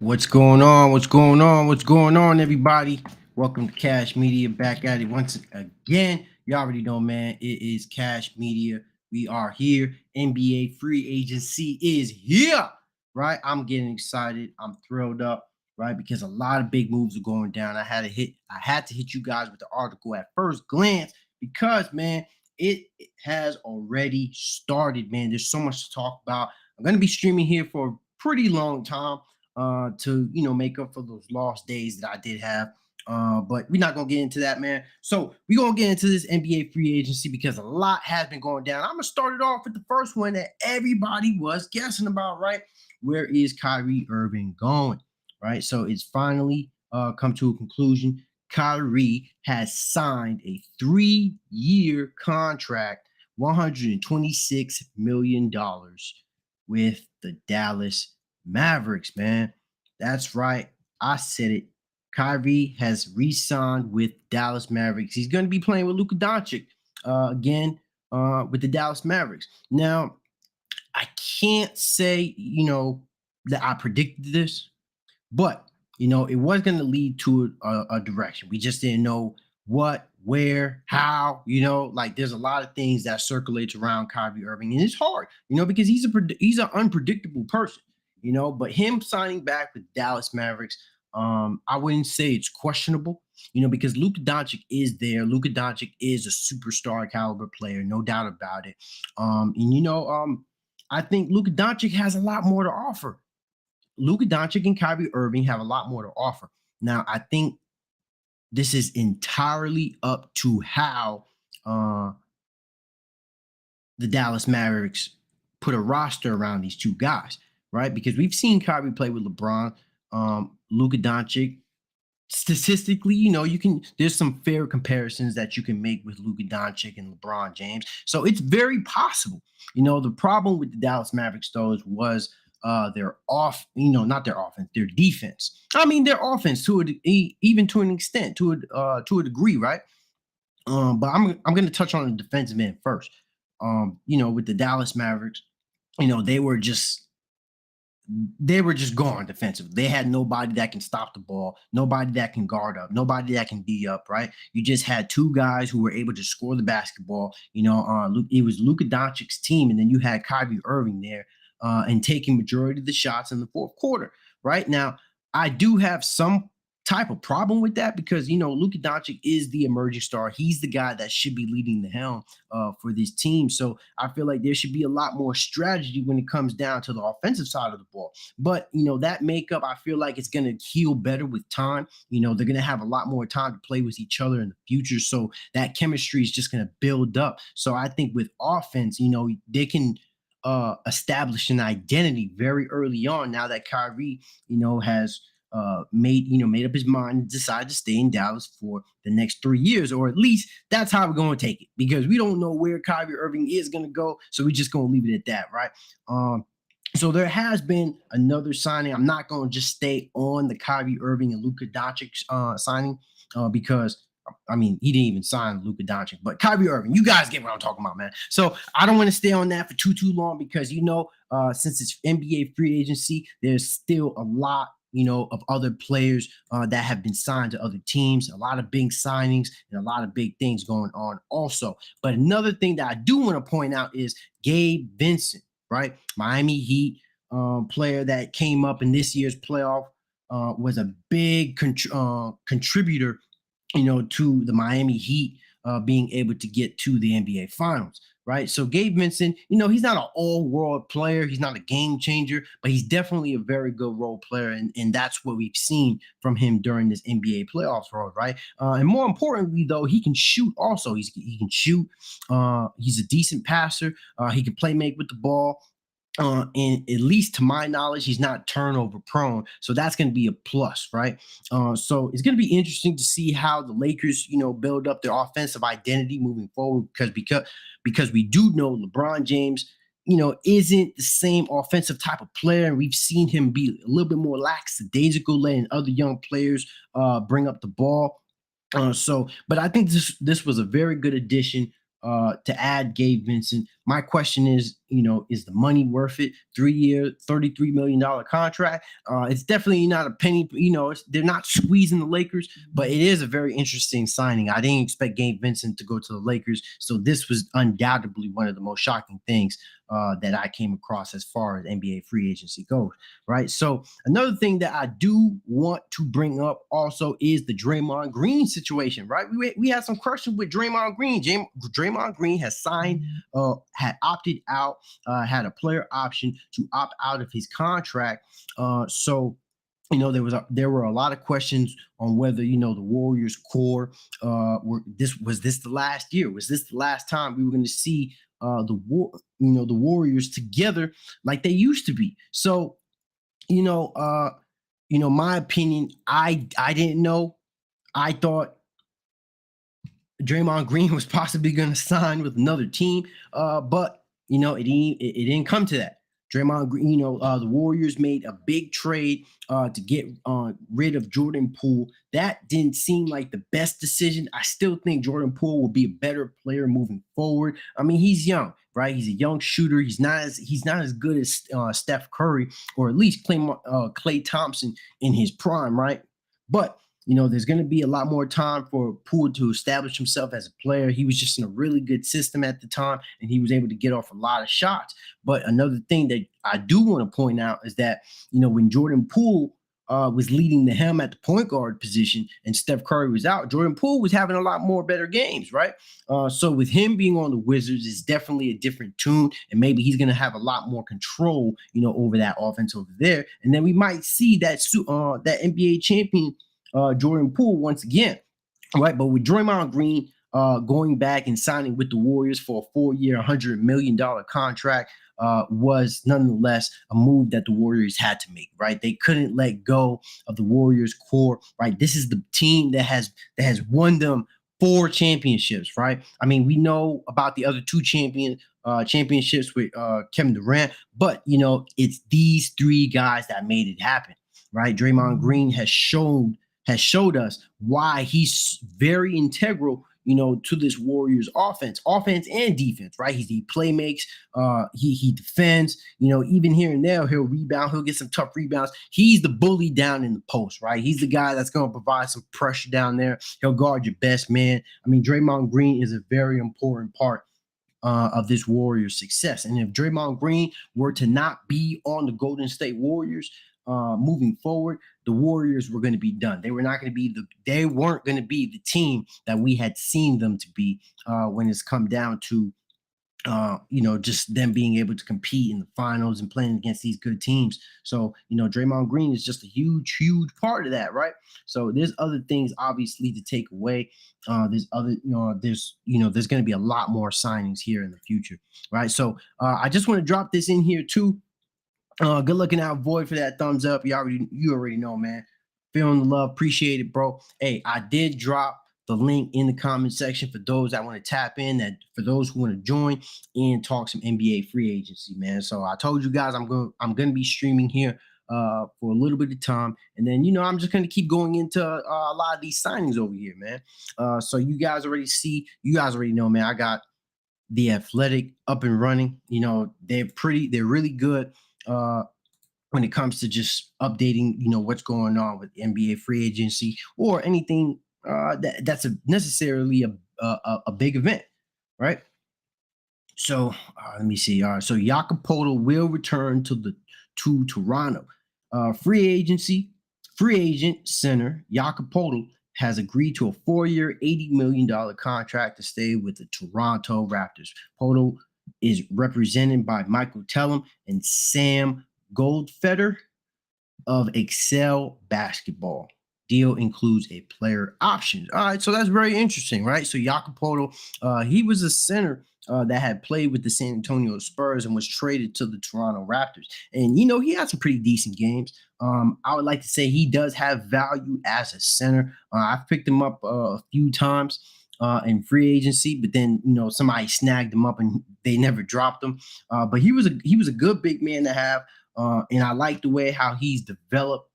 What's going on? What's going on? What's going on, everybody? Welcome to Cash Media. Back at it once again. You already know, man. It is Cash Media. We are here. NBA free agency is here, right? I'm getting excited. I'm thrilled up, right? Because a lot of big moves are going down. I had to hit you guys with the article at first glance because, man, it has already started, man. There's so much to talk about. I'm going to be streaming here for a pretty long time to make up for those lost days that I did have. But we're not gonna get into that, man. So we're gonna get into this NBA free agency because a lot has been going down. I'm gonna start it off with the first one that everybody was guessing about, right? Where is Kyrie Irving going? Right. So it's finally come to a conclusion. Kyrie has signed a 3-year contract, $126 million with the Dallas Mavericks, man. That's right. I said it. Kyrie has re-signed with Dallas Mavericks. He's going to be playing with Luka Doncic again with the Dallas Mavericks. Now, I can't say, that I predicted this, but, it was going to lead to a direction. We just didn't know what, where, how, like there's a lot of things that circulates around Kyrie Irving. And it's hard, because he's an unpredictable person, but him signing back with Dallas Mavericks, I wouldn't say it's questionable, because Luka Doncic is there. Luka Doncic is a superstar caliber player, no doubt about it. I think Luka Doncic has a lot more to offer. Luka Doncic and Kyrie Irving have a lot more to offer. Now, I think this is entirely up to how the Dallas Mavericks put a roster around these two guys, right? Because we've seen Kyrie play with LeBron, Luka Doncic. Statistically, there's some fair comparisons that you can make with Luka Doncic and LeBron James. So it's very possible. The problem with the Dallas Mavericks though was their not their offense, their defense. I mean, their offense even to an extent, to a degree, right? But I'm going to touch on the defensive end first. With the Dallas Mavericks, they were just gone defensively. They had nobody that can stop the ball, nobody that can guard up, nobody that can D up, right? You just had two guys who were able to score the basketball. It was Luka Doncic's team, and then you had Kyrie Irving there and taking majority of the shots in the fourth quarter. Right now, I do have some type of problem with that because Luka Doncic is the emerging star. He's the guy that should be leading the helm for this team. So I feel like there should be a lot more strategy when it comes down to the offensive side of the ball. But that makeup, I feel like it's going to heal better with time. They're going to have a lot more time to play with each other in the future. So that chemistry is just going to build up. So I think with offense, they can establish an identity very early on. Now that Kyrie, has made up his mind and decided to stay in Dallas for the next 3 years, or at least that's how we're going to take it because we don't know where Kyrie Irving is going to go. So we're just going to leave it at that, right? So there has been another signing. I'm not going to just stay on the Kyrie Irving and Luka Doncic signing because I mean, he didn't even sign Luka Doncic, but Kyrie Irving, you guys get what I'm talking about, man. So I don't want to stay on that for too long because since it's NBA free agency, there's still a lot of other players that have been signed to other teams, a lot of big signings and a lot of big things going on also. But another thing that I do want to point out is Gabe Vincent, right? Miami Heat player that came up in this year's playoff, was a big contributor to the Miami Heat being able to get to the NBA Finals, right? So Gabe Vincent, he's not an all-world player. He's not a game changer, but he's definitely a very good role player, and that's what we've seen from him during this NBA playoffs run, right? And more importantly, though, he can shoot also. He can shoot. He's a decent passer. He can play make with the ball. And at least to my knowledge, he's not turnover prone. So that's going to be a plus, right? So it's going to be interesting to see how the Lakers, build up their offensive identity moving forward because we do know LeBron James, isn't the same offensive type of player. And we've seen him be a little bit more lackadaisical, letting other young players bring up the ball. But I think this was a very good addition to add Gabe Vincent. My question is, is the money worth it? 3 year, $33 million contract. It's definitely not a penny. They're not squeezing the Lakers, but it is a very interesting signing. I didn't expect Gabe Vincent to go to the Lakers, so this was undoubtedly one of the most shocking things that I came across as far as NBA free agency goes, right? So another thing that I do want to bring up also is the Draymond Green situation, right? We had some questions with Draymond Green. Draymond Green has signed, had opted out, had a player option to opt out of his contract. So there were a lot of questions on whether the Warriors core was this the last year? Was this the last time we were going to see the Warriors together like they used to be? So my opinion, I didn't know. I thought Draymond Green was possibly going to sign with another team, but it didn't come to that. Draymond Green, the Warriors made a big trade to get rid of Jordan Poole. That didn't seem like the best decision. I still think Jordan Poole will be a better player moving forward. I mean, he's young, right? He's a young shooter. He's not as good as Steph Curry, or at least Klay Thompson in his prime, right? But there's going to be a lot more time for Poole to establish himself as a player. He was just in a really good system at the time, and he was able to get off a lot of shots. But another thing that I do want to point out is that, when Jordan Poole was leading the helm at the point guard position and Steph Curry was out, Jordan Poole was having a lot more better games, right? So with him being on the Wizards, it's definitely a different tune, and maybe he's going to have a lot more control, over that offense over there. And then we might see that NBA champion Jordan Poole once again, right? But with Draymond Green going back and signing with the Warriors for a 4-year, $100 million contract was nonetheless a move that the Warriors had to make, right? They couldn't let go of the Warriors core, right? This is the team that has won them 4 championships, right? I mean, we know about the other 2 championships with Kevin Durant, but it's these 3 guys that made it happen, right? Draymond Green has showed us why he's very integral, to this Warriors offense and defense, right? He playmakes, he defends, even here and there, he'll rebound, he'll get some tough rebounds. He's the bully down in the post, right? He's the guy that's going to provide some pressure down there. He'll guard your best man. I mean, Draymond Green is a very important part of this Warriors success. And if Draymond Green were to not be on the Golden State Warriors moving forward, the Warriors were going to be done. They weren't going to be the team that we had seen them to be when it's come down to just them being able to compete in the finals and playing against these good teams. So, Draymond Green is just a huge, huge part of that, right? So there's other things obviously to take away. There's going to be a lot more signings here in the future, right? So I just want to drop this in here too. Good looking out, Void, for that thumbs up. You already know, man. Feeling the love, appreciate it, bro. Hey, I did drop the link in the comment section for those that want to tap in, that for those who want to join and talk some NBA free agency, man. So I told you guys I'm gonna be streaming here for a little bit of time, and then I'm just gonna keep going into a lot of these signings over here, man. So you guys already know, man. I got the Athletic up and running. They're really good when it comes to just updating, what's going on with NBA free agency or anything that's necessarily a big event, right? So let me see. So Jakob Poeltl will return to Toronto. Free agent center Jakob Poeltl has agreed to a 4-year, $80 million contract to stay with the Toronto Raptors. Poeltl is represented by Michael Tellem and Sam Goldfeder of Excel Basketball. Deal includes a player option. All right, so that's very interesting, right? So Jakob Poeltl, he was a center that had played with the San Antonio Spurs and was traded to the Toronto Raptors. And, he had some pretty decent games. I would like to say he does have value as a center. I've picked him up a few times in free agency, but then, somebody snagged him up and they never dropped him. But he was a good big man to have. And I like the way how he's developed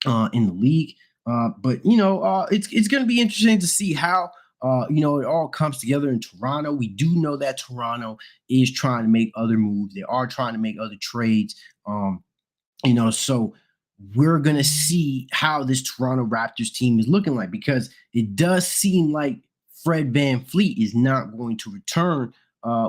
in the league. But it's going to be interesting to see how it all comes together in Toronto. We do know that Toronto is trying to make other moves. They are trying to make other trades. Um, so we're going to see how this Toronto Raptors team is looking like, because it does seem like Fred Van Fleet is not going to return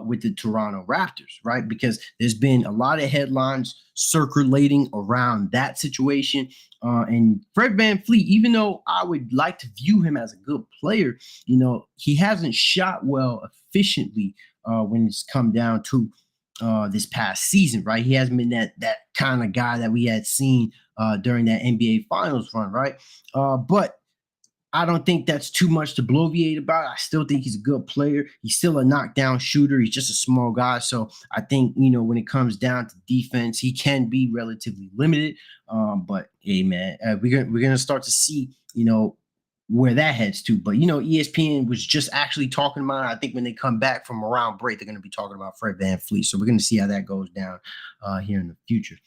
with the Toronto Raptors, right? Because there's been a lot of headlines circulating around that situation. And Fred Van Fleet, even though I would like to view him as a good player, he hasn't shot well efficiently when it's come down to this past season, right? He hasn't been that kind of guy that we had seen during that NBA Finals run, right? But I don't think that's too much to bloviate about. I still think he's a good player. He's still a knockdown shooter. He's just a small guy. So I think, when it comes down to defense, he can be relatively limited. But hey, man, we're gonna start to see, where that heads to. But ESPN was just actually talking about it. I think when they come back from around break, they're gonna be talking about Fred Van Fleet. So we're gonna see how that goes down here in the future.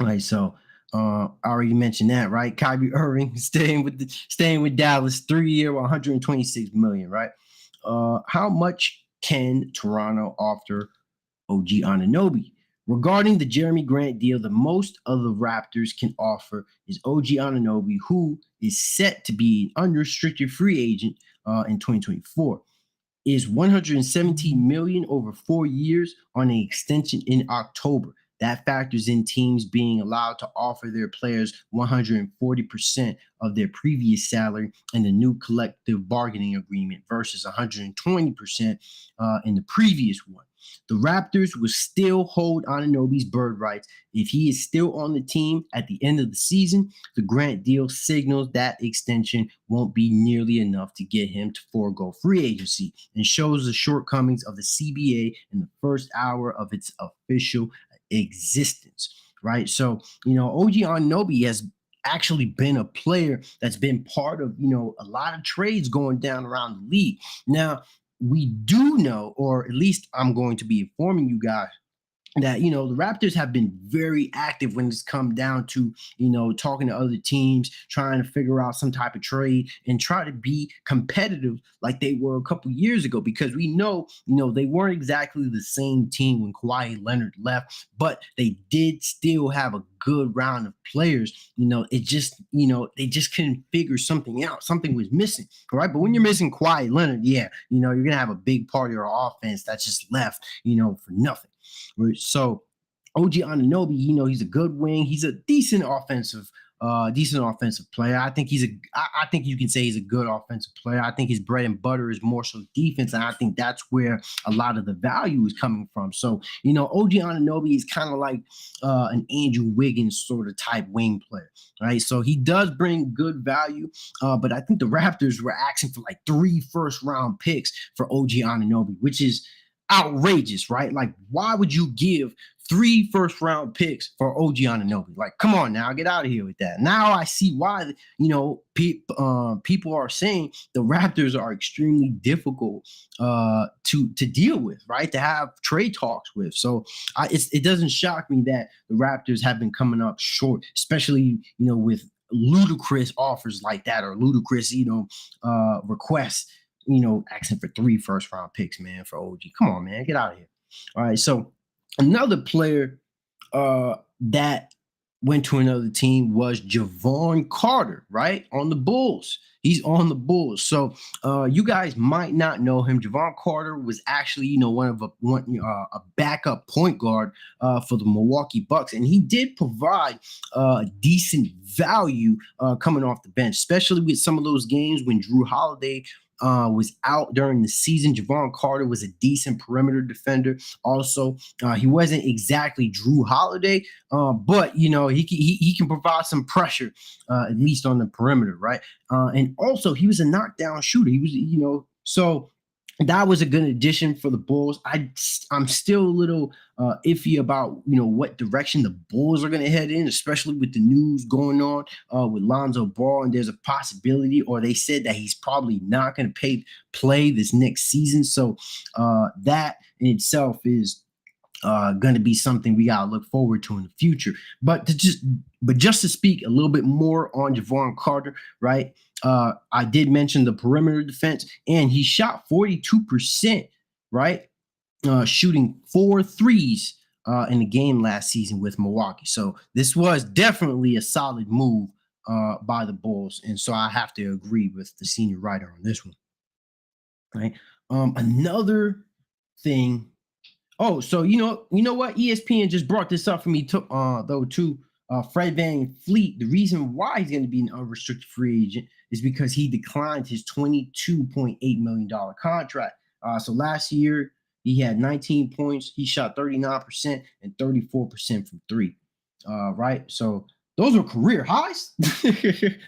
All right, so I already mentioned that, right? Kyrie Irving staying with Dallas, 3-year, 126 million, right? How much can Toronto offer OG Anunoby? Regarding the Jeremy Grant deal, the most of the Raptors can offer is OG Anunoby, who is set to be an unrestricted free agent in 2024. Is 117 million over 4 years on an extension in October. That factors in teams being allowed to offer their players 140% of their previous salary in the new collective bargaining agreement versus 120% in the previous one. The Raptors will still hold Anunoby's bird rights if he is still on the team at the end of the season. The Grant deal signals that extension won't be nearly enough to get him to forego free agency and shows the shortcomings of the CBA in the first hour of its official existence, right? So, OG Anunoby has actually been a player that's been part of, a lot of trades going down around the league. Now, we do know, or at least I'm going to be informing you guys, that the Raptors have been very active when it's come down to talking to other teams, trying to figure out some type of trade and try to be competitive like they were a couple years ago, because we know they weren't exactly the same team when Kawhi Leonard left, but they did still have a good round of players. It just they just couldn't figure something out. Something was missing, right? But when you're missing Kawhi Leonard, yeah, you're gonna have a big part of your offense that's just left for nothing. So OG Anunoby, he's a good wing. He's a decent offensive player. I think I think you can say he's a good offensive player. I think his bread and butter is more so defense, and I think that's where a lot of the value is coming from. So, OG Anunoby is kind of like an Andrew Wiggins sort of type wing player, right? So he does bring good value, but I think the Raptors were asking for like 3 first-round picks for OG Anunoby, which is outrageous, right? Like, why would you give 3 first-round picks for OG Anunoby? Like, come on now, get out of here with that. Now I see why, people are saying the Raptors are extremely difficult to deal with, right? To have trade talks with. So it doesn't shock me that the Raptors have been coming up short, especially, with ludicrous offers like that, or ludicrous, requests, asking for 3 first-round picks, man, for OG. Come on, man, get out of here. All right, so another player that went to another team was Javon Carter, right? On the Bulls. He's on the Bulls. So you guys might not know him. Javon Carter was actually, a backup point guard for the Milwaukee Bucks, and he did provide decent value coming off the bench, especially with some of those games when Drew Holiday was out during the season. Javon Carter was a decent perimeter defender. Also, he wasn't exactly Drew Holiday, but he can provide some pressure, at least on the perimeter, right? And also, he was a knockdown shooter. He was, so that was a good addition for the Bulls. I'm still a little iffy about what direction the Bulls are going to head in, especially with the news going on with Lonzo Ball, and there's a possibility, or they said that he's probably not going to play this next season. So that in itself is going to be something we gotta look forward to in the future. But just to speak a little bit more on Javon Carter, right? I did mention the perimeter defense, and he shot 42%, right? Shooting 4 threes in the game last season with Milwaukee. So this was definitely a solid move by the Bulls, and so I have to agree with the senior writer on this one, right? Another thing. Oh, so you know what? ESPN just brought this up for me to, though too. Fred Van Fleet. The reason why he's going to be an unrestricted free agent is because he declined his $22.8 million contract. So last year he had 19 points. He shot 39% and 34% from three. Right. So those were career highs.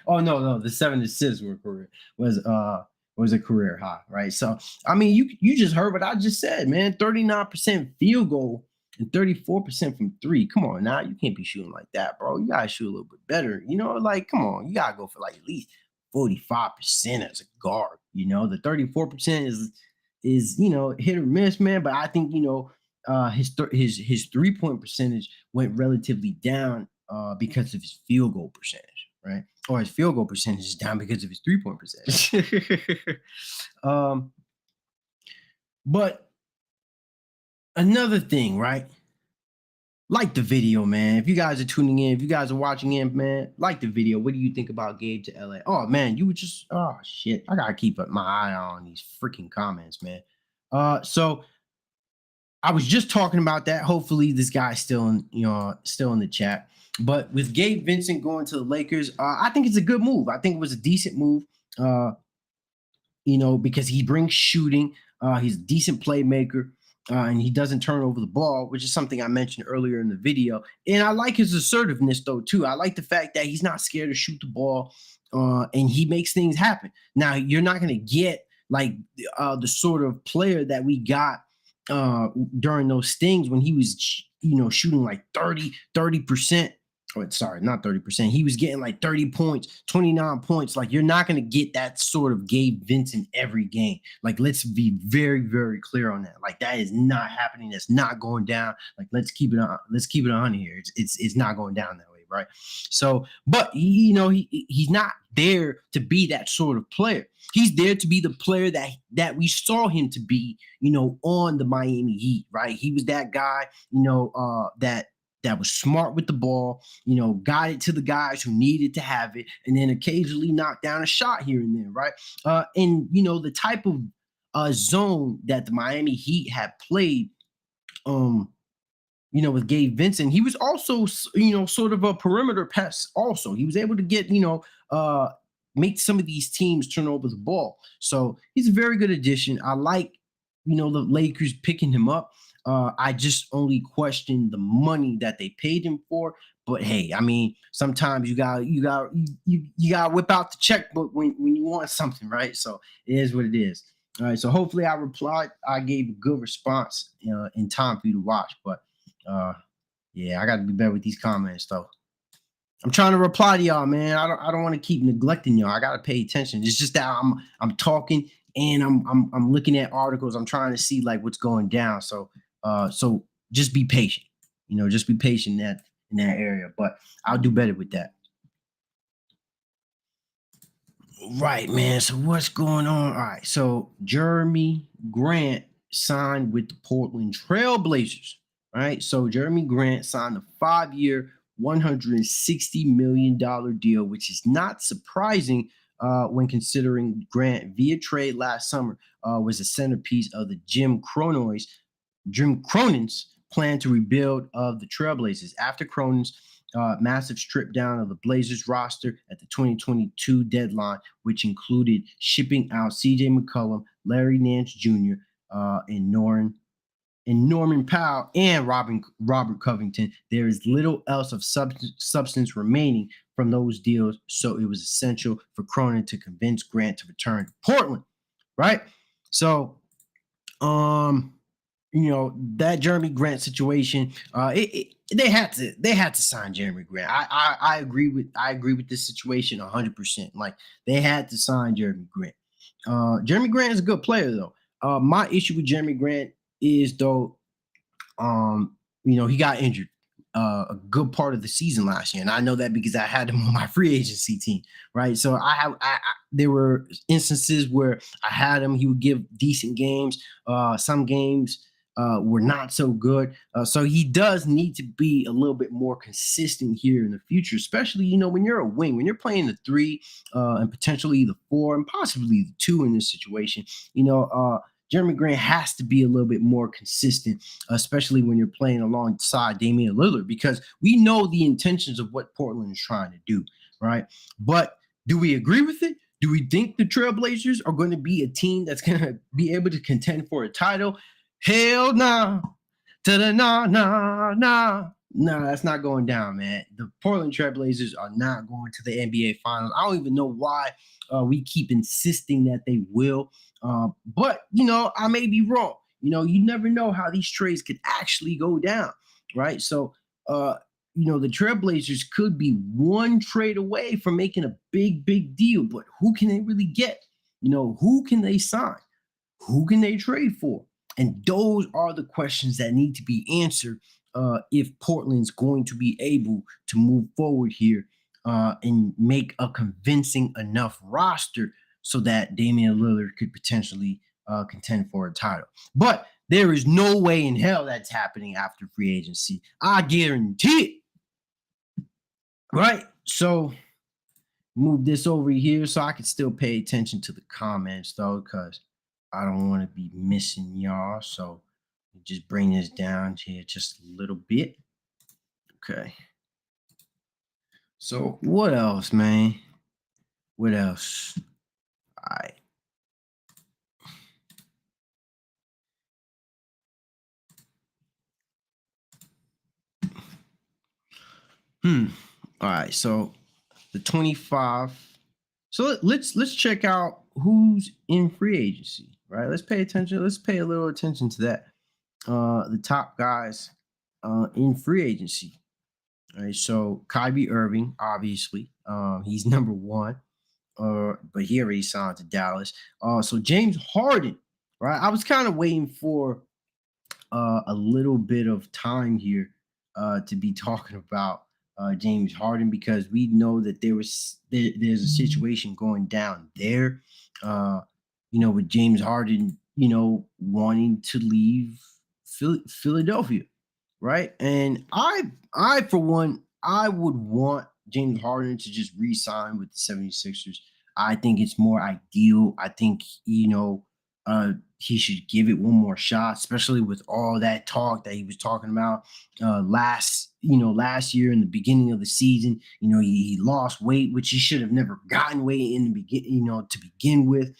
Oh no, the 7 assists were career was a career high, right? So I mean, you just heard what I just said, man. 39% field goal and 34% from three. Come on now, you can't be shooting like that, bro. You gotta shoot a little bit better. Like, come on, you gotta go for like at least 45% as a guard. The 34% is hit or miss, man. But I think his 3-point percentage went relatively down because of his field goal percentage, right? Or his field goal percentage is down because of his 3-point percentage. But another thing, right? Like the video, man. If you guys are tuning in, if you guys are watching in, man, like the video. What do you think about Gabe to LA? Oh man, you were just oh shit. I gotta keep my eye on these freaking comments, man. So I was just talking about that. Hopefully, this guy's still in the chat. But with Gabe Vincent going to the Lakers, I think it's a good move. I think it was a decent move. Uh, because he brings shooting. He's a decent playmaker, and he doesn't turn over the ball, which is something I mentioned earlier in the video. And I like his assertiveness, though, too. I like the fact that he's not scared to shoot the ball, and he makes things happen. Now, you're not going to get like the sort of player that we got during those stings when he was, shooting like 30%. Oh, sorry, not 30%. He was getting like 30 points, 29 points. Like, you're not going to get that sort of Gabe Vincent every game. Like, let's be very, very clear on that. Like, that is not happening. That's not going down. Like, let's keep it on. Let's keep it on here. It's not going down that way, right? So, but he's not there to be that sort of player. He's there to be the player that we saw him to be, on the Miami Heat, right? He was that guy, that was smart with the ball, got it to the guys who needed to have it, and then occasionally knocked down a shot here and there, right? And the type of zone that the Miami Heat had played, with Gabe Vincent, he was also, sort of a perimeter pest. Also, he was able to get, make some of these teams turn over the ball. So he's a very good addition. I like, the Lakers picking him up. I just only question the money that they paid him for. But hey, I mean, sometimes you got to whip out the checkbook when you want something, right? So it is what it is. All right. So hopefully I gave a good response in time for you to watch. But yeah, I got to be better with these comments though. I'm trying to reply to y'all, man. I don't want to keep neglecting y'all. I got to pay attention. It's just that I'm talking and I'm looking at articles. I'm trying to see like what's going down. So just be patient. Just be patient in that area. But I'll do better with that. Right, man. So what's going on? All right. So Jeremy Grant signed with the Portland Trail Blazers. All right. So Jeremy Grant signed a 5-year, $160 million deal, which is not surprising when considering Grant via trade last summer was a centerpiece of the Jim Cronin's plan to rebuild of the Trailblazers. After Cronin's massive strip down of the Blazers roster at the 2022 deadline, which included shipping out C.J. McCollum, Larry Nance Jr., and Norman Powell and Robert Covington, there is little else of substance remaining from those deals, so it was essential for Cronin to convince Grant to return to Portland, right? So, that Jeremy Grant situation, they had to sign Jeremy Grant. I agree with this situation 100%. Like, they had to sign Jeremy Grant. Jeremy Grant is a good player though. My issue with Jeremy Grant is though He got injured a good part of the season last year, and I know that because I had him on my free agency team, right? So there were instances where I had him; he would give decent games. Some games were not so good, so he does need to be a little bit more consistent here in the future, especially when you're a wing, when you're playing the three and potentially the four and possibly the two in this situation. Jeremy Grant has to be a little bit more consistent, especially when you're playing alongside Damian Lillard, because we know the intentions of what Portland is trying to do, right? But do we agree with it? Do we think the Trailblazers are going to be a team that's going to be able to contend for a title? Hell nah. Ta-da, nah, nah, nah. Nah, that's not going down, man. The Portland Trailblazers are not going to the NBA Finals. I don't even know why we keep insisting that they will. But I may be wrong. You never know how these trades could actually go down, right? So, the Trailblazers could be one trade away from making a big, big deal. But who can they really get? Who can they sign? Who can they trade for? And those are the questions that need to be answered if Portland's going to be able to move forward here and make a convincing enough roster so that Damian Lillard could potentially contend for a title. But there is no way in hell that's happening after free agency. I guarantee it. Right? So move this over here so I can still pay attention to the comments though, because I don't want to be missing y'all. So just bring this down here just a little bit. Okay. So what else, man? What else? All right. All right. So the 25. So let's check out who's in free agency, right? Let's pay attention. Let's pay a little attention to that. The top guys in free agency. All right. So Kyrie Irving, obviously, he's number one. But he already signed to Dallas. So James Harden, right? I was kind of waiting for a little bit of time here to be talking about James Harden because we know that there's a situation going down there. With James Harden, wanting to leave Philadelphia, right? And I for one, I would want James Harden to just re-sign with the 76ers. I think it's more ideal. I think, he should give it one more shot, especially with all that talk that he was talking about last year in the beginning of the season. He lost weight, which he should have never gotten weight in the beginning, to begin with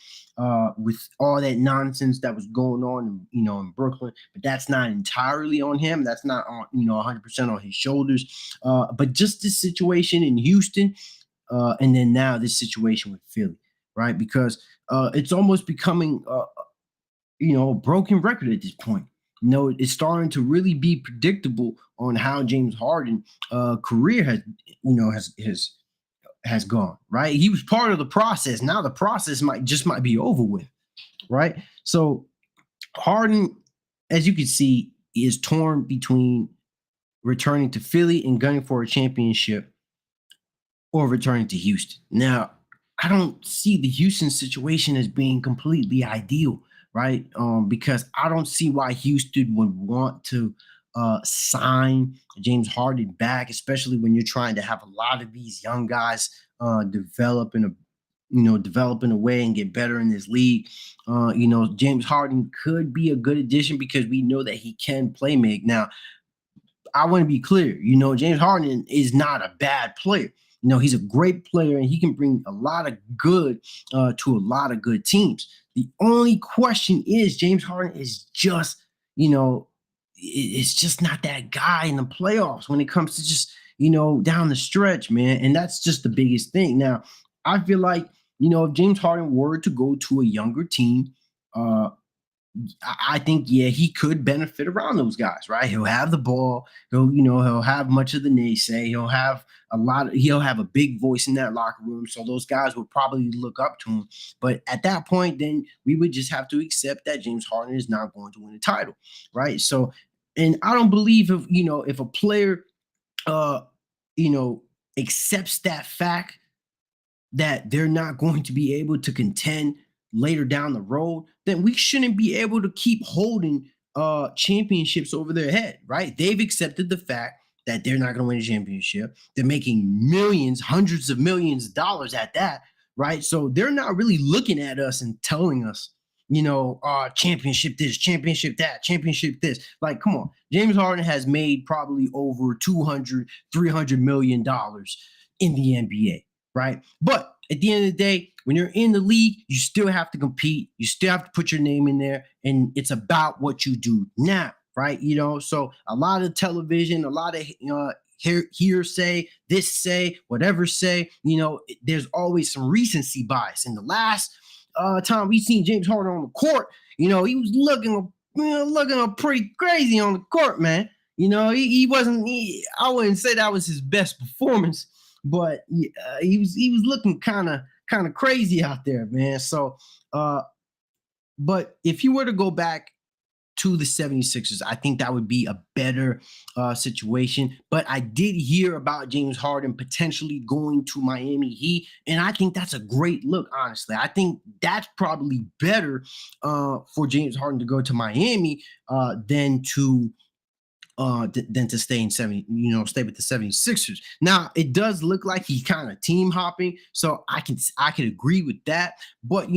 all that nonsense that was going on, in Brooklyn. But that's not entirely on him. That's not on, 100% on his shoulders. But just this situation in Houston, and then now this situation with Philly, right? Because it's almost becoming a broken record at this point. It's starting to really be predictable on how James Harden career has gone, right? He was part of the process. Now the process might be over with, right? So Harden, as you can see, is torn between returning to Philly and gunning for a championship or returning to Houston. Now, I don't see the Houston situation as being completely ideal, right? Because I don't see why Houston would want to sign James Harden back, especially when you're trying to have a lot of these young guys develop in a way and get better in this league. James Harden could be a good addition because we know that he can play make. Now, I want to be clear. James Harden is not a bad player. He's a great player and he can bring a lot of good to a lot of good teams. The only question is James Harden is just, it's just not that guy in the playoffs when it comes to just, down the stretch, man. And that's just the biggest thing. Now, I feel like, if James Harden were to go to a younger team, I think, yeah, he could benefit around those guys, right? He'll have the ball. He'll have much of the naysay. He'll have a big voice in that locker room. So those guys would probably look up to him. But at that point, then we would just have to accept that James Harden is not going to win a title, right? So And I don't believe if a player uh you know accepts that fact that they're not going to be able to contend later down the road, then we shouldn't be able to keep holding championships over their head, right? They've accepted the fact that they're not going to win a championship. They're making millions, hundreds of millions of dollars at that, right? So they're not really looking at us and telling us, championship this, championship that, championship this. Like, come on. James Harden has made probably over 200, $300 million in the NBA, right? But at the end of the day, when you're in the league, you still have to compete. You still have to put your name in there, and it's about what you do now, right? So a lot of television, a lot of hearsay, this say, whatever say, there's always some recency bias. In the last time we seen James Harden on the court, he was looking pretty crazy on the court, man. He wasn't. I wouldn't say that was his best performance, but he was looking kind of crazy out there, man. So, but if you were to go back to the 76ers, I think that would be a better situation. But I did hear about James Harden potentially going to Miami Heat, and I think that's a great look, honestly. I think that's probably better for James Harden to go to Miami than to stay in stay with the 76ers. Now, it does look like he's kind of team hopping, so I could agree with that. But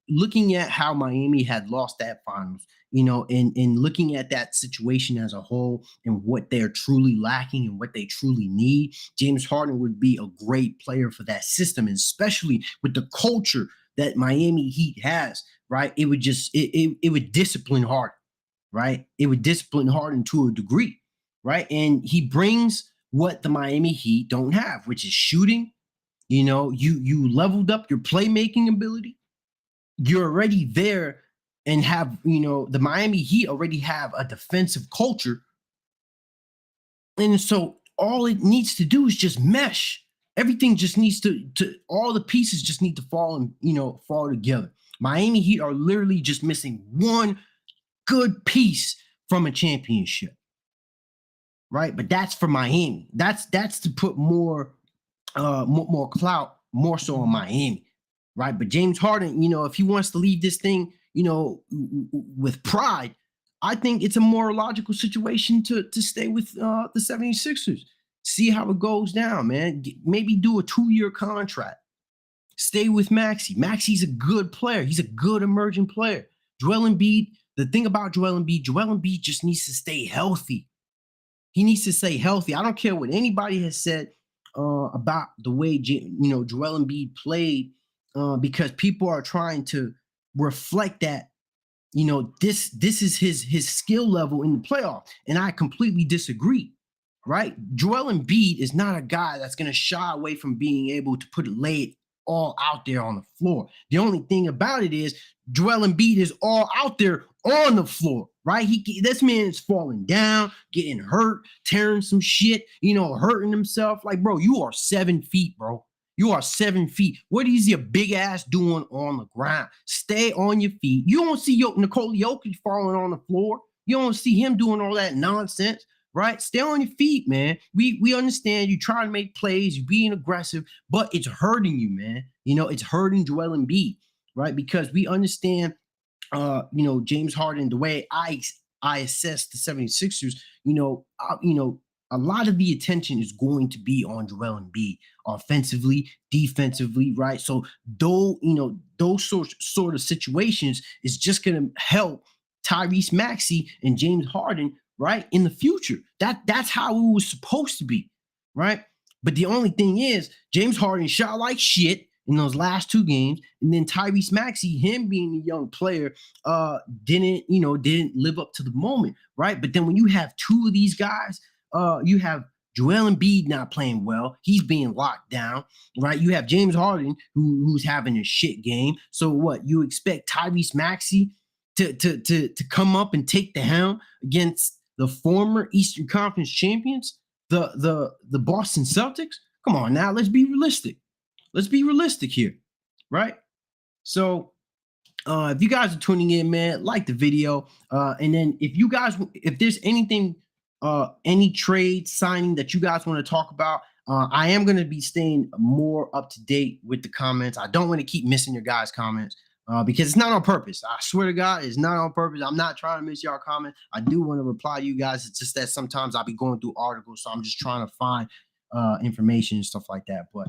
looking at how Miami had lost that finals, and looking at that situation as a whole and what they're truly lacking and what they truly need, James Harden would be a great player for that system, and especially with the culture that Miami Heat has, right? It would just it would discipline Harden, right? It would discipline Harden to a degree, right? And he brings what the Miami Heat don't have, which is shooting. You leveled up your playmaking ability. You're already there and have, the Miami Heat already have a defensive culture. And so all it needs to do is just mesh. Everything just needs to all the pieces just need to fall and, fall together. Miami Heat are literally just missing one good piece from a championship, right? But that's for Miami. That's to put more clout, more so on Miami, right? But James Harden, if he wants to leave this thing, with pride, I think it's a more logical situation to stay with the 76ers. See how it goes down, man. Maybe do a 2-year contract. Stay with Maxey. Maxey's a good player. He's a good emerging player. Joel Embiid, the thing about Joel Embiid just needs to stay healthy. He needs to stay healthy. I don't care what anybody has said about the way Joel Embiid played, because people are trying to reflect that this is his skill level in the playoff, and I completely disagree. Right? Joel Embiid is not a guy that's going to shy away from being able to lay it all out there on the floor. The only thing about it is Joel Embiid is all out there on the floor, right? This man is falling down, getting hurt, tearing some shit, hurting himself. Like, bro, you are 7 feet, bro. You are 7 feet. What is your big ass doing on the ground? Stay on your feet. You don't see Nikola Jokic falling on the floor. You don't see him doing all that nonsense, right? Stay on your feet, man. We understand you trying to make plays, you being aggressive, but it's hurting you, man. It's hurting Joel Embiid, right? Because we understand, James Harden, the way I assess the 76ers, a lot of the attention is going to be on Joel Embiid, offensively, defensively, right? So those sort of situations is just going to help Tyrese Maxey and James Harden, right, in the future. That's how it was supposed to be, right? But the only thing is, James Harden shot like shit in those last 2 games, and then Tyrese Maxey, him being a young player, didn't live up to the moment, right? But then when you have 2 of these guys, you have Joel Embiid not playing well. He's being locked down, right? You have James Harden who's having a shit game. So what? You expect Tyrese Maxey to come up and take the helm against the former Eastern Conference champions, the Boston Celtics? Come on now, let's be realistic. Let's be realistic here, right? So If you guys are tuning in, man, like the video. And then if there's anything, any trade signing that you guys want to talk about, I am going to be staying more up to date with the comments. I don't want to keep missing your guys' comments. Because it's not on purpose. I swear to God, it's not on purpose. I'm not trying to miss y'all comments. I do want to reply to you guys. It's just that sometimes I'll be going through articles, so I'm just trying to find information and stuff like that. But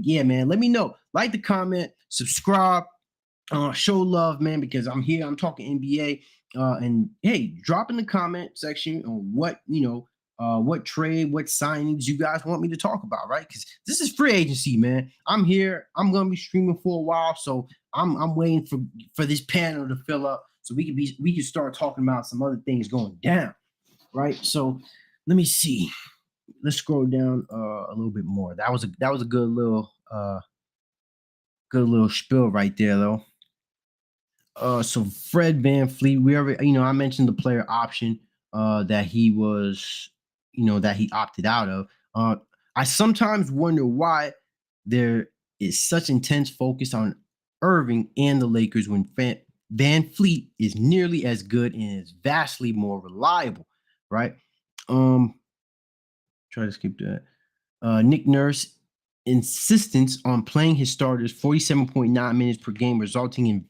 yeah, man, let me know. Like the comment, subscribe, show love, man, because I'm here. I'm talking NBA. And hey, drop in the comment section on what trade, what signings you guys want me to talk about, right? Because this is free agency, man. I'm here. I'm gonna be streaming for a while, so I'm waiting for this panel to fill up so we can start talking about some other things going down, right? So let me see. Let's scroll down a little bit more. That was a good little spiel right there, though. So Fred VanVleet, we already, I mentioned the player option that he was, that he opted out of. I sometimes wonder why there is such intense focus on Irving and the Lakers when VanVleet is nearly as good and is vastly more reliable, right? Try to skip that. Nick Nurse insistence on playing his starters 47.9 minutes per game, resulting in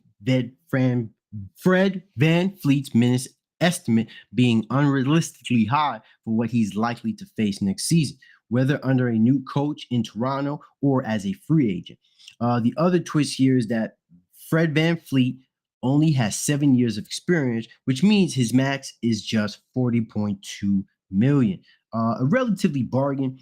Fred VanVleet's minutes estimate being unrealistically high for what he's likely to face next season, whether under a new coach in Toronto or as a free agent. The other twist here is that Fred VanVleet only has 7 years of experience, which means his max is just $40.2 million. A relatively bargain,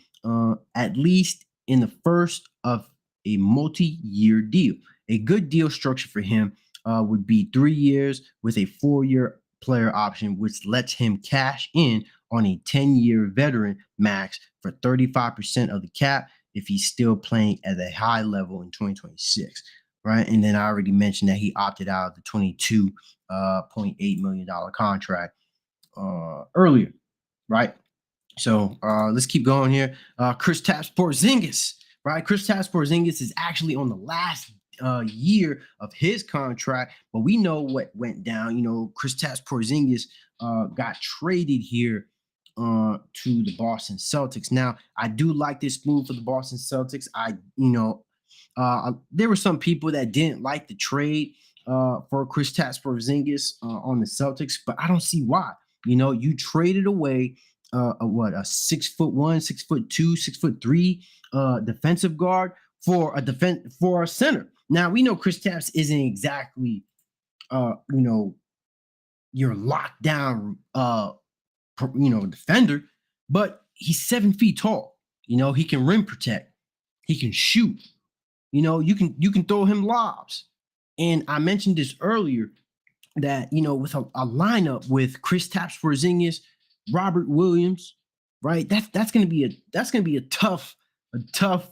at least in the first of a multi-year deal. A good deal structure for him would be 3 years with a 4-year player option, which lets him cash in on a 10-year veteran max for 35% of the cap if he's still playing at a high level in 2026, right? And then I already mentioned that he opted out of the $22.8 million contract earlier, right? So let's keep going here. Kristaps Porzingis, right? Kristaps Porzingis is actually on the last year of his contract, but we know what went down. Kristaps Porzingis got traded here to the Boston Celtics. Now, I do like this move for the Boston Celtics. There were some people that didn't like the trade for Kristaps Porzingis on the Celtics, but I don't see why. You traded away a 6'1", 6'2", 6'3" defensive guard for a center. Now we know Kristaps isn't exactly your lockdown defender, but he's 7 feet tall. He can rim protect, he can shoot. You can throw him lobs. And I mentioned this earlier that with a lineup with Kristaps Porzingis, Robert Williams, right? That's gonna be a tough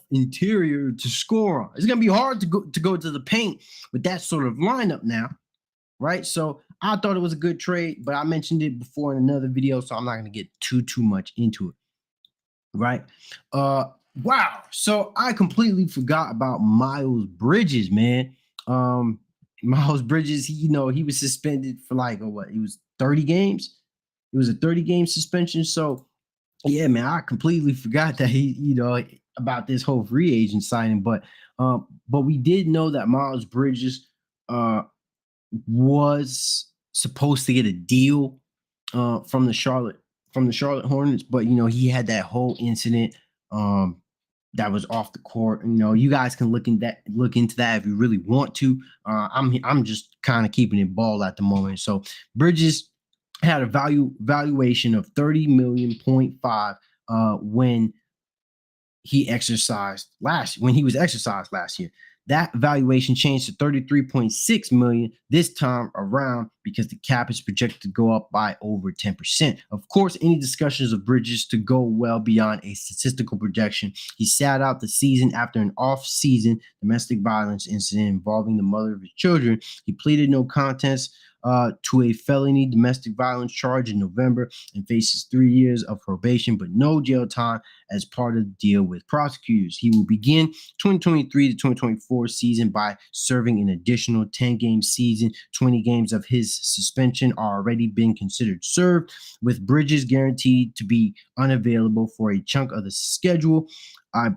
interior to score on. It's gonna be hard to go to the paint with that sort of lineup now, right? So I thought it was a good trade, but I mentioned it before in another video, so I'm not gonna get too much into it, right? Wow. So I completely forgot about Miles Bridges, man. Miles Bridges, he was suspended for it was 30 games. It was a 30-game suspension. So yeah, man, I completely forgot that he, about this whole free agent signing. But we did know that Miles Bridges was supposed to get a deal from the Charlotte Hornets, but he had that whole incident that was off the court. You guys can look into that if you really want to. I'm just kind of keeping it ball at the moment. So Bridges had a valuation of 30 million point five when he was exercised last year. That valuation changed to 33.6 million this time around because the cap is projected to go up by over 10%. Of course, any discussions of Bridges to go well beyond a statistical projection. He sat out the season after an off-season domestic violence incident involving the mother of his children. He pleaded no contest to a felony domestic violence charge in November and faces 3 years of probation, but no jail time as part of the deal with prosecutors. He will begin 2023 to 2024 season by serving an additional 10-game season. 20 games of his suspension are already been considered served, with Bridges guaranteed to be unavailable for a chunk of the schedule. I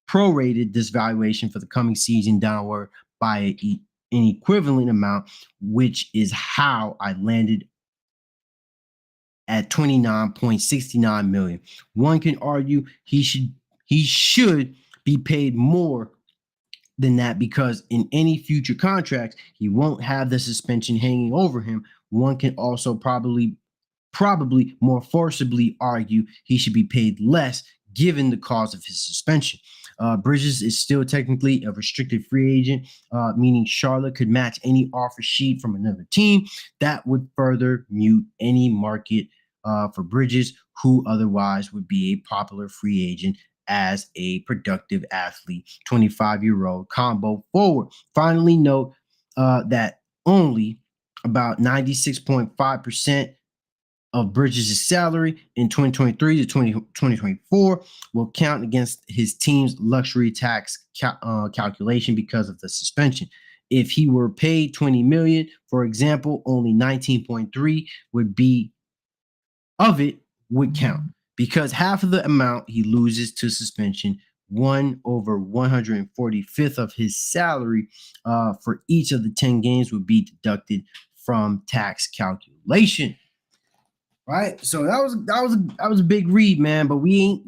prorated this valuation for the coming season downward by an equivalent amount, which is how I landed at 29.69 million. One can argue he should be paid more than that because in any future contracts, he won't have the suspension hanging over him. One can also probably more forcibly argue he should be paid less given the cause of his suspension. Bridges is still technically a restricted free agent, meaning Charlotte could match any offer sheet from another team. That would further mute any market for Bridges, who otherwise would be a popular free agent as a productive athlete, 25-year-old combo forward. Finally, note that only about 96.5% of Bridges' salary in 2023 to 2024 will count against his team's luxury tax calculation because of the suspension. If he were paid 20 million, for example, only 19.3 would be of it would count because half of the amount he loses to suspension, 1/145th of his salary for each of the 10 games would be deducted from tax calculation. Right, so that was a big read, man. But we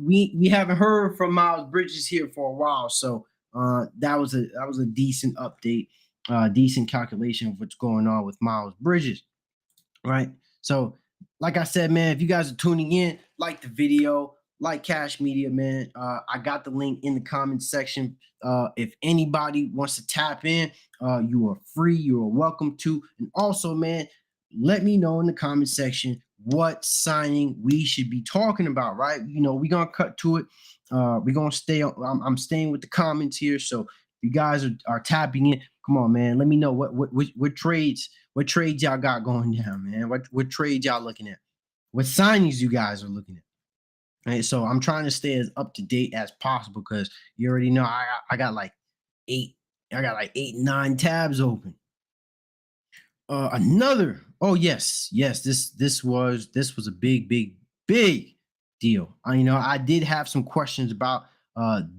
haven't heard from Miles Bridges here for a while, so that was a decent update, decent calculation of what's going on with Miles Bridges. Right, so like I said, man, if you guys are tuning in, like the video, like Cash Media, man. I got the link in the comments section. If anybody wants to tap in, you are free. You are welcome to, and also, man, let me know in the comment section what signing we should be talking about, right? We're gonna cut to it. We're gonna stay on. I'm staying with the comments here. So if you guys are tapping in, come on, man. Let me know what trades y'all got going down, man. What trades y'all looking at? What signings you guys are looking at? Right. So I'm trying to stay as up to date as possible because you already know I got like eight, 9 tabs open. Another. Oh yes. This was a big deal. I did have some questions about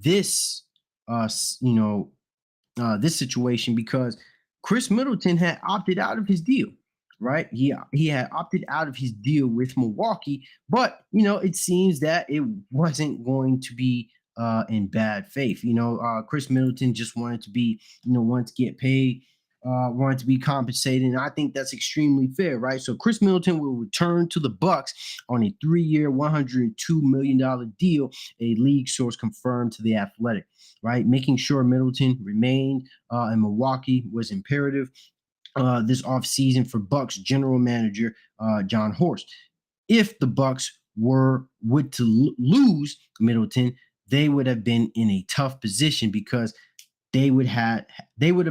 this this situation because Chris Middleton had opted out of his deal, right? He had opted out of his deal with Milwaukee, but it seems that it wasn't going to be in bad faith. Chris Middleton just wanted to be, wanted to get paid, wanted to be compensated, and I think that's extremely fair, right? So Chris Middleton will return to the Bucks on a 3-year, $102 million deal, a league source confirmed to The Athletic, right? Making sure Middleton remained in Milwaukee was imperative this offseason for Bucks general manager John Horst. If the Bucks would to lose Middleton, they would have been in a tough position because they would have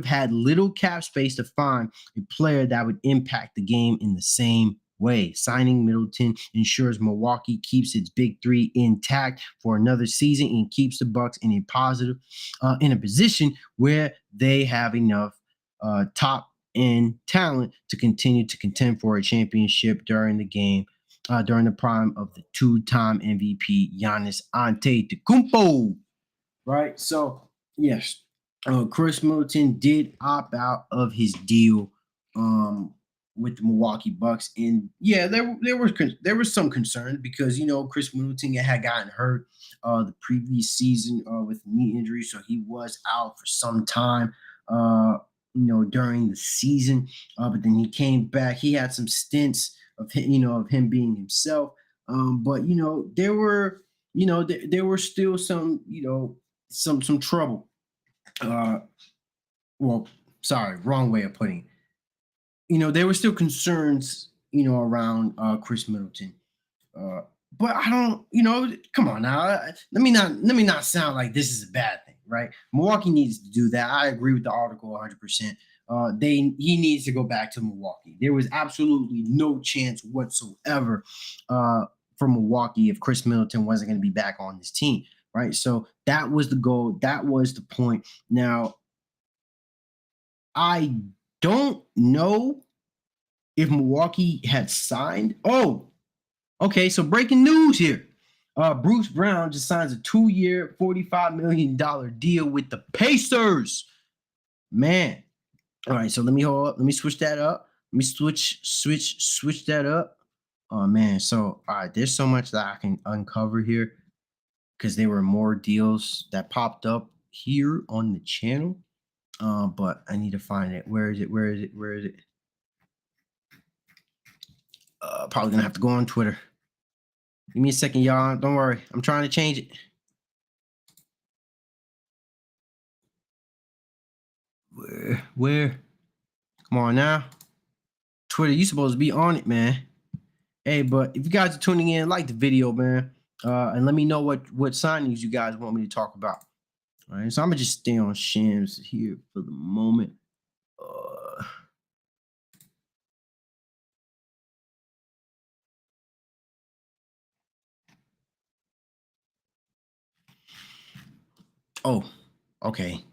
had little cap space to find a player that would impact the game in the same way. Signing Middleton ensures Milwaukee keeps its big three intact for another season and keeps the Bucks in a position where they have enough top end talent to continue to contend for a championship during the prime of the 2-time MVP Giannis Antetokounmpo. Right, so yes. Chris Middleton did opt out of his deal with the Milwaukee Bucks, and yeah, there was some concern because Chris Middleton had gotten hurt the previous season with a knee injury, so he was out for some time. During the season, but then he came back. He had some stints of him being himself, but there were still some some trouble. Well, sorry, wrong way of putting it. There were still concerns, around Chris Middleton. But I don't, come on now. Let me not sound like this is a bad thing, right? Milwaukee needs to do that. I agree with the article 100%. he needs to go back to Milwaukee. There was absolutely no chance whatsoever for Milwaukee if Chris Middleton wasn't going to be back on this team, right? So that was the goal. That was the point. Now, I don't know if Milwaukee had signed. Oh, okay. So breaking news here. Bruce Brown just signs a 2-year, $45 million deal with the Pacers. Man. All right. So let me hold up. Let me switch that up. Let me switch that up. Oh man. So all right, there's so much that I can uncover here because there were more deals that popped up here on the channel. But I need to find it. Where is it? Where is it? Where is it? Probably gonna have to go on Twitter. Give me a second, y'all. Don't worry. I'm trying to change it. Where? Come on now. Twitter, you supposed to be on it, man. Hey, but if you guys are tuning in, like the video, man. And let me know what signings you guys want me to talk about. All right. So I'm gonna just stay on Shams here for the moment. Oh, okay.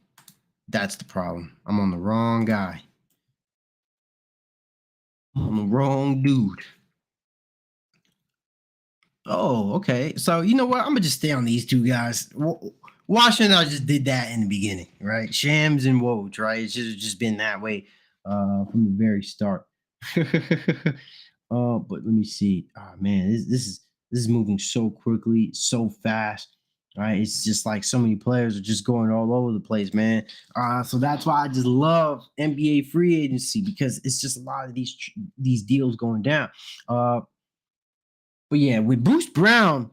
That's the problem. I'm on the wrong guy. I'm the wrong dude. Oh, okay. So you know what? I'm gonna just stay on these two guys. Washington, I just did that in the beginning, right? Shams and Woj, right? It's just been that way from the very start. But let me see. Oh man, this is moving so quickly, so fast. Right? It's just like so many players are just going all over the place, man. So that's why I just love NBA free agency because it's just a lot of these deals going down. But yeah, with Bruce Brown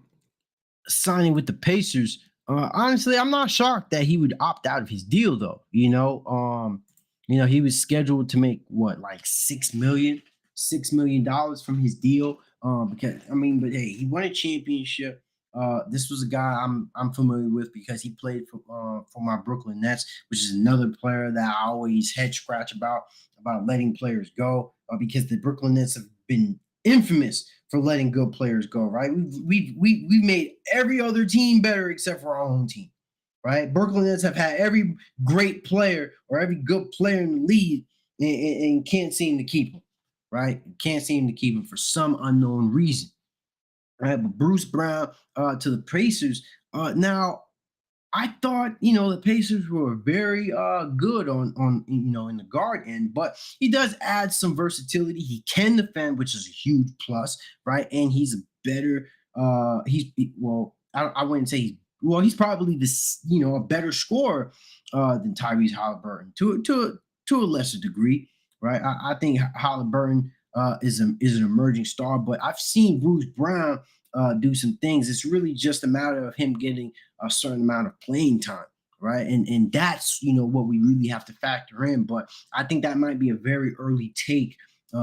signing with the Pacers, honestly, I'm not shocked that he would opt out of his deal, though. He was scheduled to make what, like $6 million from his deal. Because but hey, he won a championship. This was a guy I'm familiar with because he played for my Brooklyn Nets, which is another player that I always head scratch about letting players go because the Brooklyn Nets have been infamous for letting good players go. Right? We've made every other team better except for our own team. Right? Brooklyn Nets have had every great player or every good player in the league and can't seem to keep them. Right? Can't seem to keep him for some unknown reason. Right? But Bruce Brown to the Pacers. Now, I thought, the Pacers were very good on in the guard end, but he does add some versatility. He can defend, which is a huge plus, right? And he's a better well, I wouldn't say he's probably this, a better scorer than Tyrese Halliburton to a lesser degree, right? I think Halliburton is an emerging star, but I've seen Bruce Brown do some things. It's really just a matter of him getting a certain amount of playing time, right? And that's what we really have to factor in. But I think that might be a very early take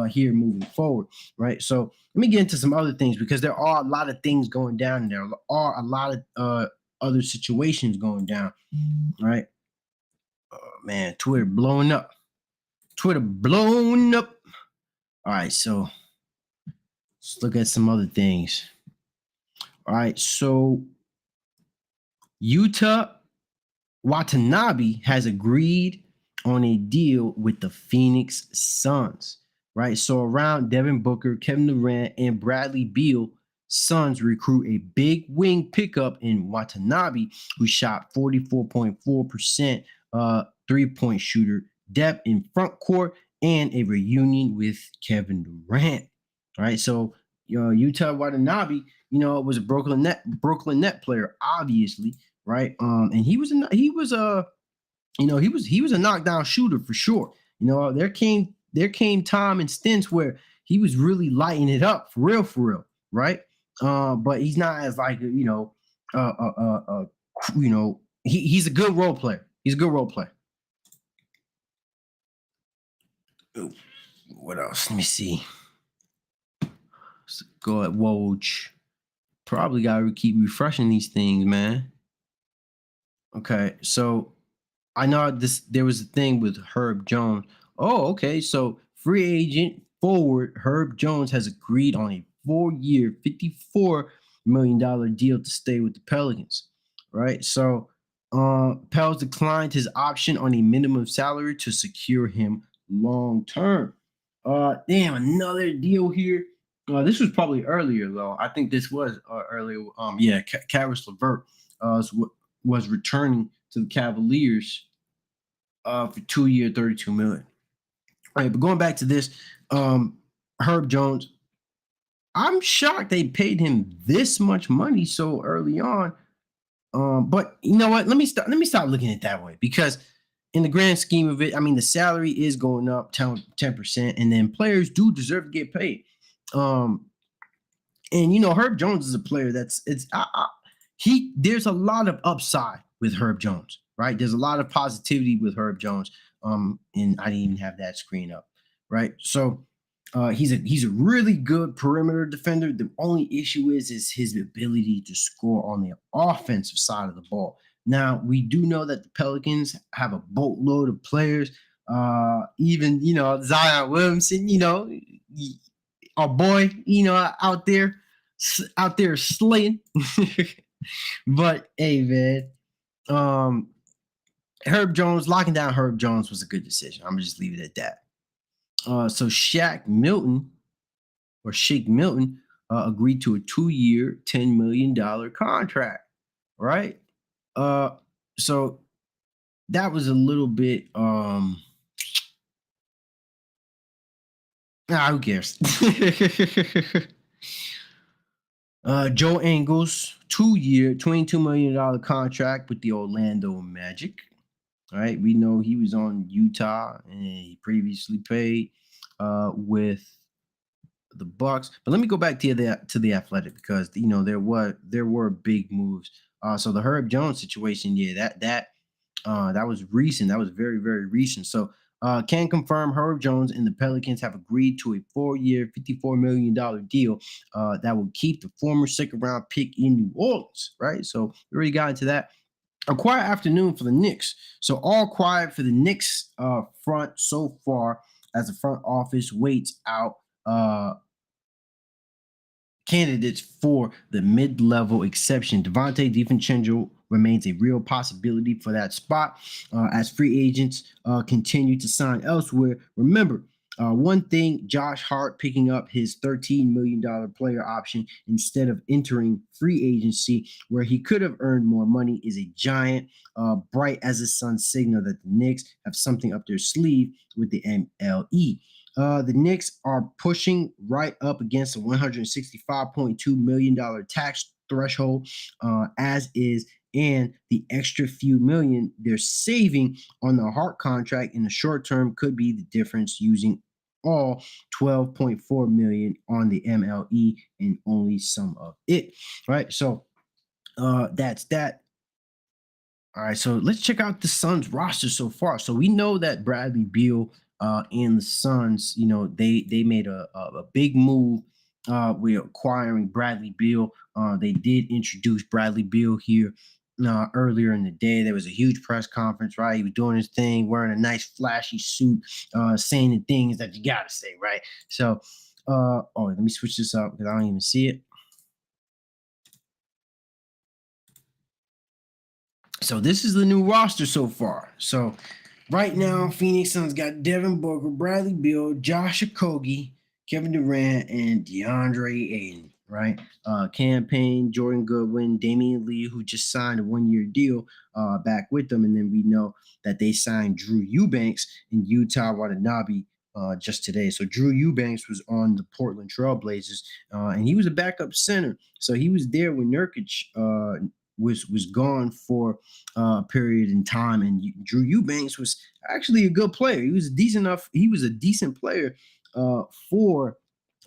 here moving forward, right? So let me get into some other things because there are a lot of things going down, and there are a lot of other situations going down, right? Man, Twitter blowing up. Twitter blowing up. All right, so let's look at some other things. All right, so Yuta Watanabe has agreed on a deal with the Phoenix Suns, right? So around Devin Booker, Kevin Durant, and Bradley Beal, Suns recruit a big wing pickup in Watanabe, who shot 44.4% three-point shooter, depth in front court, and a reunion with Kevin Durant. All right, so Yuta Watanabe, was a Brooklyn Net player, obviously, right? And he was a knockdown shooter for sure. There came time and stints where he was really lighting it up for real, right? But he's not as like he's a good role player. He's a good role player. Ooh, what else? Let me see. Let's go at Woj. Probably gotta keep refreshing these things, man. Okay, so I know there was a thing with Herb Jones Oh, okay. So free agent forward Herb Jones has agreed on a 4-year, $54 million deal to stay with the Pelicans. Right. So Pels declined his option on a minimum salary to secure him long term. Damn, another deal here. This was probably earlier though. I think this was earlier. Yeah, Karis LeVert was returning to the Cavaliers for 2 year, 32 million. All right, but going back to this, um, Herb Jones, I'm shocked they paid him this much money so early on. But you know what? Let me stop looking at it that way because in the grand scheme of it, I mean the salary is going up 10%, and then players do deserve to get paid. Um, and Herb Jones is a player that's it's he there's a lot of upside with Herb Jones, right? There's a lot of positivity with Herb Jones. And I didn't even have that screen up, right? So he's a really good perimeter defender. The only issue is his ability to score on the offensive side of the ball. Now we do know that the Pelicans have a boatload of players. Even Zion Williamson, our boy, out there slaying. But hey, man, um, Herb Jones locking down Herb Jones was a good decision. I'm gonna just leave it at that. So Shake Milton agreed to a 2-year, $10 million contract. Right. Uh, so that was a little bit. Who cares? Joe Ingles, 2-year, $22 million contract with the Orlando Magic. All right, we know he was on Utah and he previously played with the Bucks. But let me go back to the Athletic because there were big moves. So the Herb Jones situation, yeah, that was recent. That was very, very recent. So can confirm Herb Jones and the Pelicans have agreed to a 4-year, $54 million deal that will keep the former second round pick in New Orleans, right? So we already got into that. A quiet afternoon for the Knicks. So all quiet for the Knicks front so far as the front office waits out candidates for the mid-level exception. Devontae DiVincenzo remains a real possibility for that spot as free agents continue to sign elsewhere. Remember, one thing, Josh Hart picking up his $13 million player option instead of entering free agency where he could have earned more money is a giant, bright as the sun signal that the Knicks have something up their sleeve with the MLE. The Knicks are pushing right up against a $165.2 million tax threshold, as is, and the extra few million they're saving on the Hart contract in the short term could be the difference using all 12.4 million on the MLE and only some of it. Right. So that's that. All right, so let's check out the Suns roster so far. So we know that Bradley Beal and the Suns, they made a big move with acquiring Bradley Beal. They did introduce Bradley Beal here earlier in the day. There was a huge press conference, right? He was doing his thing, wearing a nice flashy suit, saying the things that you gotta say, right? So, let me switch this up because I don't even see it. So this is the new roster so far. So right now, Phoenix Suns got Devin Booker, Bradley Beal, Josh Okogie, Kevin Durant, and DeAndre Ayton. Right, campaign Jordan Goodwin, Damian Lee, who just signed a 1-year deal back with them, and then we know that they signed Drew Eubanks and Utah Watanabe just today. So Drew Eubanks was on the Portland Trailblazers, and he was a backup center. So he was there when Nurkic was gone for a period in time, and Drew Eubanks was actually a good player. He was decent enough. He was a decent player for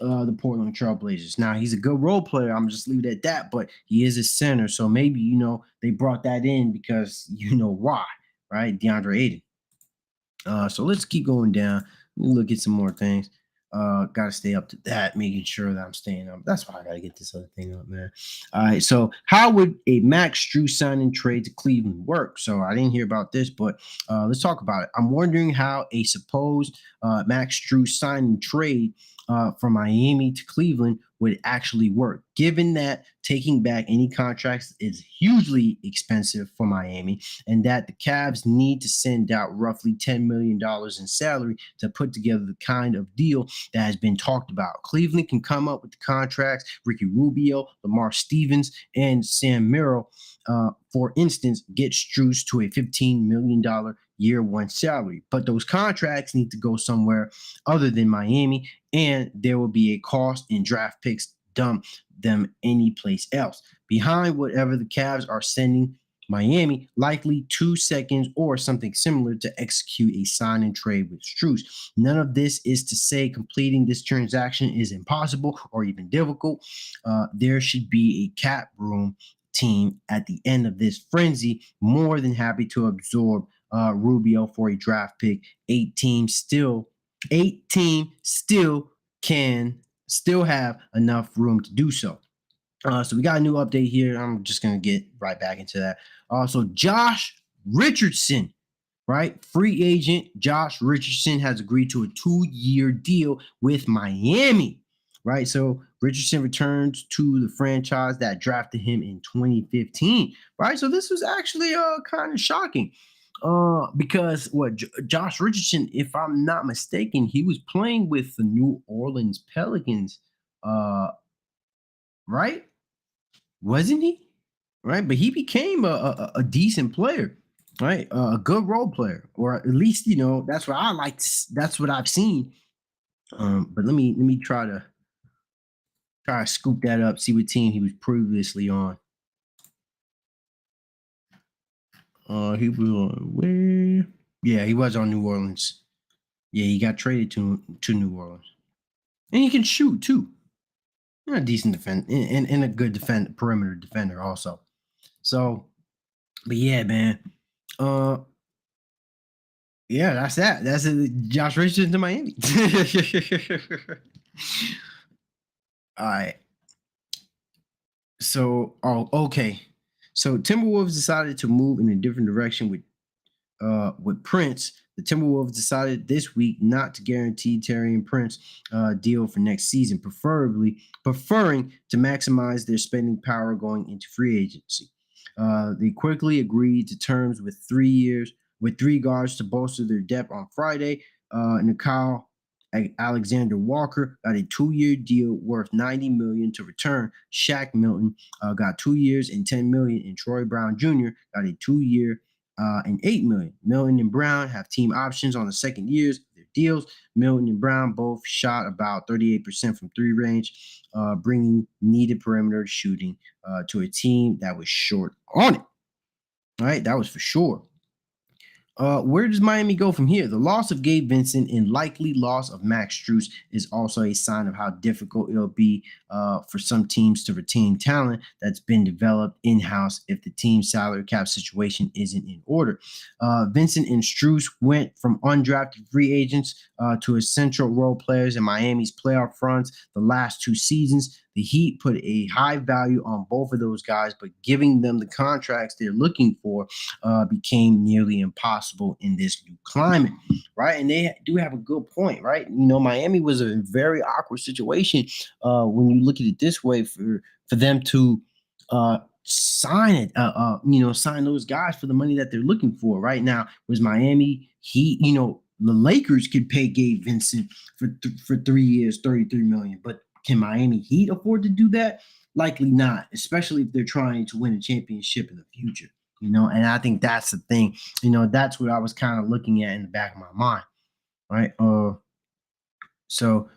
the Portland Trailblazers. Now he's a good role player. I'm just leave it at that. But he is a center, so maybe they brought that in because why, right? DeAndre Ayton. So let's keep going down. Let me look at some more things. Gotta stay up to that, making sure that I'm staying up. That's why I gotta get this other thing up, man. All right. So, how would a Max Drew signing trade to Cleveland work? So, I didn't hear about this, but let's talk about it. I'm wondering how a supposed Max Drew signing trade from Miami to Cleveland would actually work, given that taking back any contracts is hugely expensive for Miami, and that the Cavs need to send out roughly $10 million in salary to put together the kind of deal that has been talked about. Cleveland can come up with the contracts, Ricky Rubio, Lamar Stevens, and Sam Merrill, for instance, get Strus to a $15 million year one salary. But those contracts need to go somewhere other than Miami, and there will be a cost in draft picks dump them anyplace else. Behind whatever the Cavs are sending Miami, likely 2 seconds or something similar to execute a sign and trade with Strus. None of this is to say completing this transaction is impossible or even difficult. There should be a cap room team at the end of this frenzy, more than happy to absorb Rubio for a draft pick. Eight team still can still have enough room to do so. So we got a new update here. I'm just gonna get right back into that. So Josh Richardson, right? Free agent Josh Richardson has agreed to a 2-year deal with Miami, right? So Richardson returns to the franchise that drafted him in 2015, right? So this was actually kind of shocking. Because Josh Richardson, if I'm not mistaken, he was playing with the New Orleans Pelicans, right? Wasn't he? Right, but he became a decent player, right? A good role player, or at least that's what I like. That's what I've seen. But let me try to scoop that up. See what team he was previously on. He was on where? Yeah, he was on New Orleans. Yeah, he got traded to New Orleans, and he can shoot too. A decent defend and a good perimeter defender also. So, but yeah, man. Uh, Yeah, that's that. That's Josh Richardson to Miami. All right. So, okay. So Timberwolves decided to move in a different direction with Prince. The Timberwolves decided this week not to guarantee Terry and Prince deal for next season, preferring to maximize their spending power going into free agency. They quickly agreed to terms with 3 years with 3 guards to bolster their depth on Friday. Nicole Alexander Walker got a 2-year deal worth $90 million to return. Shaq Milton got 2 years and $10 million, and Troy Brown Jr. got a 2-year and $8 million. Milton and Brown have team options on the second years of their deals. Milton and Brown both shot about 38% from three range, bringing needed perimeter shooting to a team that was short on it. All right, that was for sure. Where does Miami go from here? The loss of Gabe Vincent and likely loss of Max Strus is also a sign of how difficult it'll be for some teams to retain talent that's been developed in-house if the team's salary cap situation isn't in order. Vincent and Strus went from undrafted free agents to essential role players in Miami's playoff runs the last 2 seasons. The Heat put a high value on both of those guys, but giving them the contracts they're looking for became nearly impossible in this new climate, right? And they do have a good point, right? Miami was a very awkward situation when you look at it this way for them to sign it, sign those guys for the money that they're looking for. Right now, was Miami Heat, the Lakers could pay Gabe Vincent for 3 years, $33 million, but can Miami Heat afford to do that? Likely not, especially if they're trying to win a championship in the future. And I think that's the thing. That's what I was kind of looking at in the back of my mind, right? So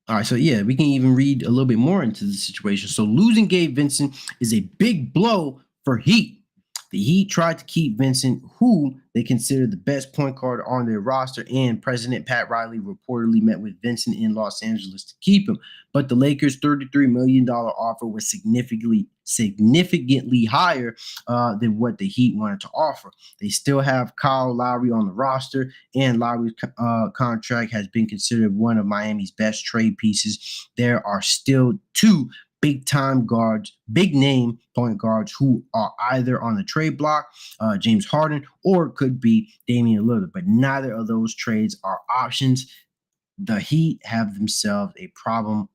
all right, so yeah, we can even read a little bit more into the situation. So losing Gabe Vincent is a big blow for Heat. The Heat tried to keep Vincent, who they consider the best point guard on their roster, and President Pat Riley reportedly met with Vincent in Los Angeles to keep him. But the Lakers' $33 million offer was significantly higher than what the Heat wanted to offer. They still have Kyle Lowry on the roster, and Lowry's contract has been considered one of Miami's best trade pieces. There are still two big-time guards, big-name point guards who are either on the trade block, James Harden, or it could be Damian Lillard. But neither of those trades are options. The Heat have themselves a problem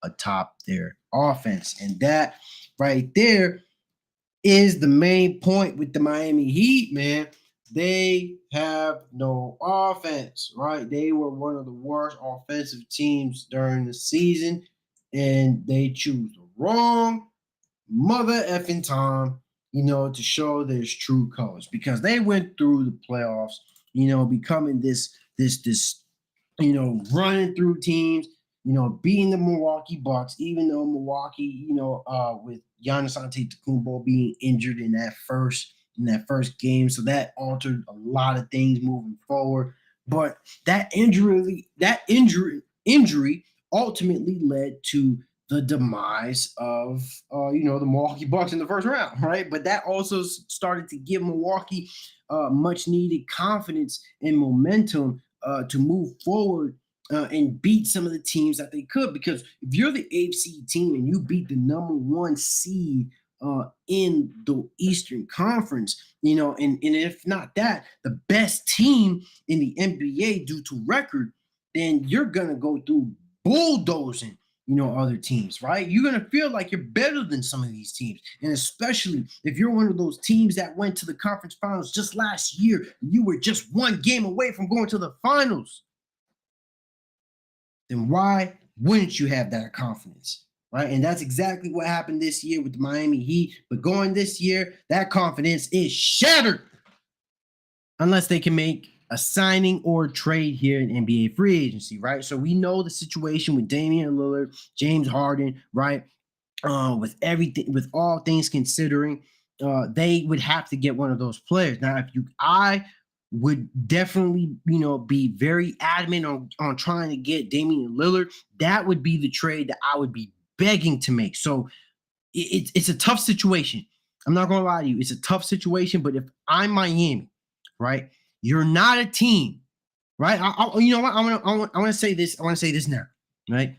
atop their offense. And that right there is the main point with the Miami Heat, man. They have no offense, right? They were one of the worst offensive teams during the season, and they choose the wrong mother effing time, to show their true colors, because they went through the playoffs, becoming this running through teams, beating the Milwaukee Bucks, even though Milwaukee, with Giannis Antetokounmpo being injured in that first game, so that altered a lot of things moving forward. But that injury ultimately led to the demise of the Milwaukee Bucks in the first round, right? But that also started to give Milwaukee much needed confidence and momentum to move forward and beat some of the teams that they could. Because if you're the 8th seed team and you beat the number 1 seed in the Eastern Conference, and if not that, the best team in the NBA due to record, then you're gonna go through bulldozing other teams, right? You're going to feel like you're better than some of these teams. And especially if you're one of those teams that went to the conference finals just last year, you were just one game away from going to the finals. Then why wouldn't you have that confidence, right? And that's exactly what happened this year with the Miami Heat. But going this year, that confidence is shattered unless they can make a signing or trade here in NBA free agency, right? So we know the situation with Damian Lillard, James Harden, right? With everything, with all things considering, they would have to get one of those players. Now, I would definitely, be very adamant on trying to get Damian Lillard. That would be the trade that I would be begging to make. So it's a tough situation. I'm not gonna lie to you, it's a tough situation. But if I'm Miami, right? You're not a team, right? You know what? I want to say this. I want to say this now, right?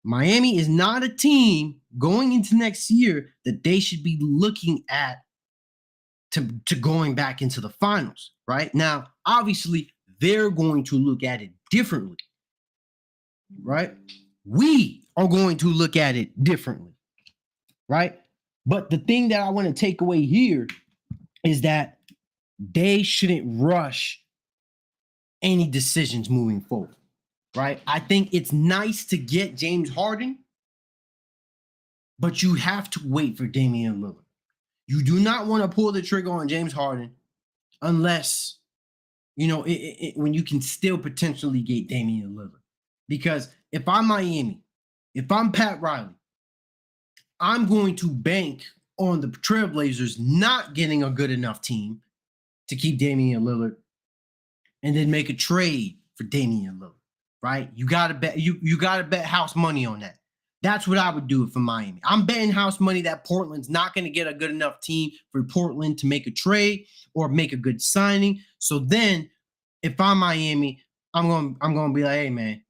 Miami is not a team going into next year that they should be looking at to going back into the finals, right? Now, obviously, they're going to look at it differently, right? We are going to look at it differently, right? But the thing that I want to take away here is that they shouldn't rush any decisions moving forward, right? I think it's nice to get James Harden, but you have to wait for Damian Lillard. You do not want to pull the trigger on James Harden unless, when you can still potentially get Damian Lillard. Because if I'm Miami, if I'm Pat Riley, I'm going to bank on the Trailblazers not getting a good enough team to keep Damian Lillard, and then make a trade for Damian Lillard, right? You gotta bet you gotta bet house money on that. That's what I would do for Miami. I'm betting house money that Portland's not going to get a good enough team for Portland to make a trade or make a good signing. So then, if I'm Miami, I'm gonna be like, hey man,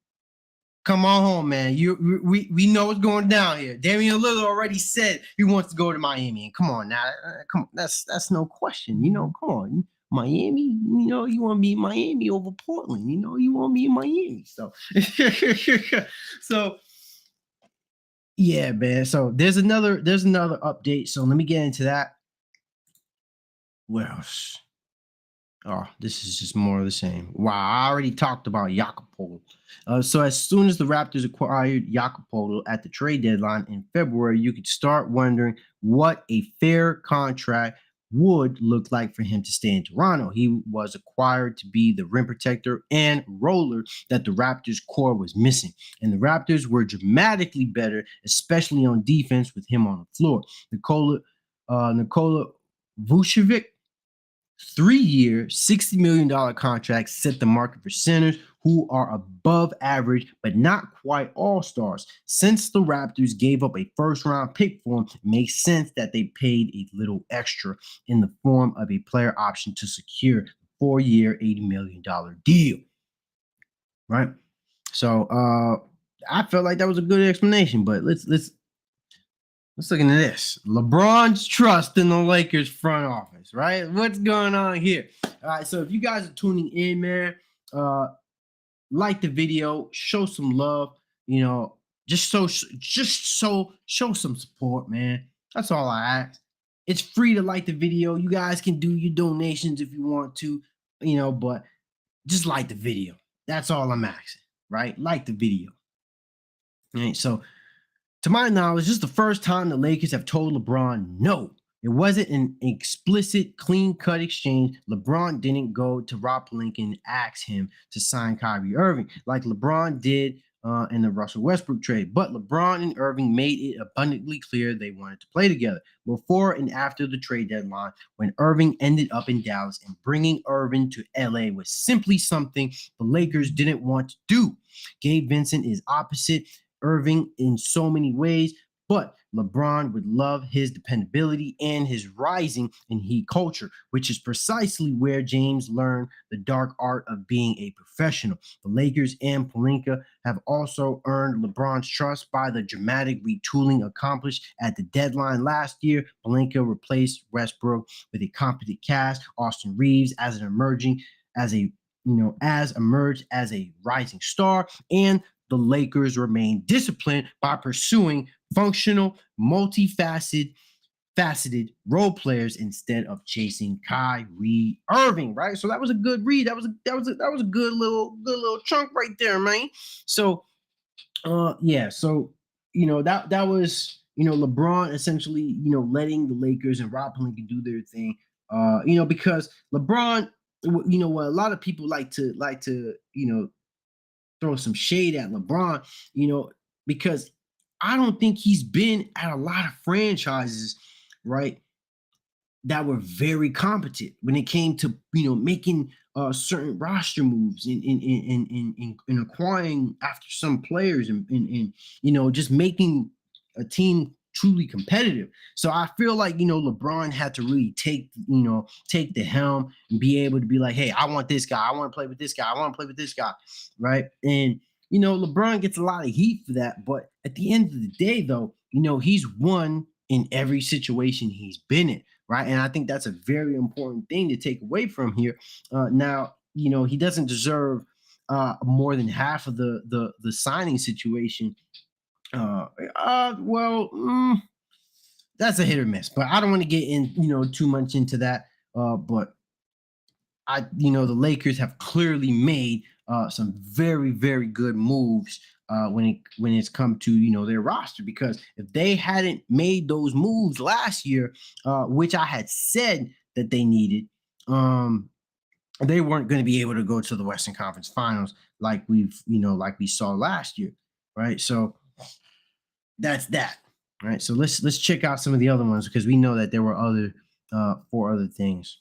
come on home, man. We know what's going down here. Damian Lillard already said he wants to go to Miami. And come on now, come on, that's no question. Come on, Miami. You want to be in Miami over Portland. You want to be in Miami. So, so yeah, man. So there's another update. So let me get into that. What else? Oh, this is just more of the same. Wow, I already talked about Jakob Poeltl. So as soon as the Raptors acquired Jakob Poeltl at the trade deadline in February, you could start wondering what a fair contract would look like for him to stay in Toronto. He was acquired to be the rim protector and roller that the Raptors core was missing. And the Raptors were dramatically better, especially on defense with him on the floor. Nikola Vucevic, 3-year, $60 million contract set the market for centers who are above average but not quite all-stars. Since the Raptors gave up a first-round pick for him, it makes sense that they paid a little extra in the form of a player option to secure a 4-year, $80 million deal. Right? So I felt like that was a good explanation, but let's look into this. LeBron's trust in the Lakers front office, right? What's going on here? All right, so if you guys are tuning in, man, like the video, show some love, just show some support, man. That's all I ask. It's free to like the video. You guys can do your donations if you want to, but just like the video. That's all I'm asking, right? Like the video. All right, so to my knowledge, this is the first time the Lakers have told LeBron no. It wasn't an explicit, clean-cut exchange. LeBron didn't go to Rob Pelinka and ask him to sign Kyrie Irving like LeBron did in the Russell Westbrook trade. But LeBron and Irving made it abundantly clear they wanted to play together before and after the trade deadline when Irving ended up in Dallas, and bringing Irving to LA was simply something the Lakers didn't want to do. Gabe Vincent is opposite Irving in so many ways, but LeBron would love his dependability and his rising in Heat culture, which is precisely where James learned the dark art of being a professional. The Lakers and Pelinka have also earned LeBron's trust by the dramatic retooling accomplished at the deadline last year. Pelinka replaced Westbrook with a competent cast, Austin Reeves as emerged as a rising star, and the Lakers remain disciplined by pursuing functional, multifaceted role players instead of chasing Kyrie Irving, right? So that was a good read. That was a good little chunk right there, man. So yeah, so that was LeBron essentially letting the Lakers and Rob Pelinka do their thing. Because LeBron, what a lot of people like to throw some shade at LeBron, because I don't think he's been at a lot of franchises, right, that were very competent when it came to making certain roster moves in acquiring after some players and just making a team truly competitive. So I feel like LeBron had to really take the helm and be able to be like, hey, I want this guy, I want to play with this guy, I want to play with this guy, right? And LeBron gets a lot of heat for that, but at the end of the day, though, he's won in every situation he's been in, right? And I think that's a very important thing to take away from here. Now, he doesn't deserve more than half of the signing situation. That's a hit or miss, but I don't want to get in too much into that. But the Lakers have clearly made some very, very good moves when it's come to their roster, because if they hadn't made those moves last year, which I had said that they needed, they weren't going to be able to go to the Western Conference Finals like we saw last year, right? So that's that, right? So let's check out some of the other ones, because we know that there were other 4 other things.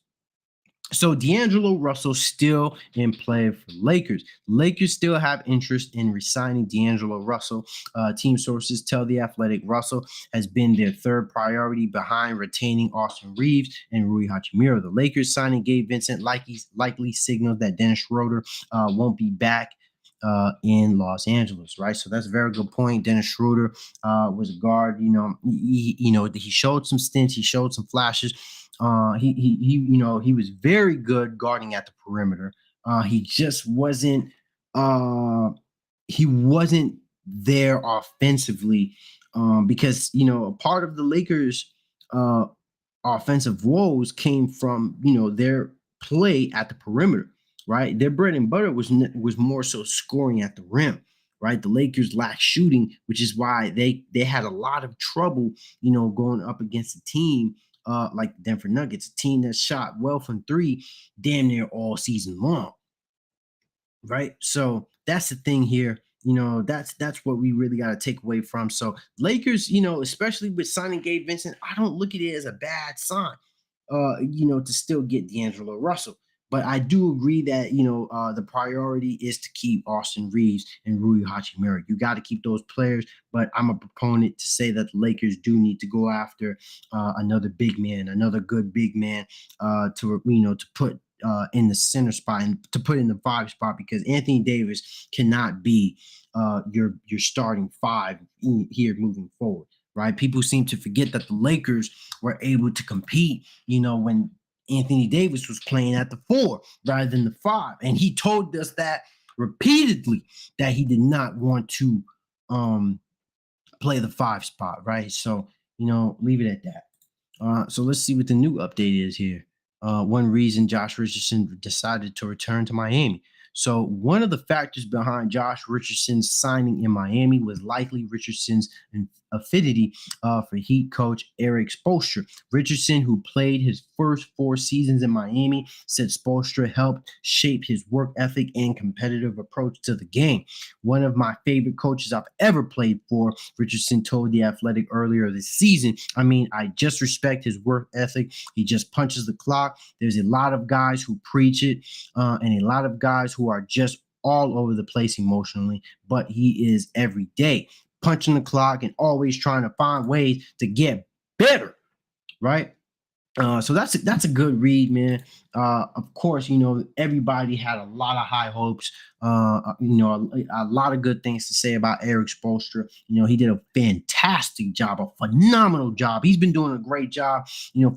So D'Angelo Russell still in play for Lakers. Lakers still have interest in re-signing D'Angelo Russell. Team sources tell The Athletic Russell has been their third priority behind retaining Austin Reeves and Rui Hachimura. The Lakers signing Gabe Vincent likely signals that Dennis Schroeder won't be back in Los Angeles, right? So that's a very good point. Dennis Schroeder was a guard. He showed some stints. He showed some flashes. He was very good guarding at the perimeter. He just wasn't. He wasn't there offensively, because part of the Lakers' offensive woes came from their play at the perimeter. Right, their bread and butter was more so scoring at the rim. Right, the Lakers lacked shooting, which is why they had a lot of trouble, going up against a team like the Denver Nuggets, a team that shot well from 3 damn near all season long. Right, so that's the thing here. That's what we really got to take away from. So Lakers, especially with signing Gabe Vincent, I don't look at it as a bad sign. to still get D'Angelo Russell. But I do agree that the priority is to keep Austin Reeves and Rui Hachimura. You got to keep those players. But I'm a proponent to say that the Lakers do need to go after another big man, another good big man, to put in the center spot and to put in the five spot, because Anthony Davis cannot be your starting five here moving forward. Right? People seem to forget that the Lakers were able to compete, when Anthony Davis was playing at the four rather than the five. And he told us that repeatedly, that he did not want to um, play the five spot, right? So, leave it at that. So let's see what the new update is here. One reason Josh Richardson decided to return to Miami. So one of the factors behind Josh Richardson's signing in Miami was likely Richardson's affinity for Heat coach Eric Spoelstra. Richardson, who played his first 4 seasons in Miami, said Spoelstra helped shape his work ethic and competitive approach to the game. One of my favorite coaches I've ever played for, Richardson told The Athletic earlier this season. I mean, I just respect his work ethic. He just punches the clock. There's a lot of guys who preach it, and a lot of guys who are just all over the place emotionally, but he is every day punching the clock and always trying to find ways to get better, right? So that's a good read, man. Of course, everybody had a lot of high hopes. A lot of good things to say about Eric Spoelstra. He did a fantastic job, a phenomenal job. He's been doing a great job,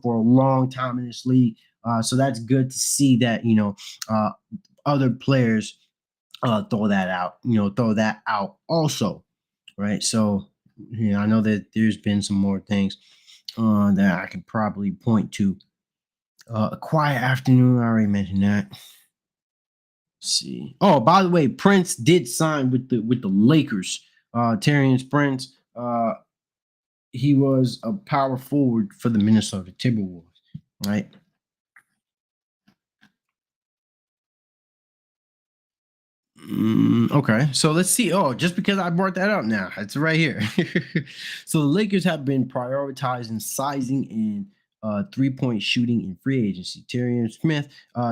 for a long time in this league. So that's good to see that uh, other players throw that out also, right? So, I know that there's been some more things that I could probably point to. A quiet afternoon. I already mentioned that. Let's see. Oh, by the way, Prince did sign with the Lakers. Terrence Prince. He was a power forward for the Minnesota Timberwolves. Right. Okay, so let's see. Oh, just because I brought that up now, it's right here. So the Lakers have been prioritizing sizing and 3-point shooting in free agency. Tyrion Smith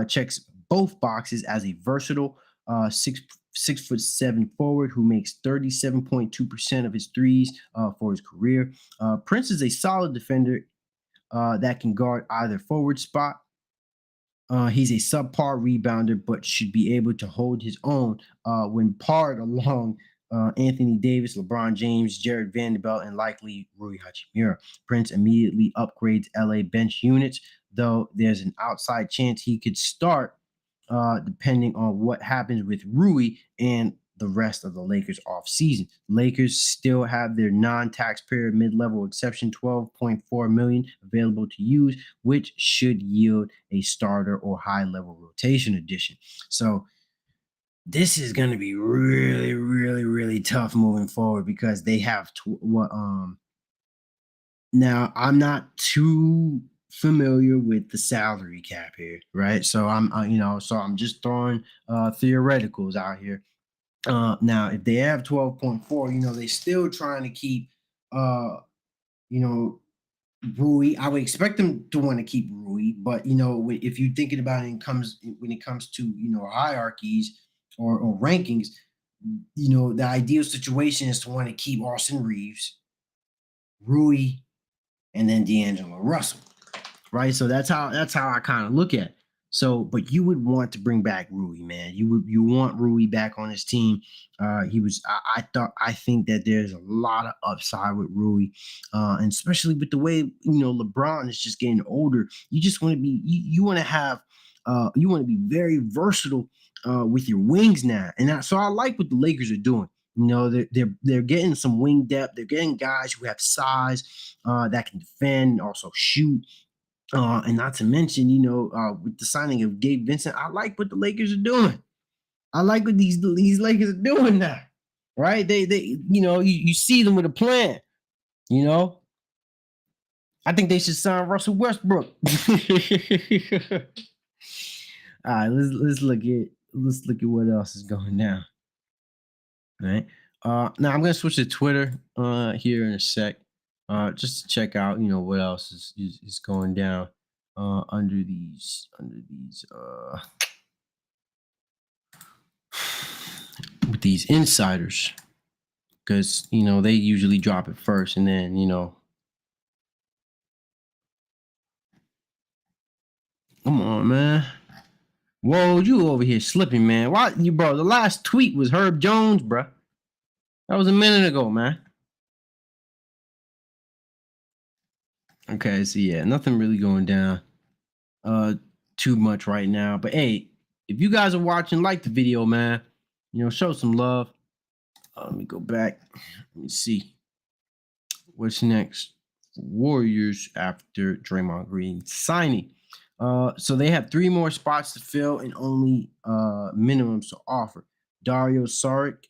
checks both boxes as a versatile 6'7" forward who makes 37.2% of his threes for his career. Prince is a solid defender that can guard either forward spot. He's a subpar rebounder, but should be able to hold his own when paired along Anthony Davis, LeBron James, Jared Vanderbilt, and likely Rui Hachimura. Prince immediately upgrades LA bench units, though there's an outside chance he could start depending on what happens with Rui and the rest of the Lakers offseason. Lakers still have their non-taxpayer mid-level exception, 12.4 million available to use, which should yield a starter or high-level rotation addition. So this is going to be really, really, really tough moving forward, because they have what now I'm not too familiar with the salary cap here, right? So I'm just throwing theoreticals out here. Now, if they have 12.4, they still trying to keep, uh, you know, Rui. I would expect them to want to keep Rui, but if you're thinking about it, when it comes to hierarchies or rankings, the ideal situation is to want to keep Austin Reeves, Rui, and then D'Angelo Russell, right? So that's how I kind of look at it. So, but you would want to bring back Rui, man. You want Rui back on his team. He was. I think that there's a lot of upside with Rui, and especially with the way LeBron is just getting older. You just want to be. You want to have. You want to be very versatile with your wings now, and so I like what the Lakers are doing. They're getting some wing depth. They're getting guys who have size that can defend, also shoot. And not to mention, with the signing of Gabe Vincent, I like what the Lakers are doing. I like what these Lakers are doing now. Right? They you see them with a plan. You know, I think they should sign Russell Westbrook. All right, let's look at what else is going down. All right. Now I'm gonna switch to Twitter here in a sec. Just to check out, what else is going down. under these with these insiders, because they usually drop it first, and then come on, man. Whoa, you over here slipping, man. Why you, bro? The last tweet was Herb Jones, bro. That was a minute ago, man. Okay, so yeah, nothing really going down too much right now. But hey, if you guys are watching, like the video, man. Show some love. Let me go back. Let me see what's next. Warriors after Draymond Green signing. So they have 3 more spots to fill and only minimums to offer. Dario Saric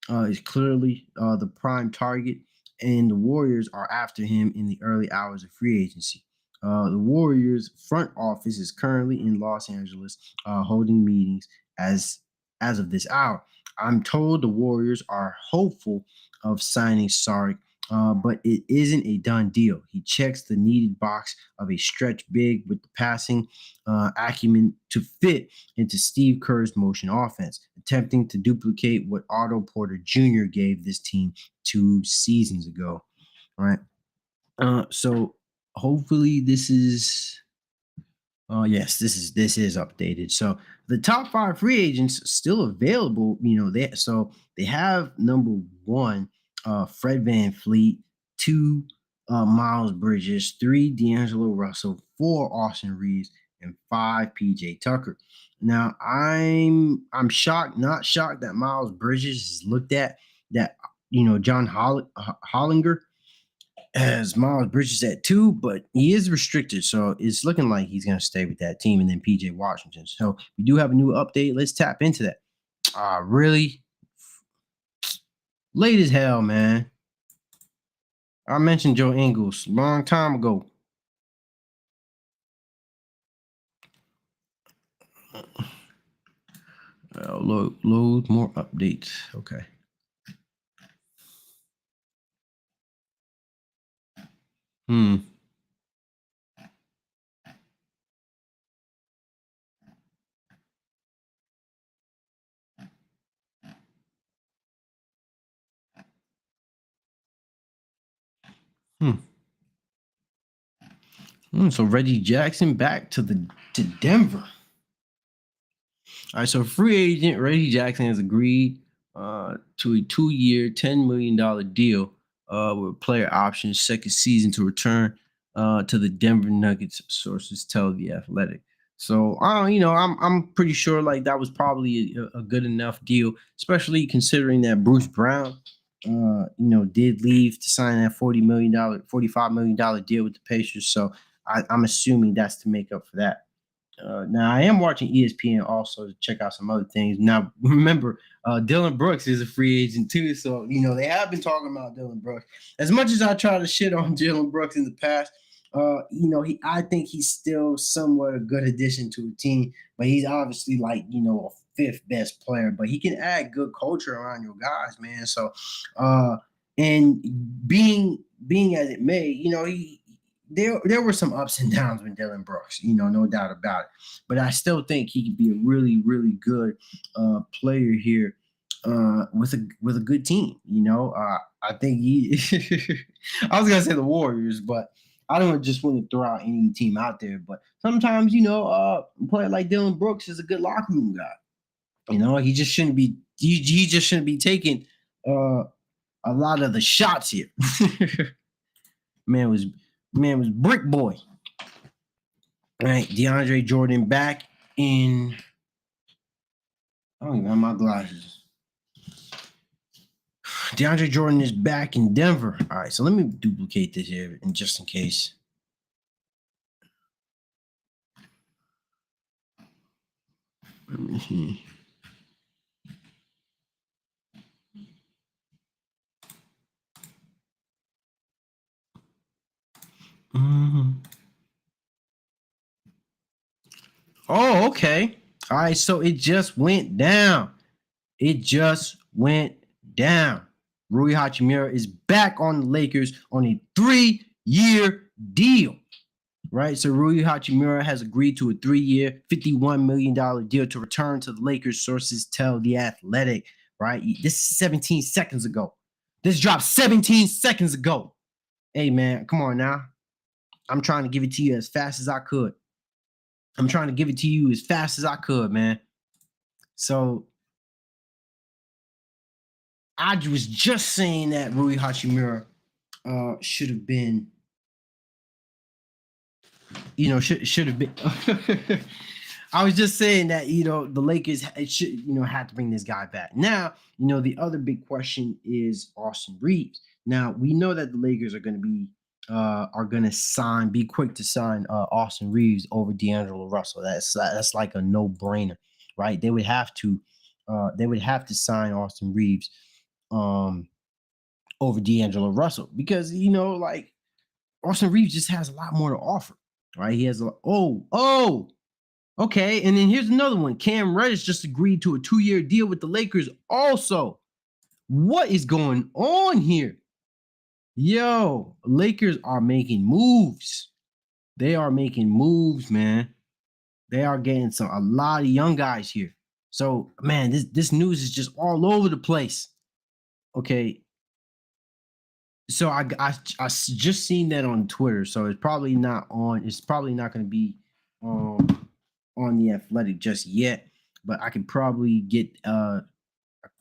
is clearly the prime target, and the Warriors are after him in the early hours of free agency. The Warriors front office is currently in Los Angeles holding meetings as of this hour. I'm told the Warriors are hopeful of signing Saric, but it isn't a done deal. He checks the needed box of a stretch big with the passing acumen to fit into Steve Kerr's motion offense, attempting to duplicate what Otto Porter Jr. gave this team 2 seasons ago. Right. So hopefully this is. Yes, this is updated. So the top 5 free agents still available. They have number 1, Fred VanVleet, 2, Miles Bridges, 3, D'Angelo Russell, 4, Austin Reeves, and 5, PJ Tucker. Now I'm shocked, not shocked that Miles Bridges is looked at that John Hollinger has Miles Bridges at 2, but he is restricted, so it's looking like he's going to stay with that team, and then PJ Washington. So we do have a new update. Let's tap into that. Really late as hell, man. I mentioned Joe Ingles a long time ago. Load more updates. Okay. So Reggie Jackson back to Denver. All right, so free agent Reggie Jackson has agreed to a 2-year, $10 million deal with player options, second season to return to the Denver Nuggets. Sources tell The Athletic. So I'm pretty sure like that was probably a good enough deal, especially considering that Bruce Brown, did leave to sign that $45 million deal with the Pacers. So I'm assuming that's to make up for that. Now I am watching ESPN also to check out some other things. Now remember, Dylan Brooks is a free agent too, so they have been talking about Dylan Brooks. As much as I try to shit on Dylan Brooks in the past, I think he's still somewhat a good addition to a team, but he's obviously like a 5th best player. But he can add good culture around your guys, man. So, and being as it may, there were some ups and downs with Dylan Brooks, no doubt about it. But I still think he could be a really, really good player here with a good team. I think he. I was gonna say the Warriors, but I don't just want to throw out any team out there. But sometimes, a player like Dylan Brooks is a good locker room guy. He just shouldn't be. He just shouldn't be taking a lot of the shots here. Man was brick boy. All right, DeAndre Jordan back in. I don't even have my glasses. DeAndre Jordan is back in Denver. All right, so let me duplicate this here, and just in case. Let me see. Oh, okay. All right, so it just went down. Rui Hachimura is back on the Lakers on a 3-year deal. right? So Rui Hachimura has agreed to a 3-year, $51 million deal to return to the Lakers, sources tell The Athletic, right? This is 17 seconds ago. This dropped 17 seconds ago. Hey, man, come on now. I'm trying to give it to you as fast as I could. I'm trying to give it to you as fast as I could, man. So I was just saying that Rui Hachimura should have been, should have been. I was just saying that the Lakers should had to bring this guy back. Now the other big question is Austin Reeves. Now we know that the Lakers are going to be quick to sign Austin Reeves over D'Angelo Russell. That's like a no brainer, right? They would have to sign Austin Reeves over D'Angelo Russell because like Austin Reeves just has a lot more to offer, right? He has okay, and then here's another one. Cam Reddish just agreed to a 2-year deal with the Lakers. Also, what is going on here? Yo, Lakers are making moves. They are making moves, man. They are getting a lot of young guys here. So, man, this news is just all over the place. Okay, so I just seen that on Twitter. So it's probably not on. It's probably not going to be on the Athletic just yet. But I could probably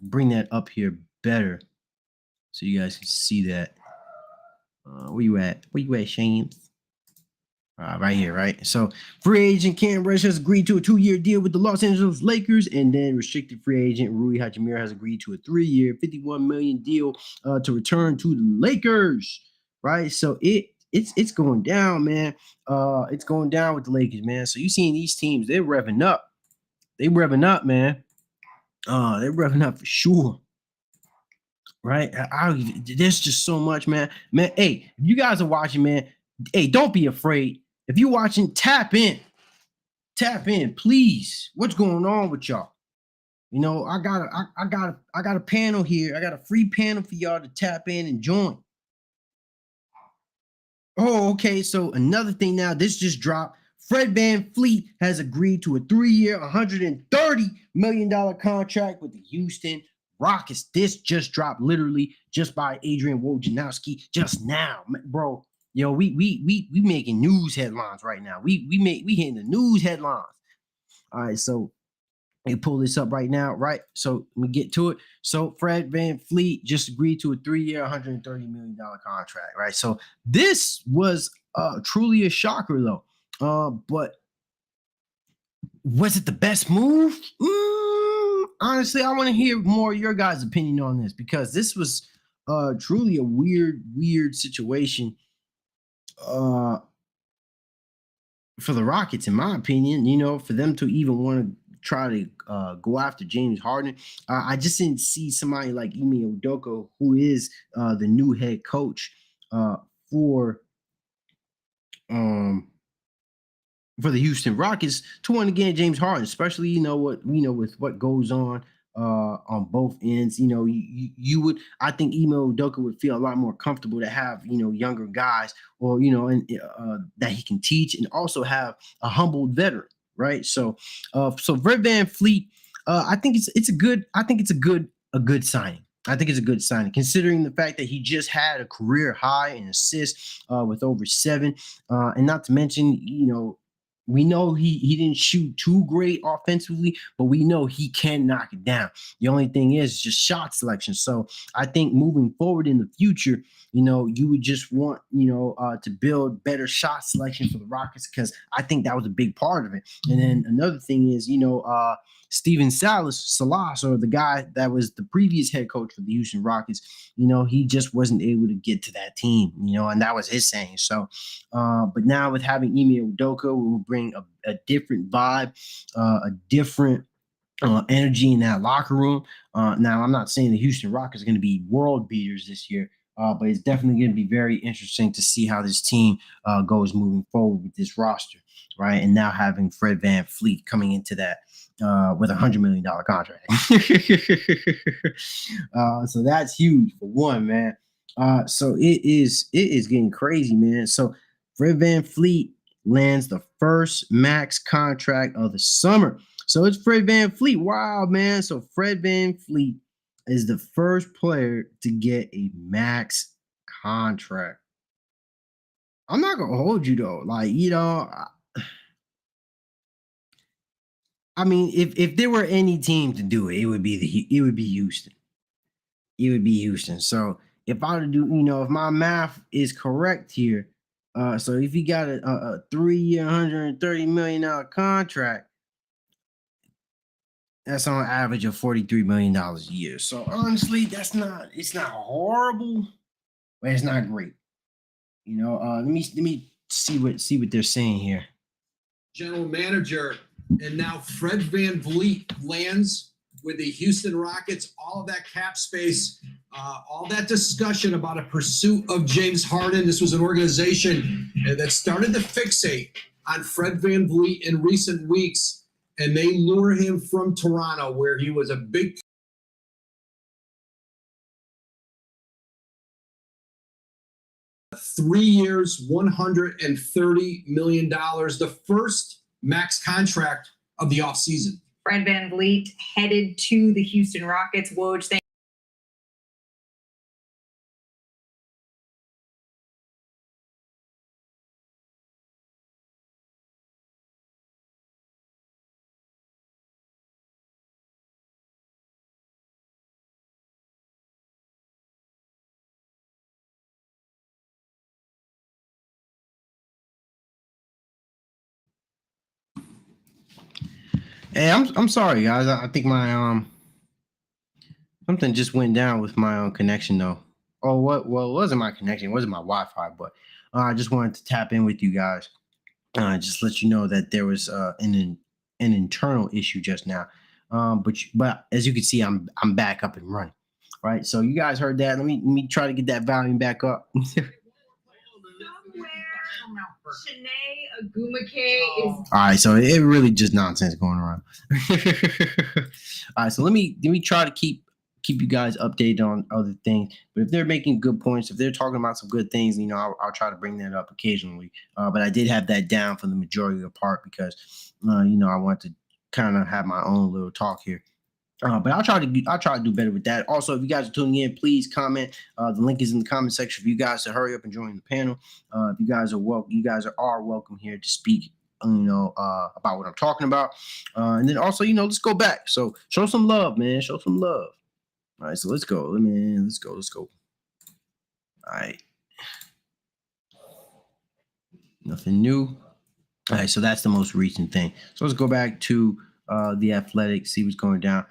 bring that up here better so you guys can see that. Where you at? Where you at, Shames? Right here, right? So, free agent Cam Reddish has agreed to a 2-year deal with the Los Angeles Lakers, and then restricted free agent Rui Hachimura has agreed to a 3-year, $51 million deal to return to the Lakers, right? So it's going down, man. It's going down with the Lakers, man. So you seeing these teams, they're revving up. They revving up, man. They're revving up for sure. Right? There's just so much, man. Man, hey, if you guys are watching, man, hey, don't be afraid. If you're watching, tap in. Tap in, please. What's going on with y'all? I got a panel here. I got a free panel for y'all to tap in and join. Oh, okay. So another thing now, this just dropped. Fred VanVleet has agreed to a 3-year, $130 million contract with the Houston Rockets. This just dropped literally just by Adrian Wojnarowski just now, bro. We making news headlines right now. We hitting the news headlines. All right, so we pull this up right now, right? So let me get to it. So Fred VanVleet just agreed to a 3-year, $130 million contract, right? So this was truly a shocker, though. But was it the best move? Honestly, I want to hear more of your guys' opinion on this because this was truly a weird situation for the Rockets, in my opinion. For them to even want to try to go after James Harden. I just didn't see somebody like Ime Udoka, who is the new head coach for the Houston Rockets, to want to get James Harden, especially with what goes on both ends. You would, I think Ime Udoka would feel a lot more comfortable to have younger guys, or and that he can teach, and also have a humbled veteran, right? So Fred VanVleet, I think it's a good signing. I think it's a good signing, considering the fact that he just had a career high in assists with over 7, and not to mention, we know he didn't shoot too great offensively, but we know he can knock it down. The only thing is just shot selection. So I think moving forward in the future, you would just want, to build better shot selection for the Rockets, because I think that was a big part of it. And then another thing is, Steven Salas, or the guy that was the previous head coach for the Houston Rockets, he just wasn't able to get to that team, and that was his saying. So, but now with having Ime Udoka, we will bring a different vibe, a different energy in that locker room. Now, I'm not saying the Houston Rockets are going to be world beaters this year, but it's definitely going to be very interesting to see how this team goes moving forward with this roster, right? And now having Fred VanVleet coming into that with $100 million contract. So that's huge for one, man. So it is getting crazy, man. So Fred VanVleet, lands the first max contract of the summer. So it's Fred VanVleet. Wow, man. So Fred VanVleet is the first player to get a max contract. I'm not gonna hold you though. Like, I mean, if there were any team to do it, it would be Houston. It would be Houston. So if I were to do, if my math is correct here, so if you got a 3-year, $130 million contract, that's on average of $43 million a year. So honestly, it's not horrible, but it's not great. Let me see what they're saying here. General manager, and now Fred VanVleet lands with the Houston Rockets. All of that cap space, all that discussion about a pursuit of James Harden. This was an organization that started to fixate on Fred VanVleet in recent weeks, and they lure him from Toronto, where he was a big 3 years, $130 million, the first max contract of the offseason. Fred VanVleet headed to the Houston Rockets. Woj, thank Hey, I'm sorry, guys. I think my something just went down with my connection though. Oh, what? Well, it wasn't my connection. It wasn't my Wi-Fi, but I just wanted to tap in with you guys. Just let you know that there was an internal issue just now. But as you can see, I'm back up and running. Right. So you guys heard that. Let me try to get that volume back up. Shanae Agumake is. All right, so it really just nonsense going around. All right, so let me try to keep you guys updated on other things. But if they're making good points, if they're talking about some good things, I'll try to bring that up occasionally. But I did have that down for the majority of the part because I want to kind of have my own little talk here. But I'll try to do better with that. Also, if you guys are tuning in, please comment. The link is in the comment section for you guys to hurry up and join the panel. If you guys are welcome, you guys are welcome here to speak. About what I'm talking about. And then also, let's go back. So show some love, man. Show some love. All right, so let's go, man. Let's go. All right. Nothing new. All right, so that's the most recent thing. So let's go back to the Athletics, see what's going down.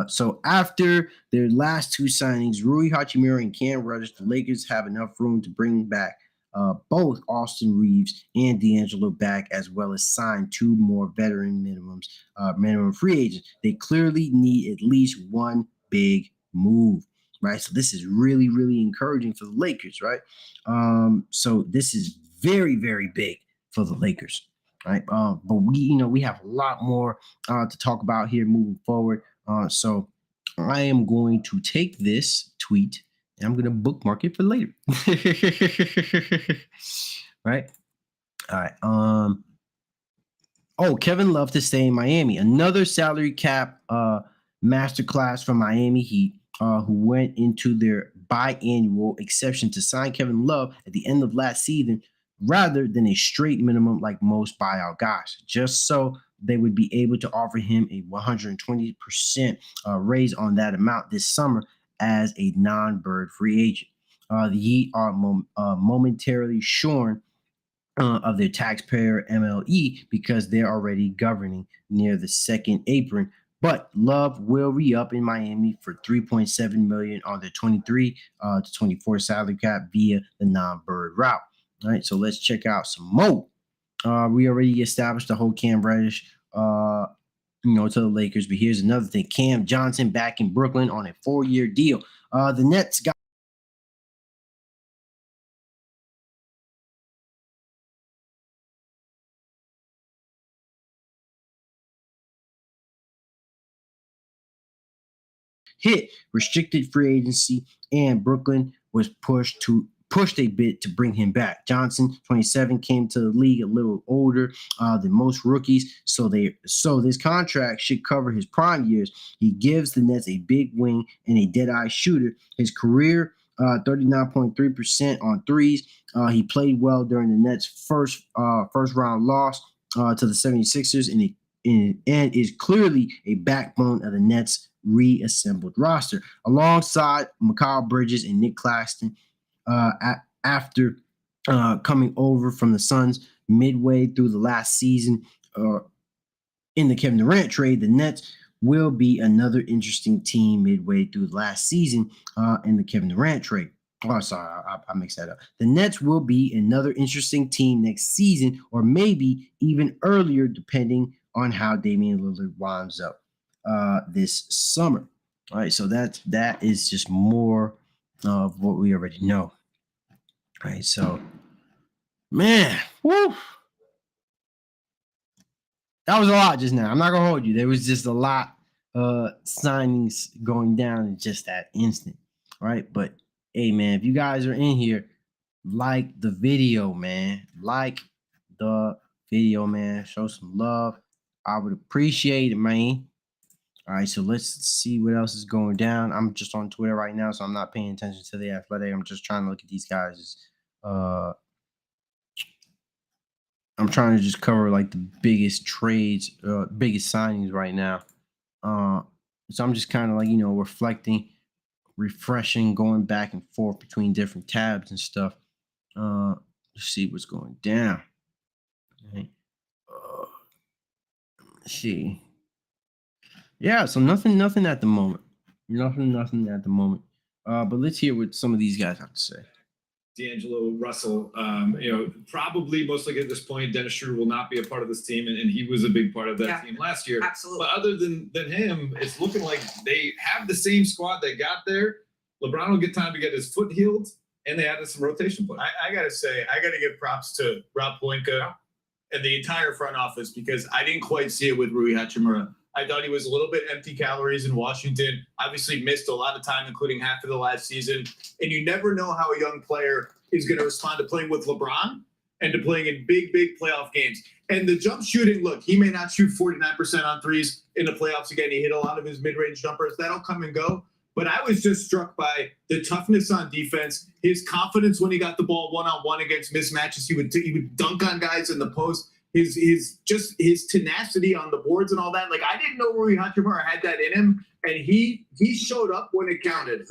So after their last two signings, Rui Hachimura and Cam Reddish, the Lakers have enough room to bring back both Austin Reeves and D'Angelo back, as well as sign two more veteran minimum free agents. They clearly need at least one big move, right? So this is really, really encouraging for the Lakers, right? So this is very, very big for the Lakers, right? But we have a lot more to talk about here moving forward. So I am going to take this tweet and I'm going to bookmark it for later. Right? All right. Oh, Kevin Love to stay in Miami. Another salary cap masterclass from Miami Heat, who went into their biannual exception to sign Kevin Love at the end of last season rather than a straight minimum like most buyout guys, just so they would be able to offer him a 120% raise on that amount this summer as a non-bird free agent. The Heat are momentarily shorn of their taxpayer MLE because they're already governing near the second apron. But Love will re-up in Miami for $3.7 million on their 23 to 24 salary cap via the non-bird route. All right, so let's check out some more. We already established the whole Cam Reddish, to the Lakers. But here's another thing: Cam Johnson back in Brooklyn on a 4-year deal. The Nets got hit restricted free agency, and Brooklyn was pushed to pushed a bit to bring him back. Johnson, 27, came to the league a little older than most rookies, so this contract should cover his prime years. He gives the Nets a big wing and a dead-eye shooter. His career, 39.3% on threes. He played well during the Nets' first round loss to the 76ers, and is clearly a backbone of the Nets' reassembled roster, alongside Mikal Bridges and Nick Claxton. After coming over from the Suns midway through the last season in the Kevin Durant trade, the Nets will be another interesting team midway through the last season in the Kevin Durant trade. Oh, sorry, I mixed that up. The Nets will be another interesting team next season, or maybe even earlier, depending on how Damian Lillard winds up this summer. All right, so that is just more of what we already know. All right, so man, woo. That was a lot just now. I'm not gonna hold you. There was just a lot signings going down in just that instant. All right. But hey man, if you guys are in here, like the video, man. Like the video, man. Show some love. I would appreciate it, man. All right, so let's see what else is going down. I'm just on Twitter right now, so I'm not paying attention to the Athletic. I'm just trying to look at these guys. I'm trying to just cover like the biggest trades, biggest signings right now. So I'm just kind of like, reflecting, refreshing, going back and forth between different tabs and stuff. Let's see what's going down. Okay. Let's see. Yeah, so nothing at the moment. Nothing at the moment. But let's hear what some of these guys have to say. D'Angelo Russell, probably most likely at this point, Dennis Schroeder will not be a part of this team, and he was a big part of that team last year. Absolutely. But other than him, it's looking like they have the same squad they got there. LeBron will get time to get his foot healed, and they added some rotation play. I got to give props to Rob Pelinka and the entire front office, because I didn't quite see it with Rui Hachimura. I thought he was a little bit empty calories in Washington. Obviously missed a lot of time, including half of the last season. And you never know how a young player is going to respond to playing with LeBron and to playing in big playoff games. And the jump shooting, look, he may not shoot 49% on threes in the playoffs again. He hit a lot of his mid-range jumpers. That'll come and go. But I was just struck by the toughness on defense, his confidence when he got the ball one-on-one against mismatches. He would dunk on guys in the post. His tenacity on the boards and all that. Like, I didn't know Rui Hachimura had that in him, and he showed up when it counted.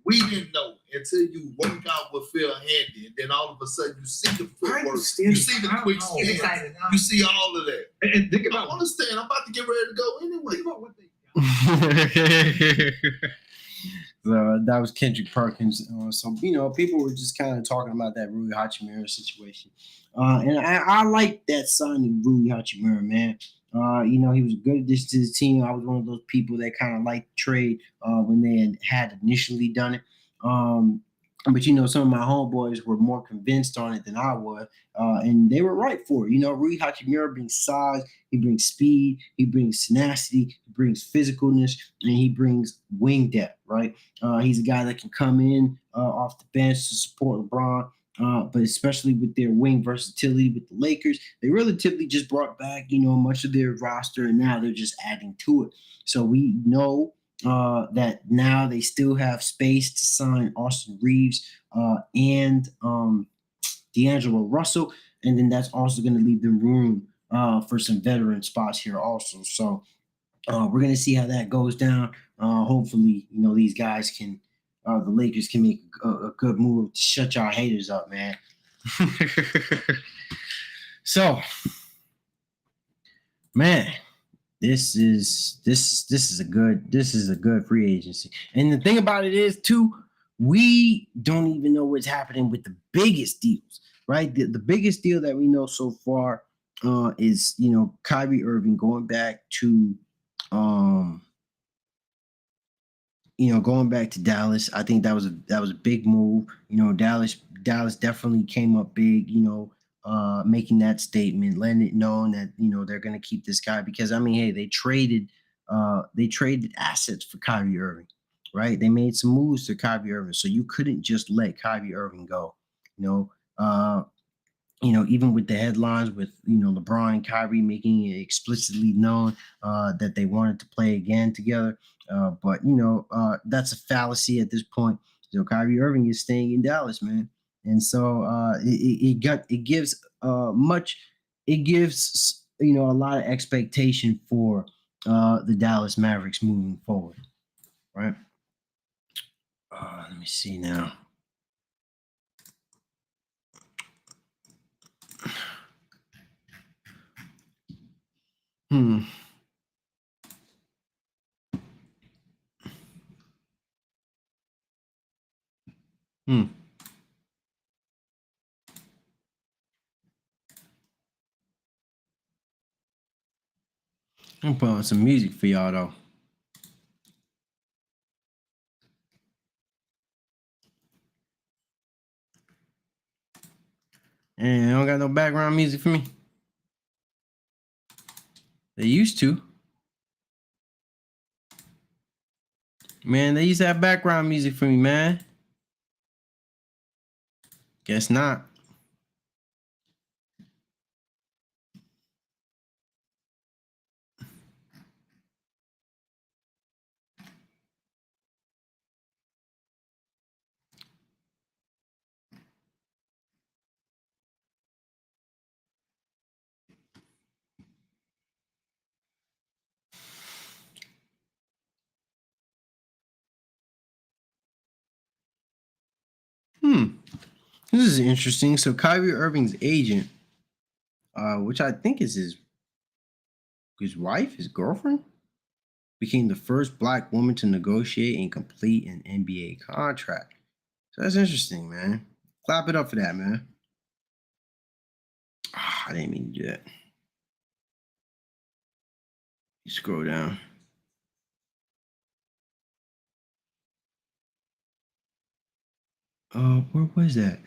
We didn't know until you work out with Phil Handy, and then all of a sudden you see the footwork, you see the quick stance, you see all of that. And think about, I understand. I'm about to get ready to go anyway. Think about what they got. That was Kendrick Perkins. So people were just kind of talking about that Rui Hachimura situation. And I like that signing Rui Hachimura, man. He was a good addition to the team. I was one of those people that kind of liked the trade when they had initially done it. But some of my homeboys were more convinced on it than I was, and they were right for it. Rui Hachimura brings size, he brings speed, he brings tenacity, he brings physicalness, and he brings wing depth. Right? He's a guy that can come in off the bench to support LeBron. But especially with their wing versatility with the Lakers, they relatively just brought back, much of their roster, and now they're just adding to it. So we know that now they still have space to sign Austin Reeves and D'Angelo Russell, and then that's also going to leave them room for some veteran spots here also. So we're going to see how that goes down. Hopefully, these guys can. The Lakers can make a good move to shut y'all haters up, man. So, man, this is a good free agency. And the thing about it is, too, we don't even know what's happening with the biggest deals, right? The biggest deal that we know so far is Kyrie Irving going back to going back to Dallas. I think that was a big move. Dallas definitely came up big, making that statement, letting it known that, they're going to keep this guy because, hey, they traded assets for Kyrie Irving, right? They made some moves to Kyrie Irving. So you couldn't just let Kyrie Irving go. You know, even with the headlines with LeBron and Kyrie making it explicitly known that they wanted to play again together. But that's a fallacy at this point. Kyrie Irving is staying in Dallas, man, and so it gives a lot of expectation for the Dallas Mavericks moving forward, right? Let me see now. Hmm. Hmm. I'm putting on some music for y'all though. And I don't got no background music for me. They used to. Man, they used to have background music for me, man. Guess not. This is interesting. So Kyrie Irving's agent, which I think is his wife, his girlfriend, became the first Black woman to negotiate and complete an NBA contract. So that's interesting, man. Clap it up for that, man. I didn't mean to do that. You scroll down. Where was that?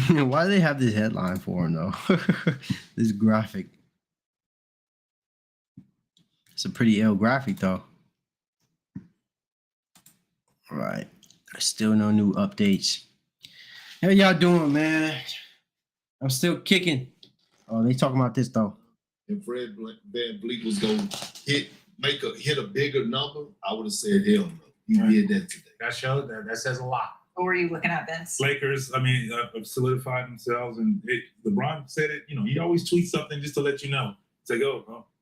Why do they have this headline for him though? This graphic. It's a pretty ill graphic though. All right. There's still no new updates. How y'all doing, man? I'm still kicking. Oh, they talking about this though. If Fred Van Vliet was gonna hit a bigger number, I would have said hell no. He did that today. That says a lot. What were you looking at, Vince? Lakers, have solidified themselves, and LeBron said it. He always tweets something just to let you know. It's like,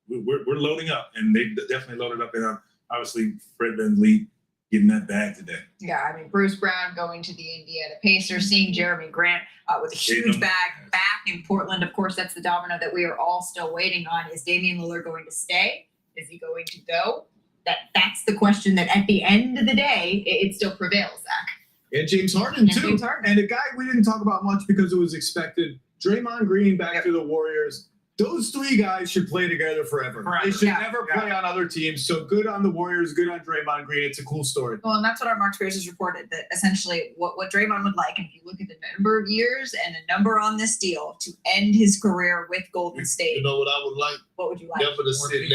we're loading up, and they definitely loaded up. And obviously, Fred VanVleet getting that bag today. Yeah, Bruce Brown going to the Indiana Pacers, seeing Jeremy Grant with a huge bag back in Portland. Of course, that's the domino that we are all still waiting on. Is Damian Lillard going to stay? Is he going to go? That's the question that at the end of the day, it still prevails, Zach. And James Harden, too. And a guy we didn't talk about much because it was expected. Draymond Green back to the Warriors. Those three guys should play together forever. They should never play on other teams. So good on the Warriors, good on Draymond Green. It's a cool story. Well, and that's what our Mark Spears has reported, that essentially what Draymond would like, and if you look at the number of years and the number on this deal to end his career with Golden State. You know what I would like? What would you like? Never to sit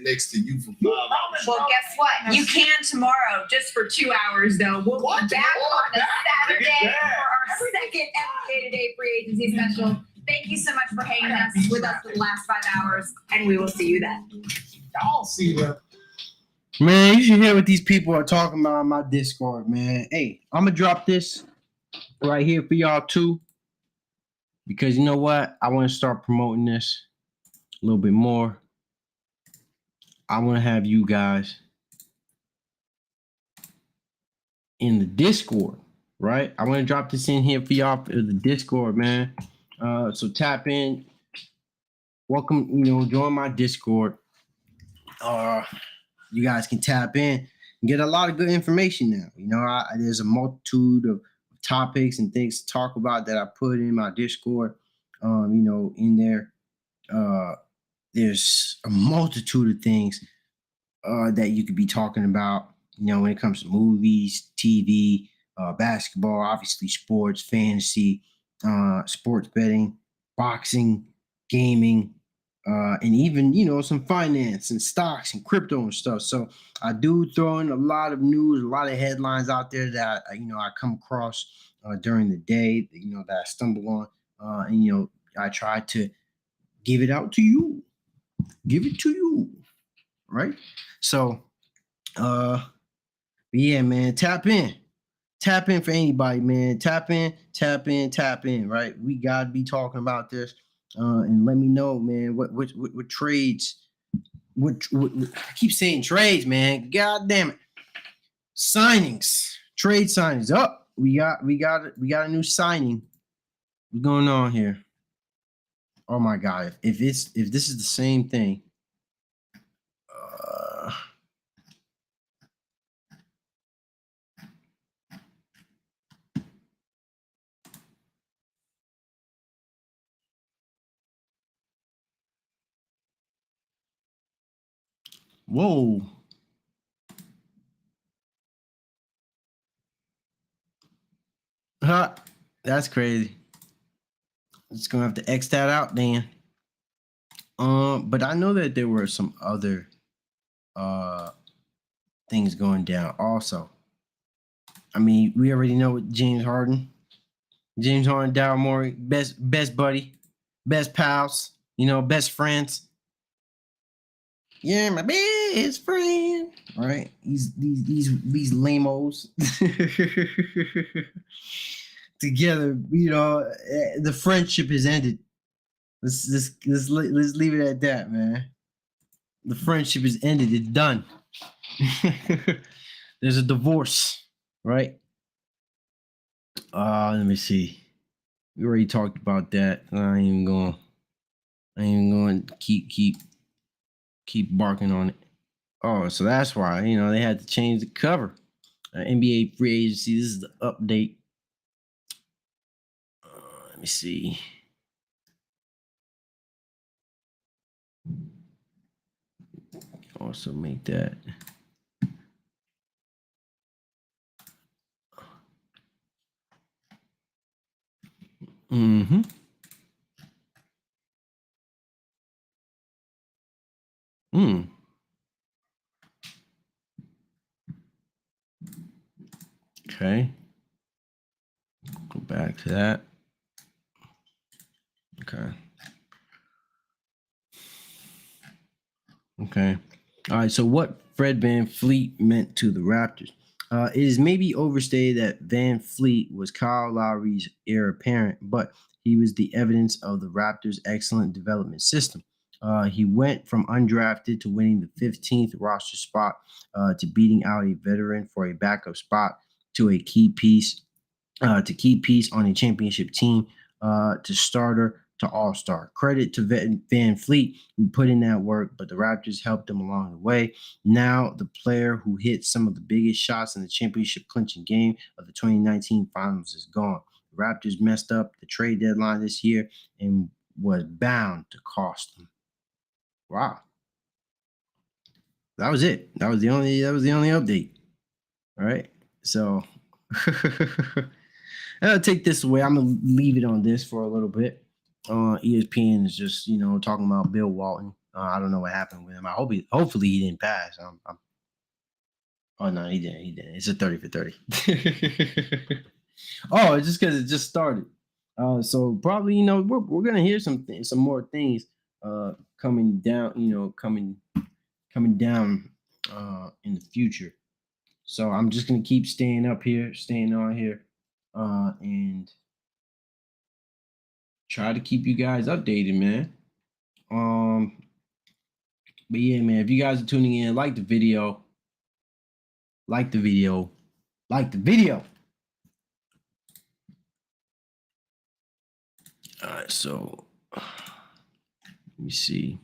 next to you for 5 hours. Well, guess what? You can tomorrow, just for 2 hours, though. We'll be back on a Saturday for our second NBA Today free agency special. Thank you so much for hanging with us for the last 5 hours, and we will see you then. I'll see you. Man, you should hear what these people are talking about on my Discord, man. Hey, I'm going to drop this right here for y'all, too. Because you know what? I want to start promoting this a little bit more. I want to have you guys in the Discord, right? I want to drop this in here for y'all for the Discord, man. So tap in. Welcome, join my Discord. You guys can tap in and get a lot of good information now. There's a multitude of topics and things to talk about that I put in my Discord. In there, there's a multitude of things that you could be talking about, when it comes to movies, TV, basketball, obviously sports, fantasy, sports betting, boxing, gaming, and even some finance and stocks and crypto and stuff. So I do throw in a lot of news, a lot of headlines out there that I come across during the day, that I stumble on, and I try to give it out to you, give it to you, right? So, yeah, man, tap in for anybody, man. Tap in, right? We gotta be talking about this, and let me know, man. What trades? I keep saying trades, man. God damn it. Signings, trade signings. Up. We got a new signing. What's going on here? Oh my god! If this is the same thing, whoa. Huh, that's crazy. Just gonna have to X that out, then. But I know that there were some other things going down also. I mean, we already know what James Harden, Daryl Morey, best buddy, best pals, best friends. Yeah, my best friend. Right? These lamos together. The friendship has ended. Let's leave it at that, man. The friendship is ended. It's done. There's a divorce, right? Let me see. We already talked about that. I ain't even going to keep barking on it. Oh, so that's why they had to change the cover. NBA free agency. This is the update. Let me see. Also make that. Mm-hmm. Okay. Go back to that. Okay. Okay. All right. So what Fred VanVleet meant to the Raptors? It is maybe overstated that Van Fleet was Kyle Lowry's heir apparent, but he was the evidence of the Raptors' excellent development system. He went from undrafted to winning the 15th roster spot to beating out a veteran for a backup spot to a key piece on a championship team to starter to all-star. Credit to Van Fleet, who put in that work, but the Raptors helped him along the way. Now, the player who hit some of the biggest shots in the championship clinching game of the 2019 finals is gone. The Raptors messed up the trade deadline this year and was bound to cost them. Wow. That was it. That was the only update. All right. So I'll take this away. I'm gonna leave it on this for a little bit. ESPN is just talking about Bill Walton. I don't know what happened with him. Hopefully he didn't pass. Oh no, he didn't. He didn't. It's a 30 for 30. Oh, it's just because it just started. So probably we're gonna hear some more things coming down. Coming down in the future. So I'm just gonna keep staying on here, and try to keep you guys updated, man. But yeah, man, if you guys are tuning in, like the video. All right, so let me see.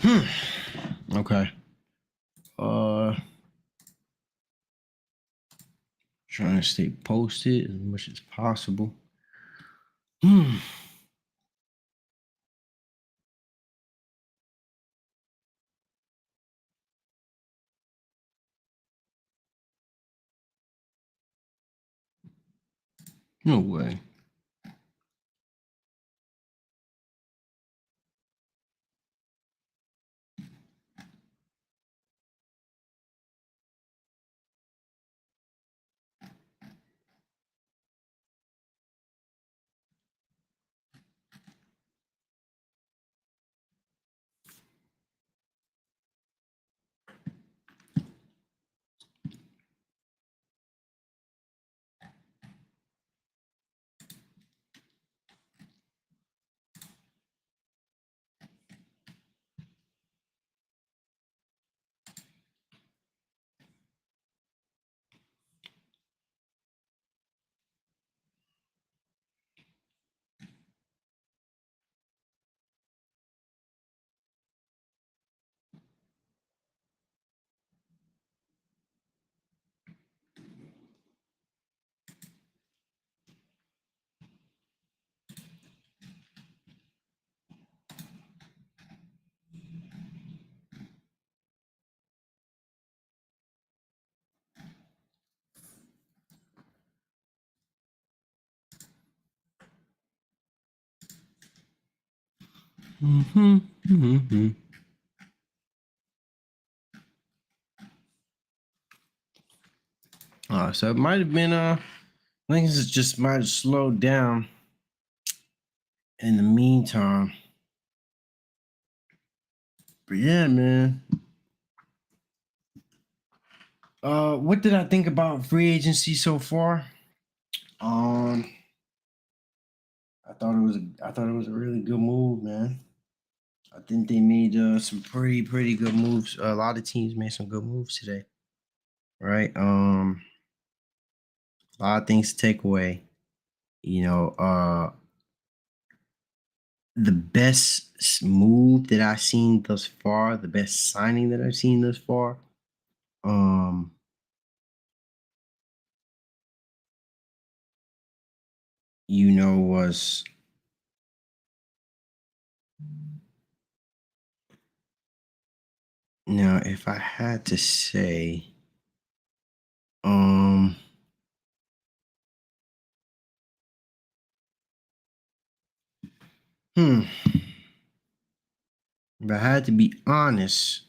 Okay. Trying to stay posted as much as possible. No way. So it might have been I think it just might have slowed down in the meantime. But yeah, man. What did I think about free agency so far? I thought it was a really good move, man. I think they made some pretty good moves. A lot of teams made some good moves today, right? A lot of things to take away. The best move that I've seen thus far, the best signing that I've seen thus far, was now if I had to say, if I had to be honest,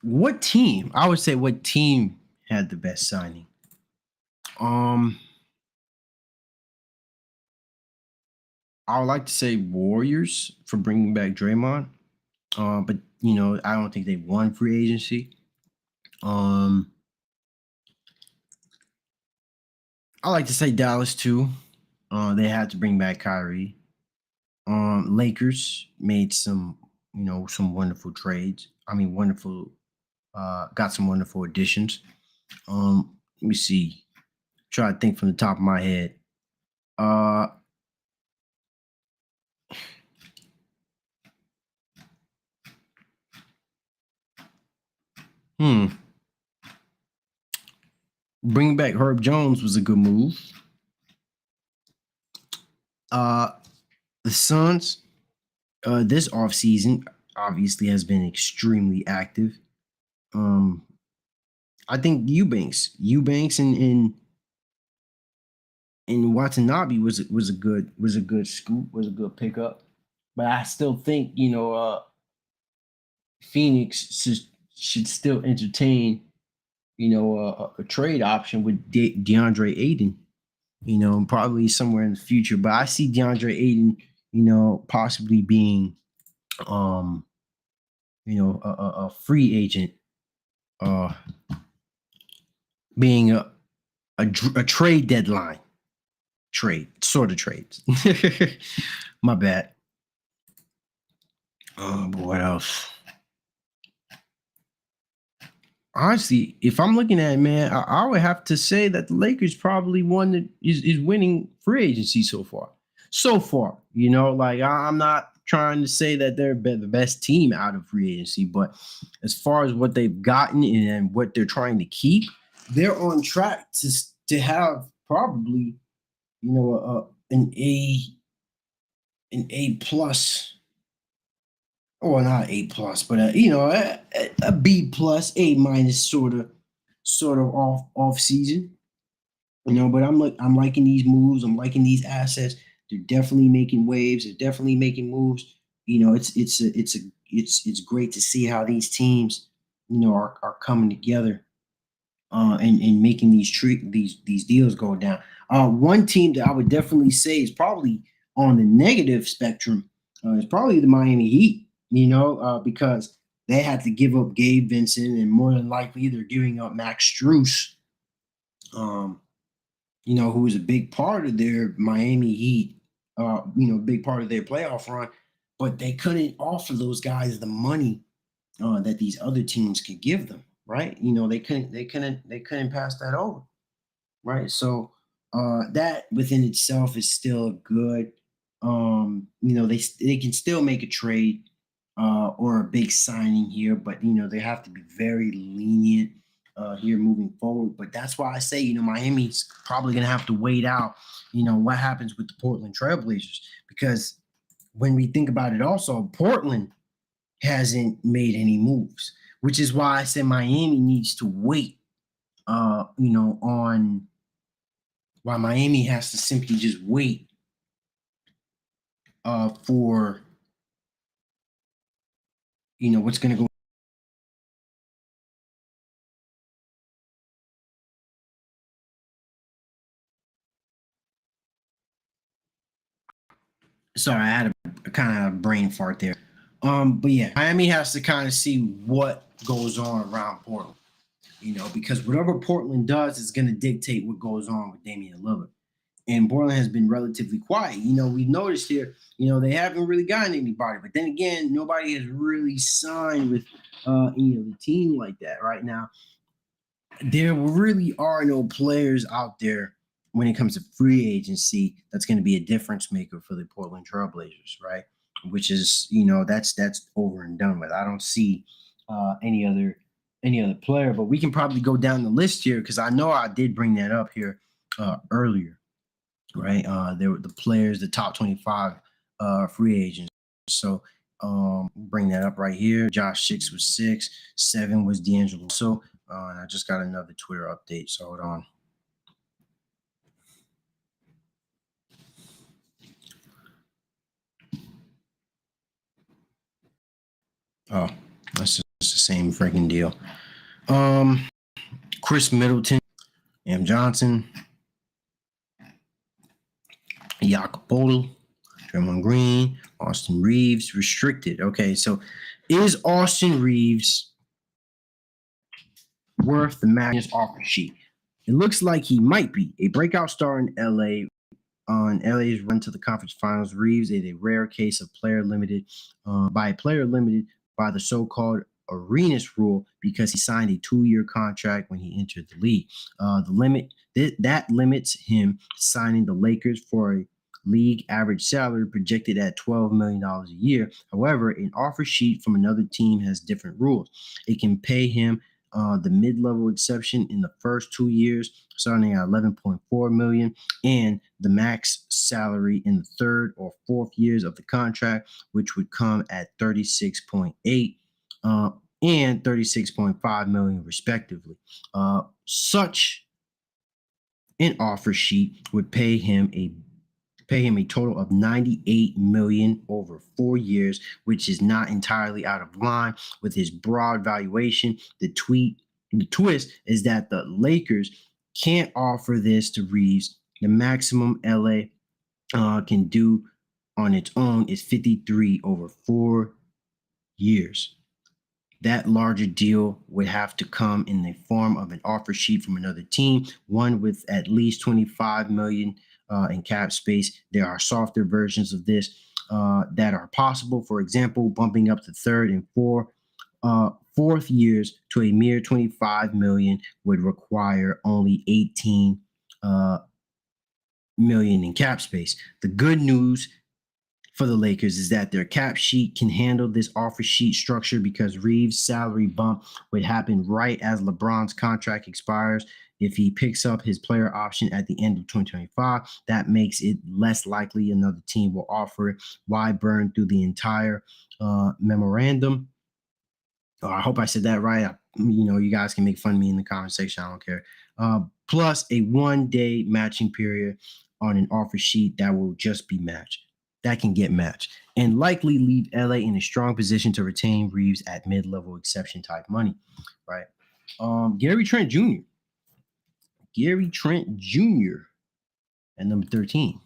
what team? I would say what team had the best signing? I would like to say Warriors for bringing back Draymond. But I don't think they won free agency. I like to say Dallas too. They had to bring back Kyrie. Lakers made some wonderful trades. I mean, got some wonderful additions. Let me see. Try to think from the top of my head. Bringing back Herb Jones was a good move. The Suns, this offseason obviously has been extremely active. I think Eubanks and Watanabe was a good scoop, was a good pickup. But I still think Phoenix should still entertain a trade option with DeAndre Ayton. Probably somewhere in the future. But I see DeAndre Ayton, possibly being, a free agent, being a trade deadline sort of trades. My bad. But what else? Honestly, if I'm looking at it, man, I would have to say that the Lakers probably is winning free agency so far. I'm not trying to say that they're the best team out of free agency, but as far as what they've gotten and what they're trying to keep, they're on track to have probably, you know, an A plus, or not A plus, but you know, a B plus, A minus sort of off season. You know, but I'm liking these moves. I'm liking these assets. They're definitely making waves. They're definitely making moves. You know, it's great to see how these teams, you know, are coming together, and making these deals go down. One team that I would definitely say is probably on the negative spectrum is probably the Miami Heat. You know, because they had to give up Gabe Vincent, and more than likely they're giving up Max Strus. You know, who was a big part of their Miami Heat, you know, big part of their playoff run, but they couldn't offer those guys the money that these other teams could give them, right? You know, they couldn't pass that over, right? So that within itself is still good. You know, they can still make a trade or a big signing here, but you know, they have to be very lenient here moving forward. But that's why I say, you know, Miami's probably gonna have to wait out, you know, what happens with the Portland Trailblazers, because when we think about it, also Portland hasn't made any moves, which is why I said Miami needs to wait. You know, on why Miami has to simply just wait for, you know, what's going to go. Sorry, I had a kind of brain fart there. But yeah, Miami has to kind of see what goes on around Portland, you know, because whatever Portland does is going to dictate what goes on with Damian Lillard. And Portland has been relatively quiet. You know, we've noticed here, you know, they haven't really gotten anybody. But then again, nobody has really signed with any of the team like that right now. There really are no players out there when it comes to free agency that's going to be a difference maker for the Portland Trailblazers, right? Which is, you know, that's over and done with. I don't see any other player, but we can probably go down the list here because I know I did bring that up here earlier, right? There were the players, the top 25 free agents. So bring that up right here. Josh Six was 6, 7 was D'Angelo. So and I just got another Twitter update. So hold on. Oh, that's just the same freaking deal. Chris Middleton, M. Johnson, Jakob Poeltl, Draymond Green, Austin Reeves, restricted. Okay, so is Austin Reeves worth the Magnus offer sheet? It looks like he might be. A breakout star in LA on LA's run to the conference finals. Reeves is a rare case of player limited by the so-called Arenas rule because he signed a 2-year contract when he entered the league. That limits him signing the Lakers for a league average salary projected at $12 million a year. However, an offer sheet from another team has different rules. It can pay him the mid-level exception in the first 2 years, starting at $11.4 million, and the max salary in the third or fourth years of the contract, which would come at $36.8 and $36.5 million, respectively. Such an offer sheet would pay him a total of $98 million over 4 years, which is not entirely out of line with his broad valuation. The twist is that the Lakers can't offer this to Reeves. The maximum LA can do on its own is 53 over 4 years. That larger deal would have to come in the form of an offer sheet from another team, one with at least $25 million in cap space. There are softer versions of this that are possible. For example, bumping up the third and fourth years to a mere $25 million would require only $18 million in cap space. The good news for the Lakers is that their cap sheet can handle this offer sheet structure because Reeves' salary bump would happen right as LeBron's contract expires. If he picks up his player option at the end of 2025, that makes it less likely another team will offer it. Why burn through the entire memorandum? Oh, I hope I said that right. You guys can make fun of me in the comment section. I don't care. Plus a 1-day matching period on an offer sheet that will just be matched. That can get matched and likely leave LA in a strong position to retain Reeves at mid-level exception type money, right? Gary Trent Jr. Gary Trent Jr. at number 13.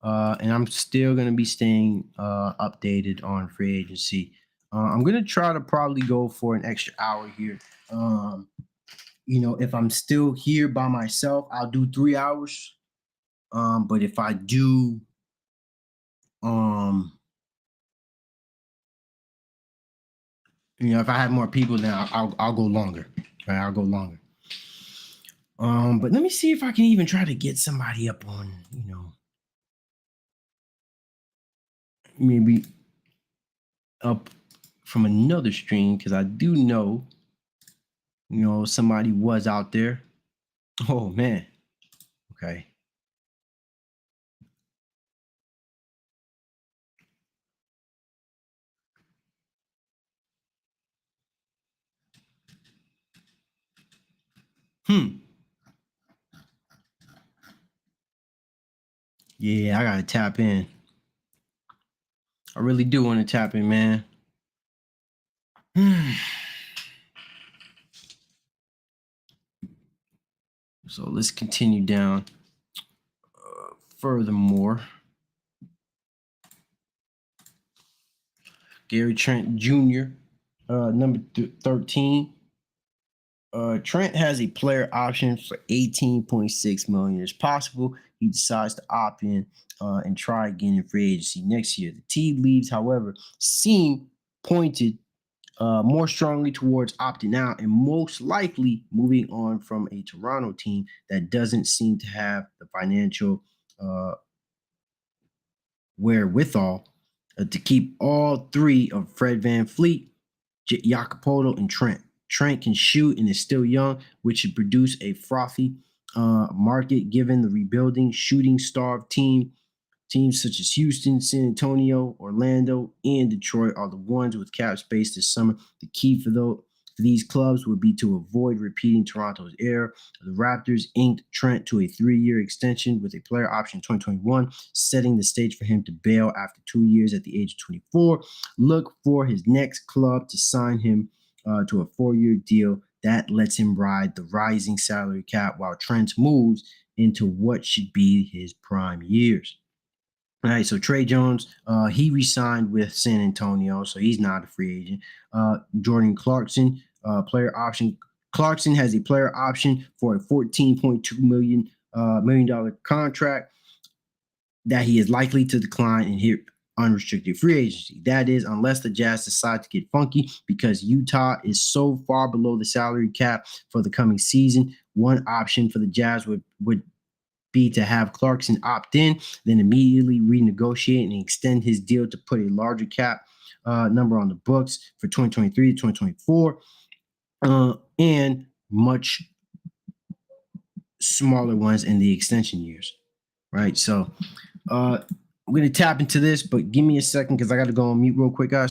And I'm still going to be staying updated on free agency. I'm going to try to probably go for an extra hour here. If I'm still here by myself, I'll do 3 hours. But if I do, if I have more people, then I'll go longer. Right? I'll go longer. But let me see if I can even try to get somebody up on, maybe up from another stream, because I do know, somebody was out there. Oh man. Okay. Yeah, I gotta tap in. I really do want to tap in, man. So let's continue down. Furthermore, Gary Trent Jr., number 13. Trent has a player option for $18.6 million. It's possible he decides to opt in and try again in free agency next year. The tea leaves, however, seem pointed more strongly towards opting out and most likely moving on from a Toronto team that doesn't seem to have the financial wherewithal to keep all three of Fred VanVleet, Jacopoto, and Trent. Trent can shoot and is still young, which should produce a frothy market given the rebuilding, shooting-starved team. Teams such as Houston, San Antonio, Orlando, and Detroit are the ones with cap space this summer. The key for these clubs would be to avoid repeating Toronto's error. The Raptors inked Trent to a 3-year extension with a player option in 2021, setting the stage for him to bail after 2 years at the age of 24. Look for his next club to sign him to a 4-year deal that lets him ride the rising salary cap while Trent moves into what should be his prime years. All right, so Trey Jones, he re-signed with San Antonio, so he's not a free agent. Jordan Clarkson, player option. Clarkson has a player option for a $14.2 million contract that he is likely to decline and hit unrestricted free agency. That is, unless the Jazz decide to get funky, because Utah is so far below the salary cap for the coming season. One option for the Jazz would be to have Clarkson opt in, then immediately renegotiate and extend his deal to put a larger cap number on the books for 2023 to 2024 and much smaller ones in the extension years, right? So I'm going to tap into this, but give me a second because I got to go on mute real quick, guys.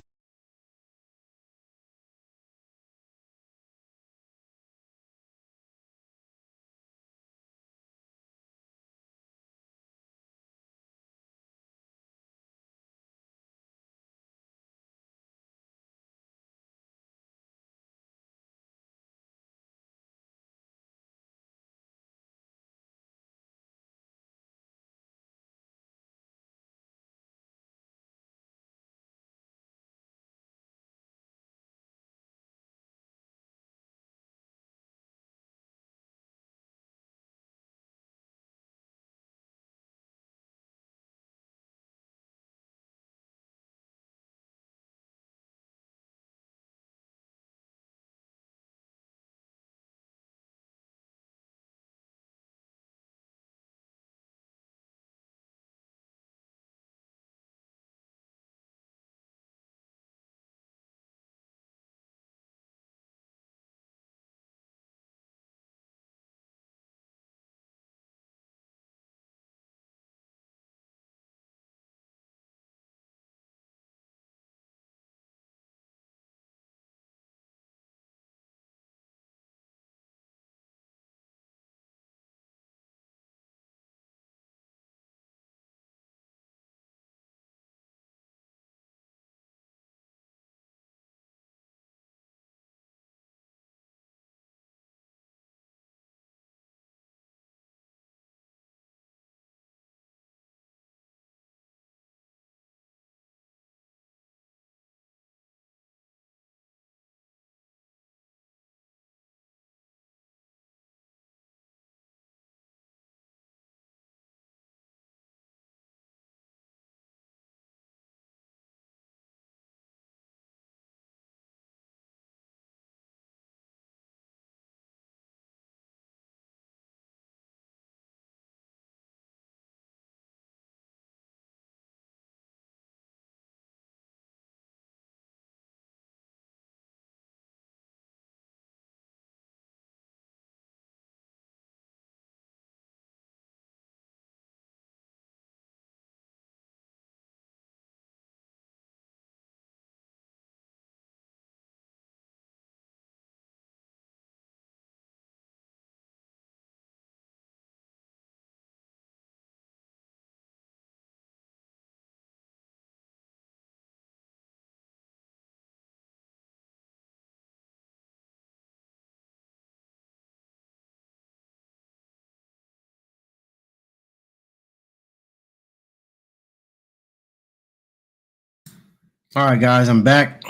All right, guys, I'm back.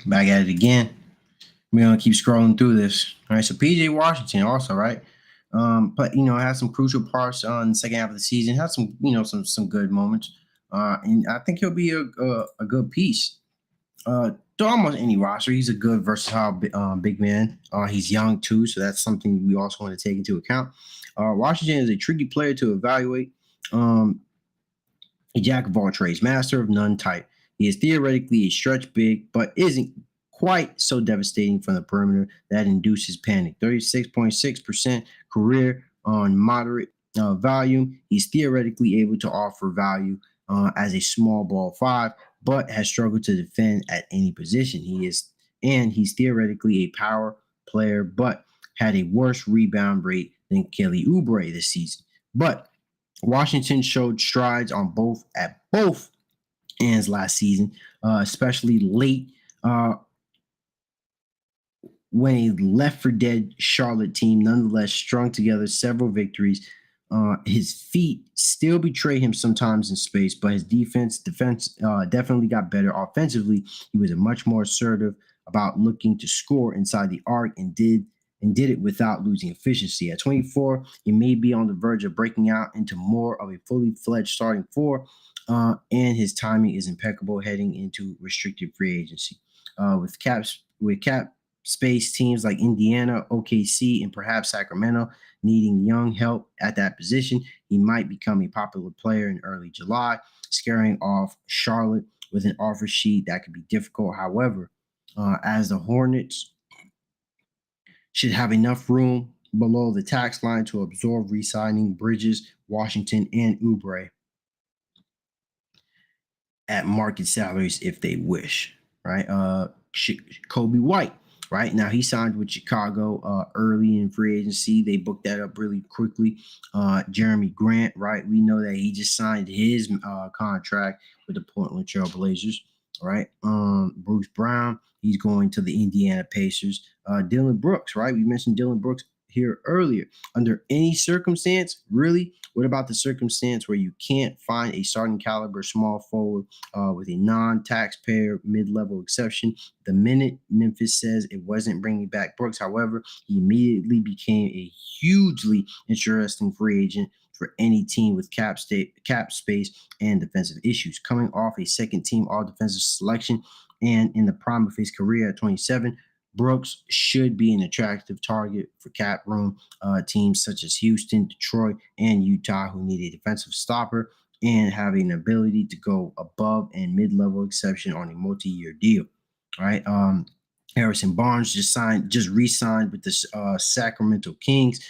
Back at it again. We're gonna keep scrolling through this. All right, so PJ Washington also, right? But had some crucial parts on the second half of the season. Had some, some good moments. And I think he'll be a good piece. To almost any roster, he's a good versatile big man. He's young too, so that's something we also want to take into account. Washington is a tricky player to evaluate. A jack of all trades, master of none type. He is theoretically a stretch big, but isn't quite so devastating from the perimeter that induces panic. 36.6% career on moderate volume. He's theoretically able to offer value as a small ball five, but has struggled to defend at any position. He's theoretically a power player, but had a worse rebound rate than Kelly Oubre this season. But Washington showed strides on both ends last season, especially late when a left for dead Charlotte team nonetheless strung together several victories. His feet still betray him sometimes in space, but his defense definitely got better offensively. He was much more assertive about looking to score inside the arc and did it without losing efficiency. At 24, he may be on the verge of breaking out into more of a fully fledged starting four, and his timing is impeccable heading into restricted free agency. With cap space teams like Indiana, OKC, and perhaps Sacramento needing young help at that position, he might become a popular player in early July, scaring off Charlotte with an offer sheet that could be difficult. However, as the Hornets should have enough room below the tax line to absorb re-signing Bridges, Washington, and Oubre at market salaries if they wish, right? Kobe White, right? Now he signed with Chicago early in free agency. They booked that up really quickly. Jeremy Grant, right? We know that he just signed his contract with the Portland Trail Blazers, right? Bruce Brown, he's going to the Indiana Pacers. Dylan Brooks, right? We mentioned Dylan Brooks here earlier. Under any circumstance, really, what about the circumstance where you can't find a starting caliber small forward with a non-taxpayer mid-level exception? The minute Memphis says it wasn't bringing back Brooks, however, he immediately became a hugely interesting free agent for any team with cap space and defensive issues. Coming off a second-team all-defensive selection and in the prime of his career at 27, Brooks should be an attractive target for cap room teams such as Houston, Detroit, and Utah who need a defensive stopper and have an ability to go above and mid-level exception on a multi-year deal. All right. Harrison Barnes just re-signed with the Sacramento Kings.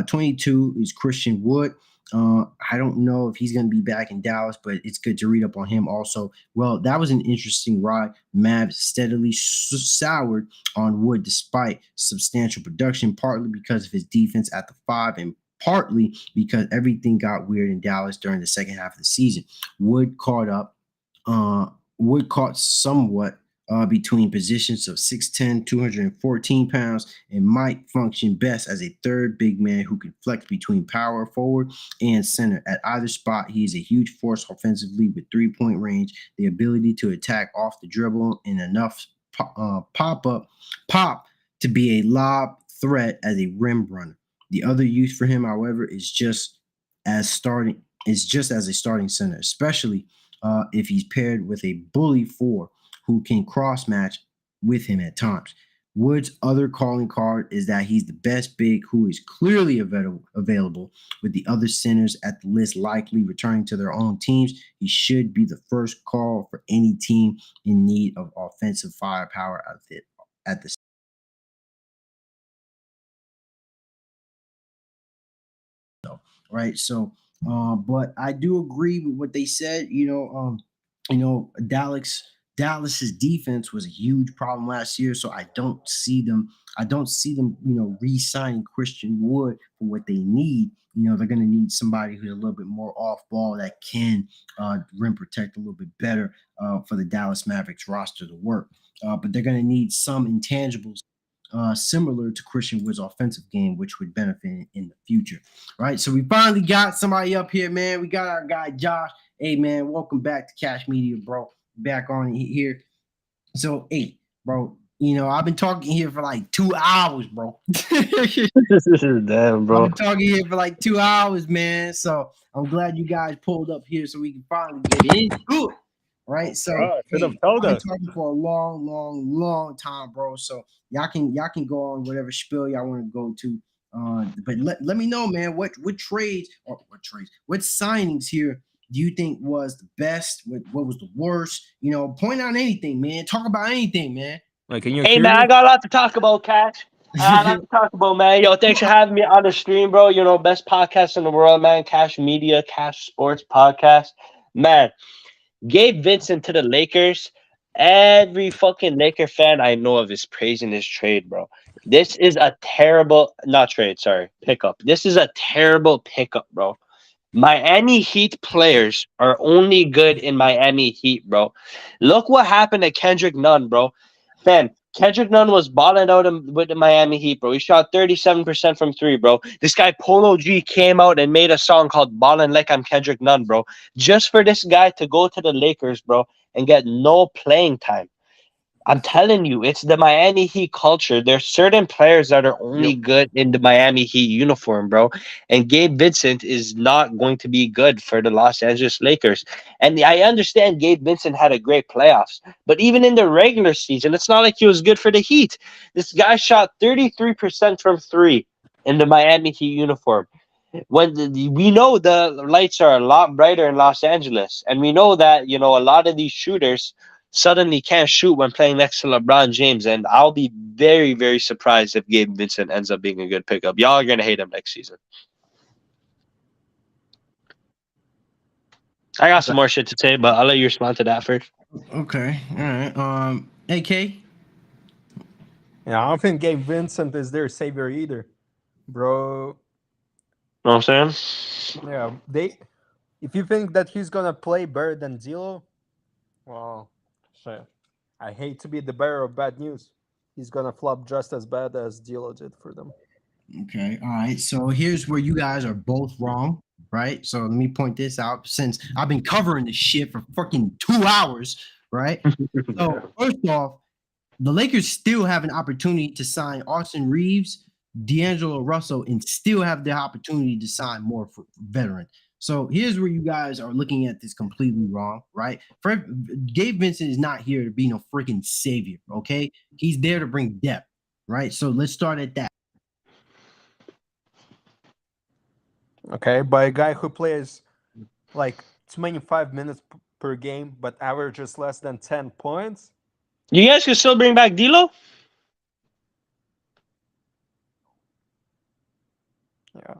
22 is Christian Wood. I don't know if he's going to be back in Dallas, but it's good to read up on him also. Well, that was an interesting ride. Mavs steadily soured on Wood despite substantial production, partly because of his defense at the five and partly because everything got weird in Dallas during the second half of the season. Wood caught somewhat between positions of 6'10", 214 pounds, and might function best as a third big man who can flex between power forward and center. At either spot, he is a huge force offensively with three-point range, the ability to attack off the dribble, and enough pop to be a lob threat as a rim runner. The other use for him, however, is just as a starting center, especially if he's paired with a bully four who can cross match with him at times. Wood's other calling card is that he's the best big who is clearly available, with the other centers at the list likely returning to their own teams. He should be the first call for any team in need of offensive firepower at the right. So, but I do agree with what they said. Dallas's defense was a huge problem last year, so I don't see them. Re-signing Christian Wood for what they need. They're going to need somebody who's a little bit more off ball that can rim protect a little bit better for the Dallas Mavericks roster to work. But they're going to need some intangibles similar to Christian Wood's offensive game, which would benefit in the future. Right. So we finally got somebody up here, man. We got our guy Josh. Hey, man, welcome back to Cash Media, bro. back on here. So, hey, bro, I've been talking here for like 2 hours, bro. Damn, I've bro. been talking here for like 2 hours, man. So I'm glad you guys pulled up here so we can finally get into it. Right. So Bro, should have hey, told I've been us. talking for a long, long, long time, bro. So y'all can go on whatever spiel y'all want to go to. But let me know, man, what trades or what signings here do you think was the best? What was the worst? Point out anything, man. Talk about anything, man. Like, can you Hey, hear man, I me? got a lot to talk about, Cash. I got a lot to talk about, man. Yo, thanks for having me on the stream, bro. Best podcast in the world, man. Cash Media, Cash Sports Podcast. Man, Gabe Vincent to the Lakers. Every fucking Laker fan I know of is praising this trade, bro. This is a terrible, not trade, sorry, pickup. This is a terrible pickup, bro. Miami Heat players are only good in Miami Heat, bro. Look what happened to Kendrick Nunn, bro. Fam, Kendrick Nunn was balling out with the Miami Heat, bro. He shot 37% from three, bro. This guy Polo G came out and made a song called Ballin' Like I'm Kendrick Nunn, bro. Just for this guy to go to the Lakers, bro, and get no playing time. I'm telling you, it's the Miami Heat culture. There's certain players that are only good in the Miami Heat uniform, bro. And Gabe Vincent is not going to be good for the Los Angeles Lakers. And I understand Gabe Vincent had a great playoffs, but even in the regular season, it's not like he was good for the Heat. This guy shot 33% from three in the Miami Heat uniform. We know the lights are a lot brighter in Los Angeles, and we know that a lot of these shooters suddenly can't shoot when playing next to LeBron James, and I'll be very, very surprised if Gabe Vincent ends up being a good pickup. Y'all are gonna hate him next season. I got some more shit to say, but I'll let you respond to that first. Okay. All right. AK. Yeah, I don't think Gabe Vincent is their savior either, bro. Know what I'm saying? Yeah, if you think that he's gonna play better than Zillow, well, shit. I hate to be the bearer of bad news. He's gonna flop just as bad as Zillow did for them. Okay. All right. So here's where you guys are both wrong. Right. So let me point this out since I've been covering this shit for fucking 2 hours. Right. So first off, the Lakers still have an opportunity to sign Austin Reeves, D'Angelo Russell, and still have the opportunity to sign more for veteran. So here's where you guys are looking at this completely wrong, right? Gabe Vincent is not here to be no freaking savior, okay? He's there to bring depth, right? So let's start at that. Okay, by a guy who plays like 25 minutes per game but averages less than 10 points. You guys can still bring back D'Lo? Yeah.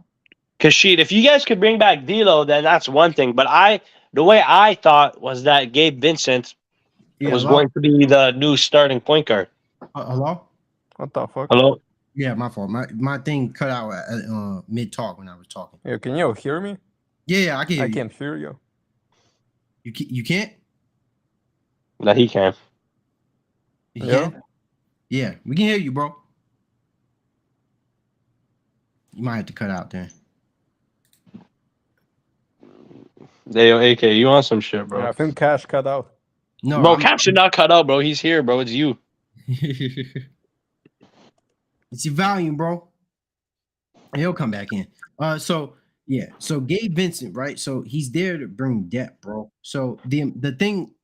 Cause shit, if you guys could bring back D'Lo, then that's one thing. But the way I thought was that Gabe Vincent was going to be the new starting point guard. Hello? What the fuck? Hello? Yeah, my fault. My thing cut out at mid talk when I was talking. Yeah, can you hear me? Yeah, I can hear you. Can't hear you. You can't? No, he can. You Yeah. can? Yeah, we can hear you, bro. You might have to cut out there. Hey, yo, AK, you want some shit, bro? Yeah, I think Cash cut out. No, Bro, Cap should not cut out, bro. He's here, bro. It's you. It's your volume, bro. And he'll come back in. So Gabe Vincent, right? So he's there to bring depth, bro. So the thing,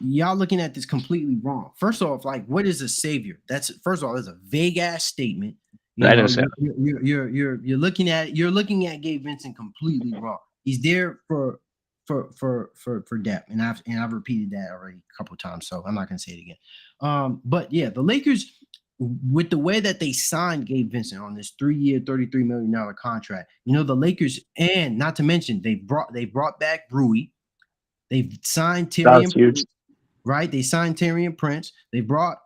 y'all looking at this completely wrong. First off, like, what is a savior? That's a vague ass statement. I didn't say You're looking at Gabe Vincent completely wrong. He's there for depth, and I've repeated that already a couple of times, so I'm not gonna say it again. But yeah, the Lakers, with the way that they signed Gabe Vincent on this 3-year, $33 million contract, the Lakers, and not to mention they brought back Rui, they've signed Tyrion Prince, right? They signed Tyrion Prince. They brought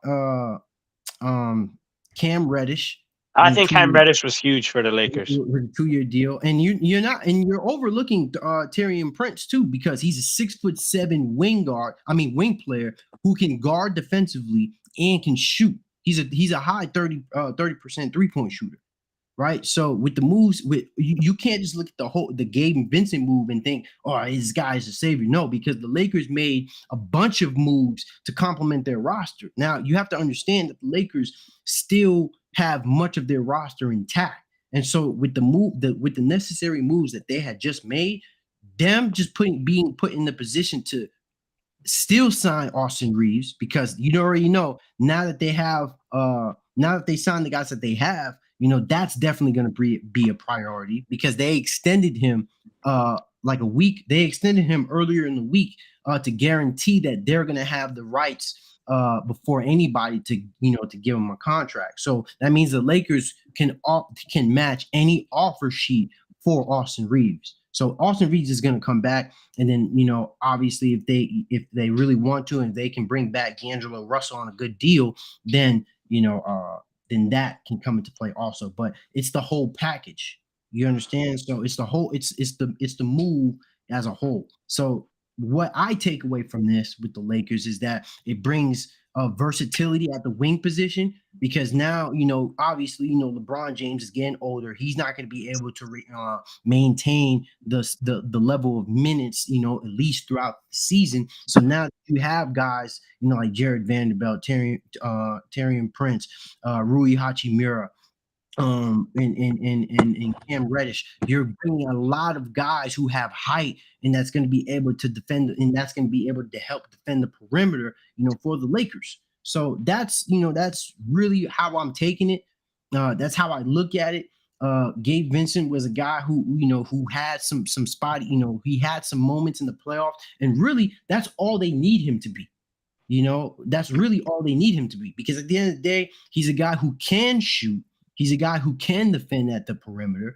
Cam Reddish. I think Cam Reddish was huge for the Lakers. With a 2-year deal, and you're overlooking Tyrion Prince too, because he's a 6'7" wing player who can guard defensively and can shoot. He's a high 30% 3-point shooter, right? So with the moves, you can't just look at the Gabe Vincent move and think, oh, this guy is a savior. No, because the Lakers made a bunch of moves to complement their roster. Now you have to understand that the Lakers still have much of their roster intact. And so with the necessary moves that they had just made, them just being put in the position to still sign Austin Reeves, because you already know now that they have now that they signed the guys that they have, that's definitely going to be a priority, because they extended him like a week. They extended him earlier in the week to guarantee that they're going to have the rights before anybody to give him a contract. So that means the Lakers can match any offer sheet for Austin Reeves. So Austin Reeves is going to come back, and then obviously if they really want to, and they can bring back D'Angelo Russell on a good deal, then then that can come into play also. But it's the whole package. You understand? So it's the move as a whole. So what I take away from this with the Lakers is that it brings versatility at the wing position, because now obviously LeBron James is getting older. He's not going to be able to maintain the level of minutes at least throughout the season. So now you have guys like Jared Vanderbilt, Taurean Prince, Rui Hachimura, and Cam Reddish. You're bringing a lot of guys who have height, and that's going to be able to defend, and that's going to be able to help defend the perimeter, for the Lakers. So that's really how I'm taking it. That's how I look at it. Gabe Vincent was a guy who had some spot, he had some moments in the playoffs, and really that's all they need him to be. That's really all they need him to be, because at the end of the day, he's a guy who can shoot. He's a guy who can defend at the perimeter,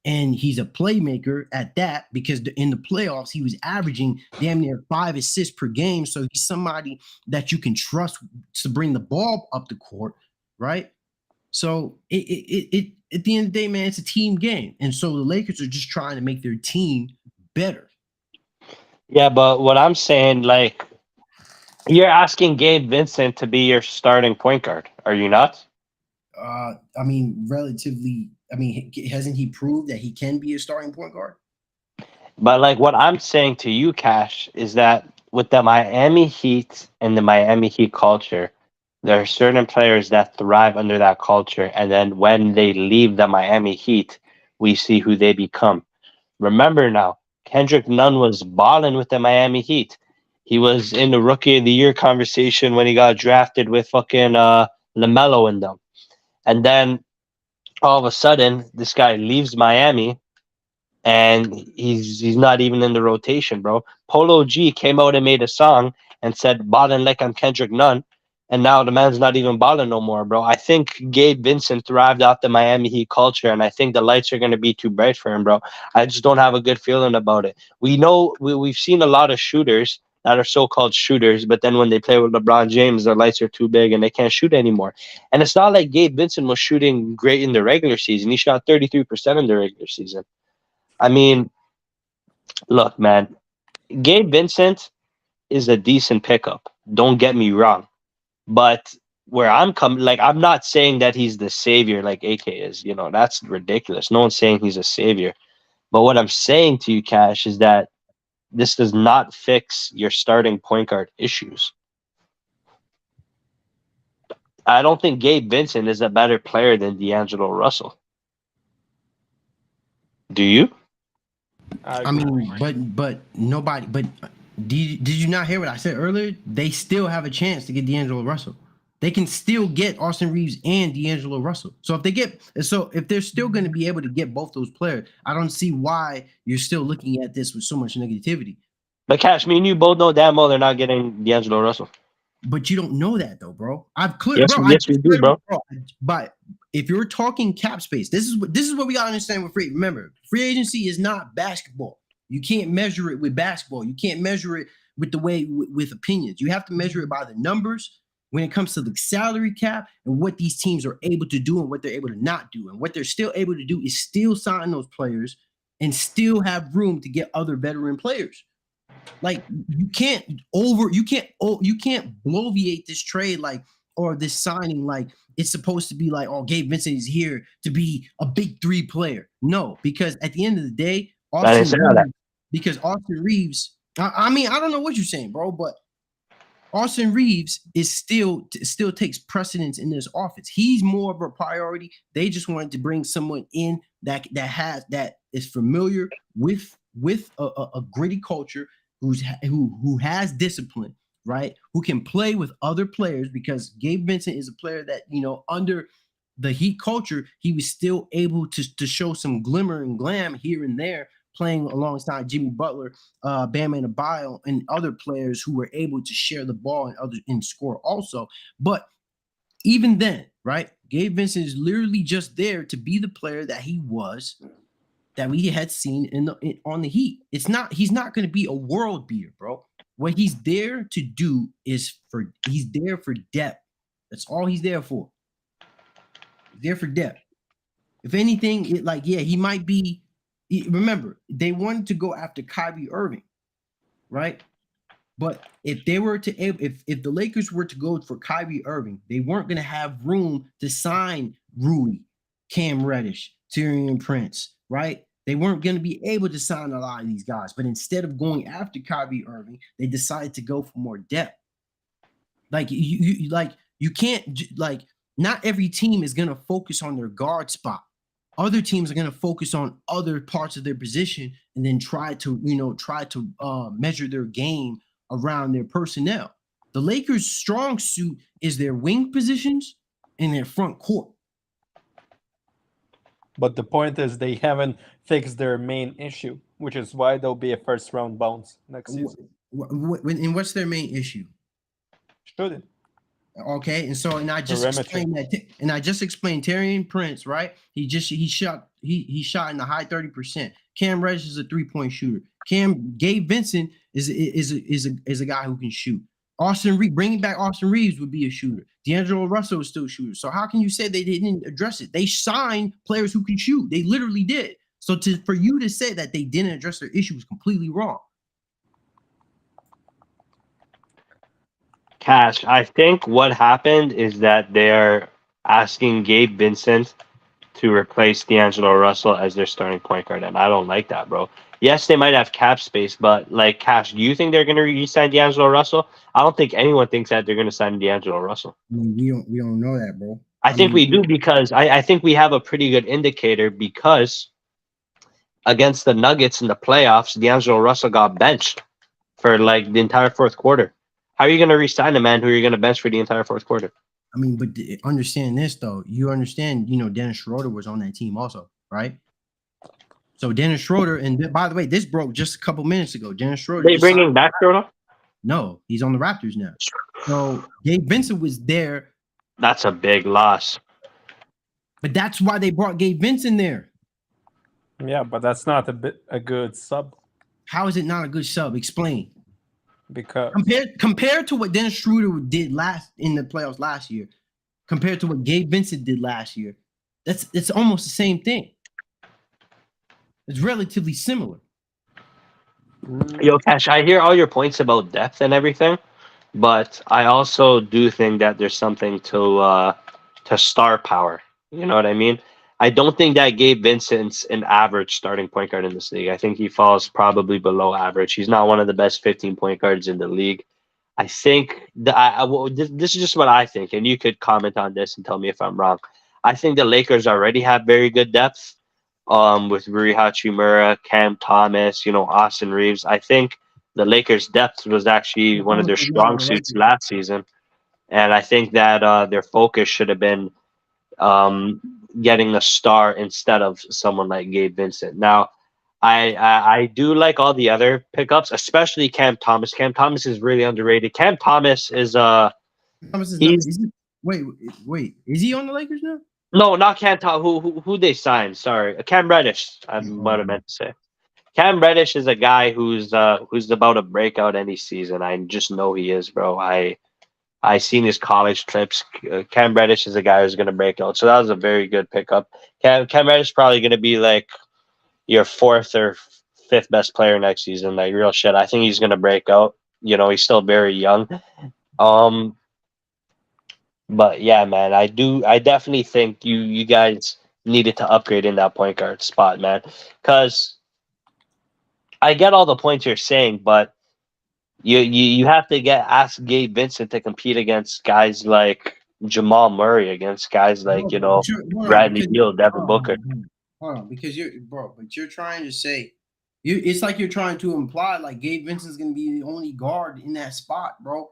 and he's a playmaker at that, because in the playoffs, he was averaging damn near 5 assists per game. So he's somebody that you can trust to bring the ball up the court, right? So it at the end of the day, man, it's a team game. And so the Lakers are just trying to make their team better. Yeah, but what I'm saying, like, you're asking Gabe Vincent to be your starting point guard. Are you not? I mean, relatively. I mean, hasn't he proved that he can be a starting point guard? But like what I'm saying to you, Cash, is that with the Miami Heat and the Miami Heat culture, there are certain players that thrive under that culture, and then when they leave the Miami Heat, we see who they become. Remember now, Kendrick Nunn was balling with the Miami Heat. He was in the Rookie of the Year conversation when he got drafted with fucking LaMelo in them. And then all of a sudden, this guy leaves Miami, and he's not even in the rotation, bro. Polo G came out and made a song and said "Ballin' like I'm Kendrick Nunn," and now the man's not even balling no more, bro. I think Gabe Vincent thrived off the Miami Heat culture, and I think the lights are going to be too bright for him, bro. I just don't have a good feeling about it. We know we've seen a lot of shooters that are so-called shooters, but then when they play with LeBron James, their lights are too big and they can't shoot anymore. And it's not like Gabe Vincent was shooting great in the regular season. He shot 33% in the regular season. I mean, look, man, Gabe Vincent is a decent pickup. Don't get me wrong. But where I'm coming, like, I'm not saying that he's the savior like AK is. That's ridiculous. No one's saying he's a savior. But what I'm saying to you, Cash, is that this does not fix your starting point guard issues. I don't think Gabe Vincent is a better player than D'Angelo Russell. Do you? I mean, but nobody. But did you not hear what I said earlier? They still have a chance to get D'Angelo Russell. They can still get Austin Reeves and D'Angelo Russell. So if they're still going to be able to get both those players, I don't see why you're still looking at this with so much negativity. But Cash, me and you both know damn well they're not getting D'Angelo Russell. But you don't know that though, bro. Yes, we do, bro. But if you're talking cap space, this is what we gotta understand with free. Remember, free agency is not basketball. You can't measure it with basketball. You can't measure it with the way with opinions. You have to measure it by the numbers when it comes to the salary cap and what these teams are able to do and what they're able to not do. And what they're still able to do is still sign those players and still have room to get other veteran players. Like you can't bloviate this trade like or this signing like it's supposed to be like, oh, Gabe Vincent is here to be a big 3 player. No, because at the end of the day, Austin Reeves, I mean, I don't know what you're saying, bro, but Austin Reeves is still takes precedence in this offense. He's more of a priority. They just wanted to bring someone in that is familiar with a gritty culture, who has discipline, right? Who can play with other players, because Gabe Vincent is a player that, under the Heat culture, he was still able to show some glimmer and glam here and there, playing alongside Jimmy Butler, Bam Adebayo, and other players who were able to share the ball and score also. But even then, right, Gabe Vincent is literally just there to be the player that he was, that we had seen on the Heat. He's not going to be a world beater, bro. What he's there to do he's there for depth. That's all he's there for. He's there for depth. If anything, he might be. Remember, they wanted to go after Kyrie Irving, right? But if they were to, if the Lakers were to go for Kyrie Irving, they weren't going to have room to sign Rui, Cam Reddish, Tyrion Prince, right? They weren't going to be able to sign a lot of these guys. But instead of going after Kyrie Irving, they decided to go for more depth. You can't, not every team is going to focus on their guard spot. Other teams are going to focus on other parts of their position and then try to measure their game around their personnel. The Lakers' strong suit is their wing positions and their front court. But the point is they haven't fixed their main issue, which is why they'll be a first-round bounce next season. And what's their main issue? Shooting. Okay, and I just explained that, and I just explained Tyrion Prince, right? He shot in the high 30%. Cam Reddish is a 3-point shooter. Gabe Vincent is a guy who can shoot. Bringing back Austin Reeves would be a shooter. D'Angelo Russell is still a shooter. So how can you say they didn't address it? They signed players who can shoot. They literally did. So for you to say that they didn't address their issue is completely wrong. Cash, I think what happened is that they're asking Gabe Vincent to replace D'Angelo Russell as their starting point guard, and I don't like that, bro. Yes, they might have cap space, but Cash, do you think they're going to re-sign D'Angelo Russell? I don't think anyone thinks that they're going to sign D'Angelo Russell. I mean, we don't know that, bro. I think we do, because I think we have a pretty good indicator, because against the Nuggets in the playoffs, D'Angelo Russell got benched for the entire fourth quarter. How are you going to re-sign a man who you're going to bench for the entire fourth quarter? I mean, but understand this, though. You understand, Dennis Schroeder was on that team also, right? So Dennis Schroeder, and by the way, this broke just a couple minutes ago. Dennis Schroeder. They bringing back Schroeder? No, he's on the Raptors now. So Gabe Vincent was there. That's a big loss. But that's why they brought Gabe Vincent there. Yeah, but that's not a good sub. How is it not a good sub? Explain. Because compared to what Dennis Schroeder did in the playoffs last year, compared to what Gabe Vincent did last year, it's almost the same thing. It's relatively similar. Yo, Cash, I hear all your points about depth and everything, but I also do think that there's something to star power. You know what I mean? I don't think that Gabe Vincent's an average starting point guard in this league. I think he falls probably below average. He's not one of the best 15 point guards in the league. I think this is just what I think, and you could comment on this and tell me if I'm wrong. I think the Lakers already have very good depth with Rui Hachimura, Cam Thomas, Austin Reeves. I think the Lakers' depth was actually one of their strong suits last season, and I think that their focus should have been getting a star instead of someone like Gabe Vincent. Now, I do like all the other pickups, especially Cam Thomas. Cam Thomas is really underrated. Cam Thomas is wait, is he on the Lakers now? No, not Cam Thomas. Who they signed? Sorry, Cam Reddish. I might have meant to say. Cam Reddish is a guy who's about to break out any season. I just know he is, bro. I seen his college clips. Cam Reddish is a guy who's going to break out. So that was a very good pickup. Cam Reddish is probably going to be your fourth or fifth best player next season. Real shit. I think he's going to break out. He's still very young. But yeah, man, I definitely think you guys needed to upgrade in that point guard spot, man. Because I get all the points you're saying, but you have to ask Gabe Vincent to compete against guys like Jamal Murray, against guys like, Bro, you but know, hold on, Bradley because Beal, Devin hold Booker. on, hold on, because you're trying to say it's like you're trying to imply like Gabe Vincent's gonna be the only guard in that spot, bro.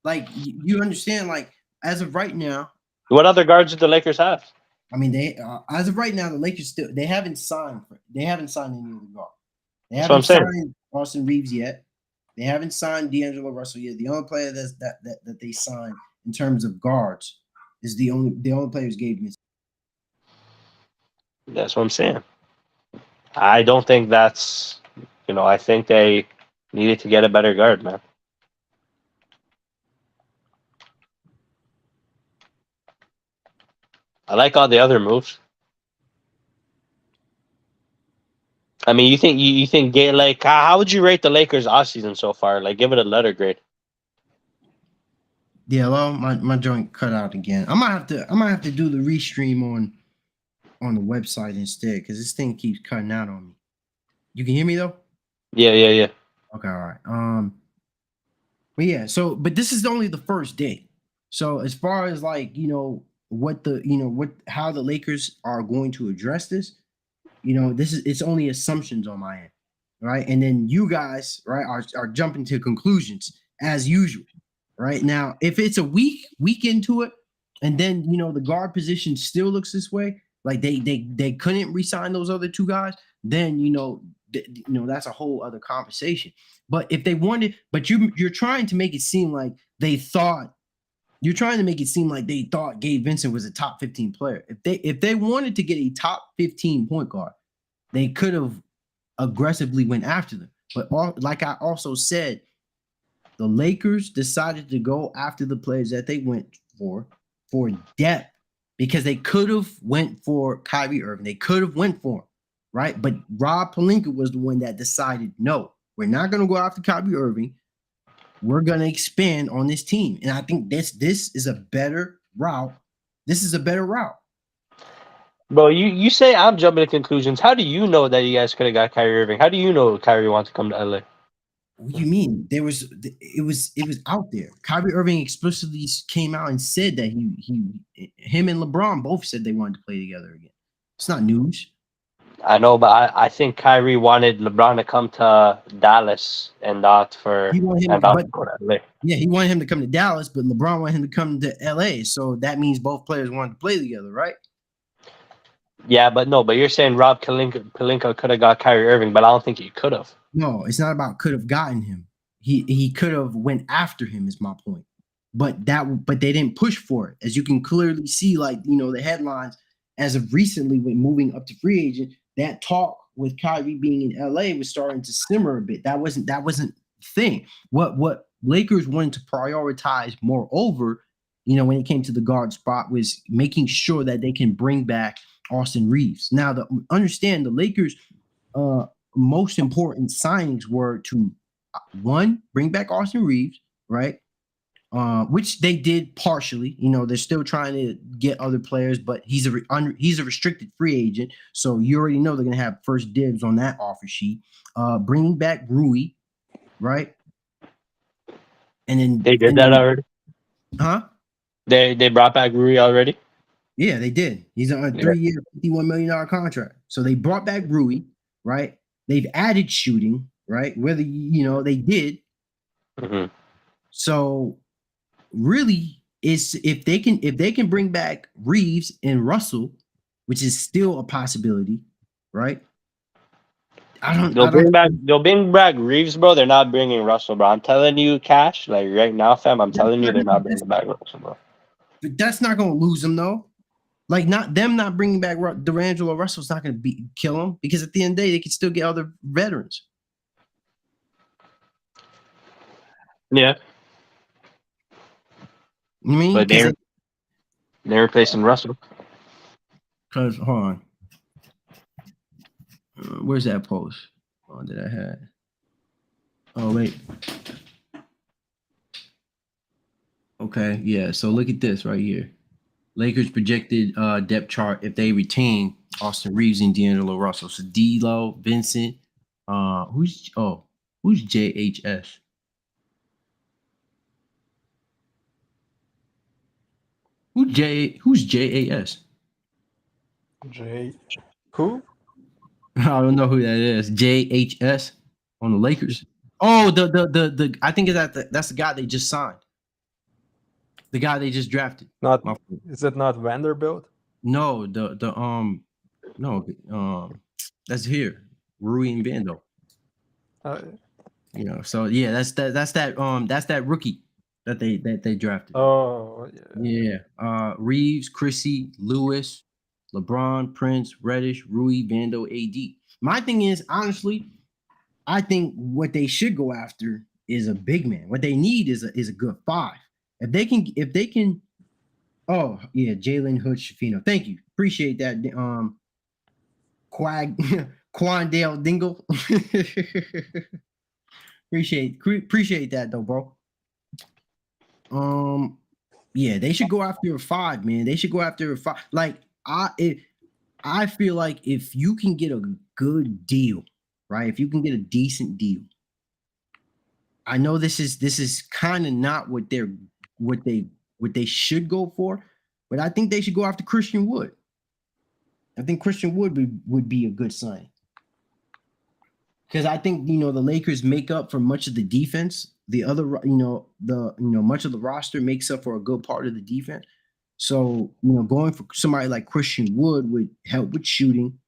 Like you understand, like as of right now, What other guards do the Lakers have? I mean they as of right now the Lakers still they haven't signed any of the guard. They That's what I'm haven't saying. signed Austin Reeves yet. They haven't signed D'Angelo Russell yet. The only player that they signed in terms of guards is the only player who's Gabe Vincent. That's what I'm saying. I don't think that's, I think they needed to get a better guard, man. I like all the other moves. I mean, you think like how would you rate the Lakers offseason so far? Like, give it a letter grade. Yeah, well, my joint cut out again. I might have to do the restream on the website instead because this thing keeps cutting out on me. You can hear me though? Yeah. Okay, all right. But yeah, but this is only the first day. So as far as like, how the Lakers are going to address this, it's only assumptions on my end, right? And then you guys, right, are jumping to conclusions as usual, right? Now, if it's a week into it, and then the guard position still looks this way, like they couldn't resign those other two guys, then that's a whole other conversation. But if they wanted, but you're trying to make it seem like they thought. You're trying to make it seem like they thought Gabe Vincent was a top 15 player. If they wanted to get a top 15 point guard, they could have aggressively went after them. But like I also said, the Lakers decided to go after the players that they went for depth because they could have went for Kyrie Irving. They could have went for him, right? But Rob Pelinka was the one that decided, no, we're not going to go after Kyrie Irving. We're going to expand on this team. And I think this is a better route. This is a better route. Bro, you say I'm jumping to conclusions. How do you know that you guys could have got Kyrie Irving? How do you know Kyrie wants to come to LA? What do you mean? It was out there. Kyrie Irving explicitly came out and said that him and LeBron both said they wanted to play together again. It's not news. I know, but I think Kyrie wanted LeBron to come to Dallas and not He wanted him, to go to LA. yeah, he wanted him to come to Dallas, but LeBron wanted him to come to LA. So that means both players wanted to play together, right? Yeah, but you're saying Rob Pelinka could have got Kyrie Irving, but I don't think he could have. No, it's not about could have gotten him. He could have went after him is my point. But they didn't push for it. As you can clearly see, like, the headlines as of recently when moving up to free agent, that talk with Kyrie being in LA was starting to simmer a bit. That wasn't the thing. What Lakers wanted to prioritize moreover, when it came to the guard spot was making sure that they can bring back Austin Reeves. Now, understand the Lakers' most important signings were to one, bring back Austin Reeves, right? Which they did partially. They're still trying to get other players, but he's a restricted free agent, so you already know they're gonna have first dibs on that offer sheet. Bringing back Rui, right? And then They did that already. Huh? They brought back Rui already. Yeah, they did. He's on a 3-year, $51 million contract. So they brought back Rui, right? They've added shooting, right? Whether they did. Mm-hmm. So really, it's if they can bring back Reeves and Russell, which is still a possibility, right? They'll bring back Reeves, bro. They're not bringing Russell, bro. I'm telling you, Cash. Like right now, fam. I'm telling you, they're not bringing back Russell, bro. But that's not gonna lose them though. Like not bringing back D'Angelo Russell's not gonna kill them because at the end of the day, they can still get other veterans. Yeah. You mean? But they're replacing Russell. Because hold on, where's that post? Oh, that I had. Oh wait. Okay, yeah. So look at this right here. Lakers projected depth chart if they retain Austin Reeves and D'Angelo Russell. So D'Lo, Vincent, who's JHS? Who's JAS? J. Who? I don't know who that is. JHS on the Lakers. Oh, the I think that's the guy they just signed. The guy they just drafted. Not. My fault. Is it not Vanderbilt? No, no, that's here. Rui and Vando. Uh, So yeah, that's that rookie that they drafted. oh yeah. Yeah. Reeves, Chrissy, Lewis, LeBron, Prince, Reddish, Rui, Vando, AD. My thing is, honestly, I think what they should go after is a big man. What they need is a good five. If they can, oh yeah, Jalen Hood Shafino. Thank you. Appreciate that. Quandale Dingle. Appreciate that though, bro. Yeah, they should go after a five, man. They should go after a five. Like I feel like if you can get a good deal, right? If you can get a decent deal, I know this is kind of not what they should go for, but I think they should go after Christian Wood. I think Christian Wood would be a good sign. Because I think the Lakers make up for much of the defense. The other much of the roster makes up for a good part of the defense. So going for somebody like Christian Wood would help with shooting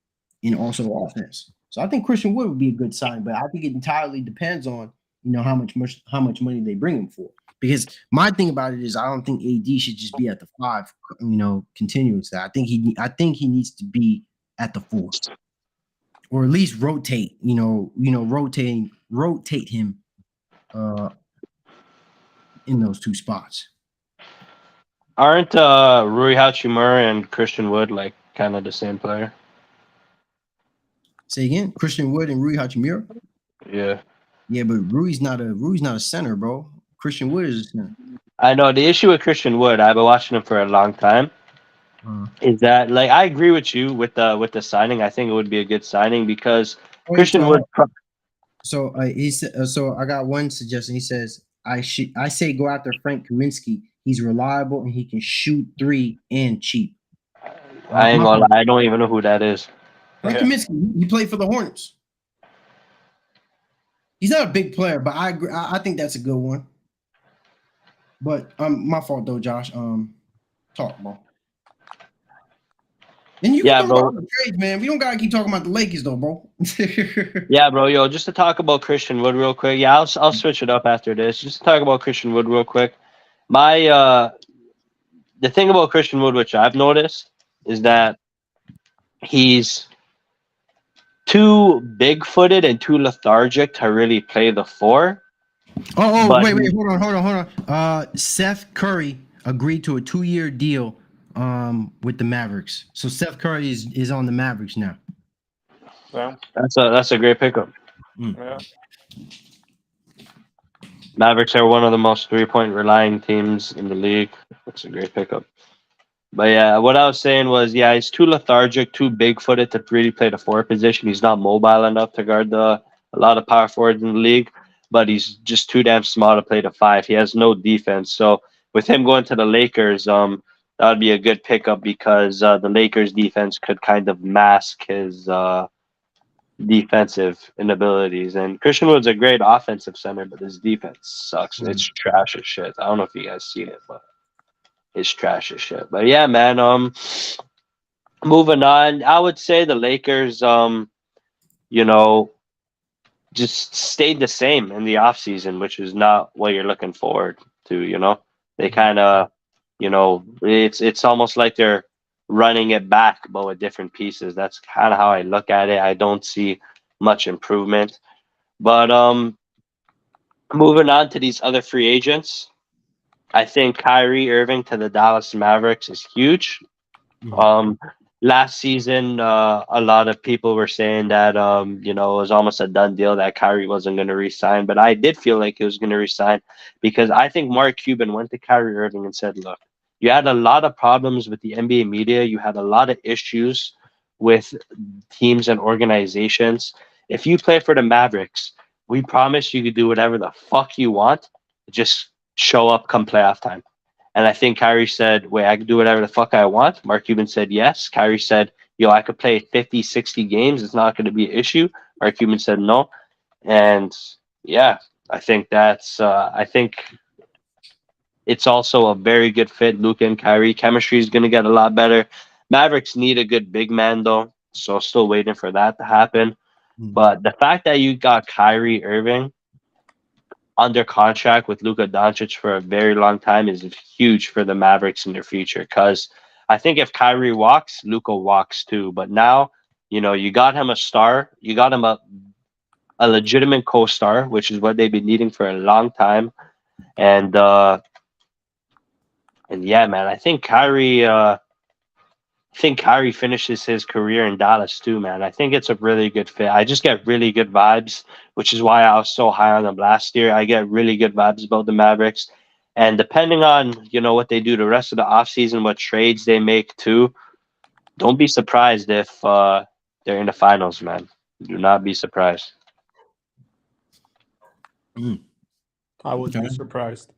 and also offense. So I think Christian Wood would be a good sign, but I think it entirely depends on how much money they bring him for. Because my thing about it is I don't think AD should just be at the five, continuously. I think he needs to be at the four. Or at least rotate him in those two spots. Aren't Rui Hachimura and Christian Wood like kind of the same player? Say again, Christian Wood and Rui Hachimura? Yeah. Yeah, but Rui's not a center, bro. Christian Wood is a center. I know the issue with Christian Wood. I've been watching him for a long time. Is that I agree with you with the signing? I think it would be a good signing because Christian Wood. So so I got one suggestion. He says I say go after Frank Kaminsky. He's reliable and he can shoot three and cheap. I ain't gonna lie. I don't even know who that is. Frank Kaminsky. He played for the Hornets. He's not a big player, but I agree. I think that's a good one. But my fault though, Josh. Talk, bro. And you can talk about the trades, man. We don't gotta keep talking about the Lakers though, bro. Yeah, bro. Yo, just to talk about Christian Wood real quick. Yeah, I'll switch it up after this. Just to talk about Christian Wood real quick. The thing about Christian Wood, which I've noticed, is that he's too big-footed and too lethargic to really play the four. Wait, hold on. Seth Curry agreed to a 2-year deal with the Mavericks. So Seth Curry is on the Mavericks now. Yeah. That's a great pickup. Yeah. Mavericks are one of the most 3-point relying teams in the league. That's a great pickup. But yeah, what I was saying was, he's too lethargic, too big-footed to really play the 4 position. He's not mobile enough to guard a lot of power forwards in the league, but he's just too damn small to play the 5. He has no defense. So with him going to the Lakers, that would be a good pickup because the Lakers defense could kind of mask his defensive inabilities. And Christian Wood's a great offensive center, but his defense sucks. It's trash as shit. I don't know if you guys seen it, but it's trash as shit. But yeah, man, moving on, I would say the Lakers, just stayed the same in the offseason, which is not what you're looking forward to, They kind of, it's almost like they're running it back, but with different pieces. That's kind of how I look at it. I don't see much improvement. But moving on to these other free agents, I think Kyrie Irving to the Dallas Mavericks is huge. last season, a lot of people were saying that it was almost a done deal that Kyrie wasn't going to resign, but I did feel like he was going to resign because I think Mark Cuban went to Kyrie Irving and said, "Look, you had a lot of problems with the NBA media. You had a lot of issues with teams and organizations. If you play for the Mavericks, we promise you could do whatever the fuck you want. Just show up come playoff time." And I think Kyrie said, "Wait, I can do whatever the fuck I want." Mark Cuban said, "Yes." Kyrie said, "Yo, I could play 50, 60 games. It's not going to be an issue." Mark Cuban said, "No." And yeah, I think it's also a very good fit. Luka and Kyrie chemistry is going to get a lot better. Mavericks need a good big man though, so still waiting for that to happen. But the fact that you got Kyrie Irving under contract with Luka Doncic for a very long time is huge for the Mavericks in their future. Because I think if Kyrie walks, Luka walks too. But now, you got him a star, you got him a legitimate co-star, which is what they've been needing for a long time. And yeah, man, I think Kyrie finishes his career in Dallas too, man. I think it's a really good fit. I just get really good vibes, which is why I was so high on them last year. I get really good vibes about the Mavericks. And depending on, what they do the rest of the offseason, what trades they make too, don't be surprised if they're in the finals, man. Do not be surprised. I would be surprised.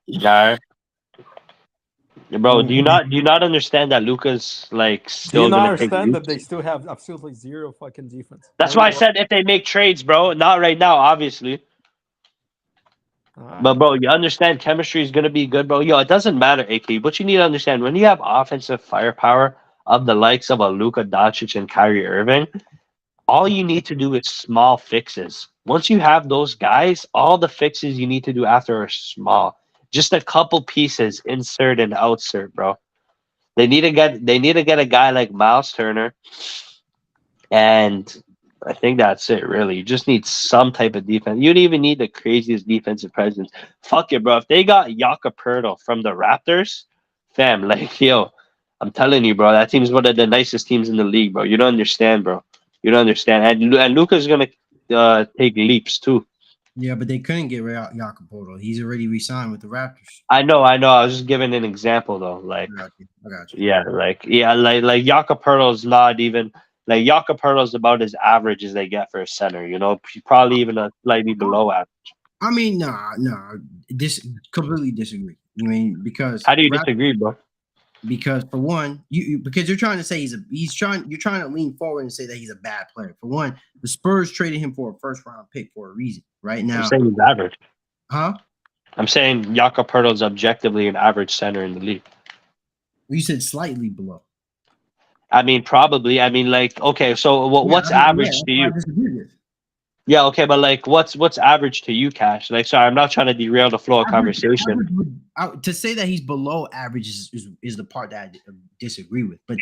Yeah. Bro, do you not understand that Luca's like Do you still not gonna take understand that leaps? they still have absolutely zero fucking defense? That's why I said if they make trades, bro. Not right now, obviously. But bro, you understand chemistry is gonna be good, bro. Yo, it doesn't matter, AK. What you need to understand when you have offensive firepower of the likes of a Luka Doncic and Kyrie Irving, all you need to do is small fixes. Once you have those guys, all the fixes you need to do after are small. Just a couple pieces, insert and outsert, bro. They need to get a guy like Miles Turner, and I think that's it, really. You just need some type of defense. You don't even need the craziest defensive presence. Fuck it, bro. If they got Jakob Poeltl from the Raptors, fam, like, yo, I'm telling you, bro, that team's one of the nicest teams in the league, bro. You don't understand, bro. You don't understand. And Luka's going to take leaps, too. Yeah, but they couldn't get rid of Jakob Poeltl. He's already re-signed with the Raptors. I know. I was just giving an example, though. Like, I got you. yeah, like Jakob Poeltl's not even like Jakob Poeltl's about as average as they get for a center. Probably even a slightly below average. I mean, nah. Completely disagree. I mean, because How do you disagree, bro? Because for one, because you're trying to say you're trying to lean forward and say that he's a bad player. For one, the Spurs traded him for a first round pick for a reason. Right now, I'm saying he's average. Huh? I'm saying Jakob Poeltl's objectively an average center in the league. You said slightly below. I mean, probably. I mean, like, okay, so what's average to you? Yeah, okay, but like, what's average to you, Cash? Like, sorry, I'm not trying to derail the flow of conversation. To say that he's below average is the part that I disagree with. But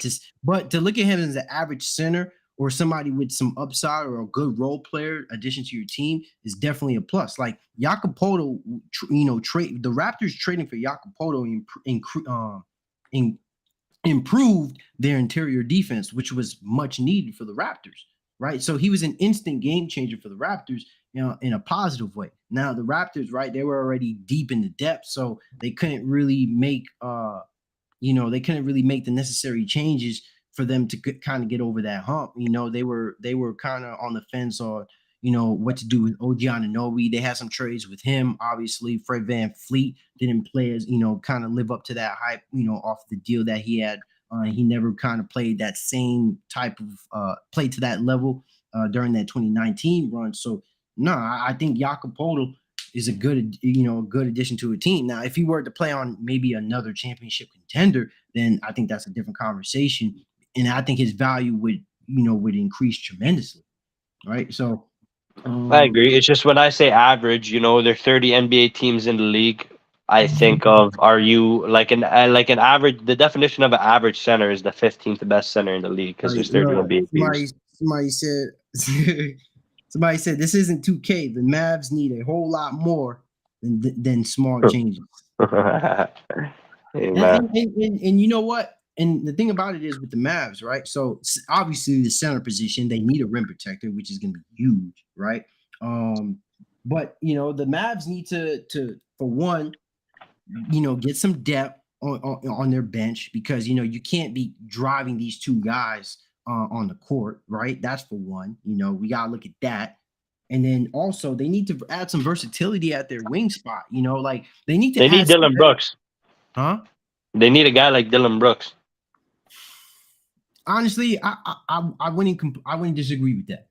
to look at him as an average center or somebody with some upside or a good role player addition to your team is definitely a plus. Like Jakob Poeltl, trade the Raptors trading for Jakob Poeltl improved their interior defense, which was much needed for the Raptors. Right. So he was an instant game changer for the Raptors, in a positive way. Now the Raptors, right, they were already deep in the depth, so they couldn't really make the necessary changes for them to kind of get over that hump. They were kind of on the fence on, what to do with OG Anunoby. They had some trades with him. Obviously, Fred VanVleet didn't play as, kind of live up to that hype, off the deal that he had. He never kind of played that same type of play to that level during that 2019 run. So no, I think Jakob Poeltl is a good addition to a team. Now, if he were to play on maybe another championship contender, then I think that's a different conversation, and I think his value would increase tremendously. Right. So I agree. It's just when I say average, there are 30 NBA teams in the league. I think of, are you like an average? The definition of an average center is the 15th best center in the league because there's 30 NBA teams. Somebody said this isn't 2K. The Mavs need a whole lot more than small changes. Hey, And, man. and you know what? And the thing about it is with the Mavs, right? So obviously the center position, they need a rim protector, which is going to be huge, right? But the Mavs need to for one, get some depth on their bench because you can't be driving these two guys on the court, right? That's for one. We gotta look at that. And then also they need to add some versatility at their wing spot. Like they need to They need add some Dylan Brooks. huh? They need a guy like Dylan Brooks. Honestly, I wouldn't disagree with that.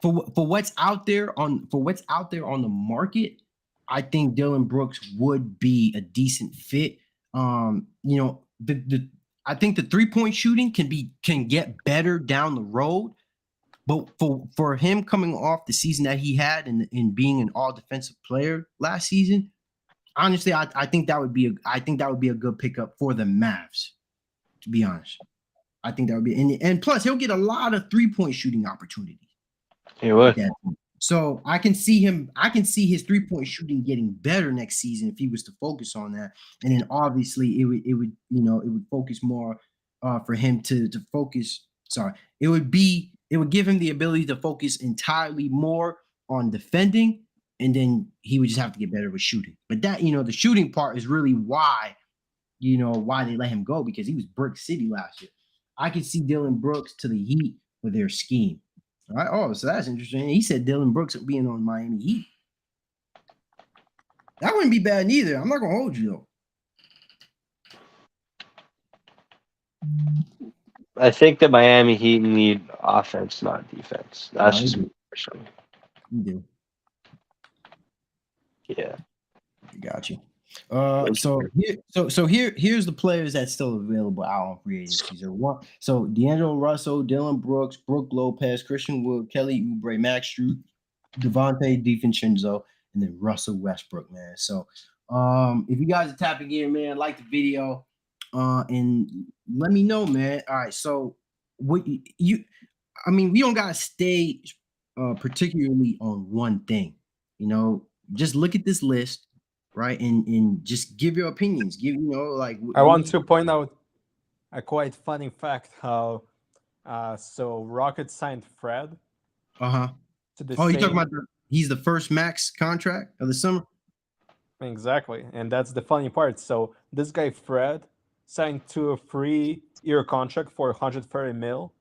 For what's out there on the market, I think Dylan Brooks would be a decent fit. The I think the 3-point shooting can get better down the road, but for him coming off the season that he had and being an all defensive player last season, honestly, I think that would be a good pickup for the Mavs. To be honest, I think that would be and plus he'll get a lot of 3-point shooting opportunities. He would. So I can see his 3-point shooting getting better next season if he was to focus on that. And then obviously it would focus more for him to focus. Sorry, it would give him the ability to focus entirely more on defending, and then he would just have to get better with shooting. But that, the shooting part is really why they let him go, because he was Brick City last year. I could see Dylan Brooks to the Heat for their scheme. All right. Oh, so that's interesting. He said Dylan Brooks being on Miami Heat. That wouldn't be bad neither. I'm not gonna hold you though. I think the Miami Heat need offense, not defense. That's just me personally. You do. Yeah. I got you. Here's the players that's still available out on free agency. So D'Angelo Russell, Dylan Brooks, Brooke Lopez, Christian Wood, Kelly Oubre, Max Strus, Devontae DiVincenzo, and then Russell Westbrook, man. So if you guys are tapping in, man, like the video and let me know, man. All right, so we don't gotta stay particularly on one thing. Just look at this list. Right, and just give your opinions. I want to point out a quite funny fact. How so Rockets signed Fred. To the you're talking about he's the first max contract of the summer. Exactly, and that's the funny part. So this guy Fred signed to a 3-year contract for 130 mil.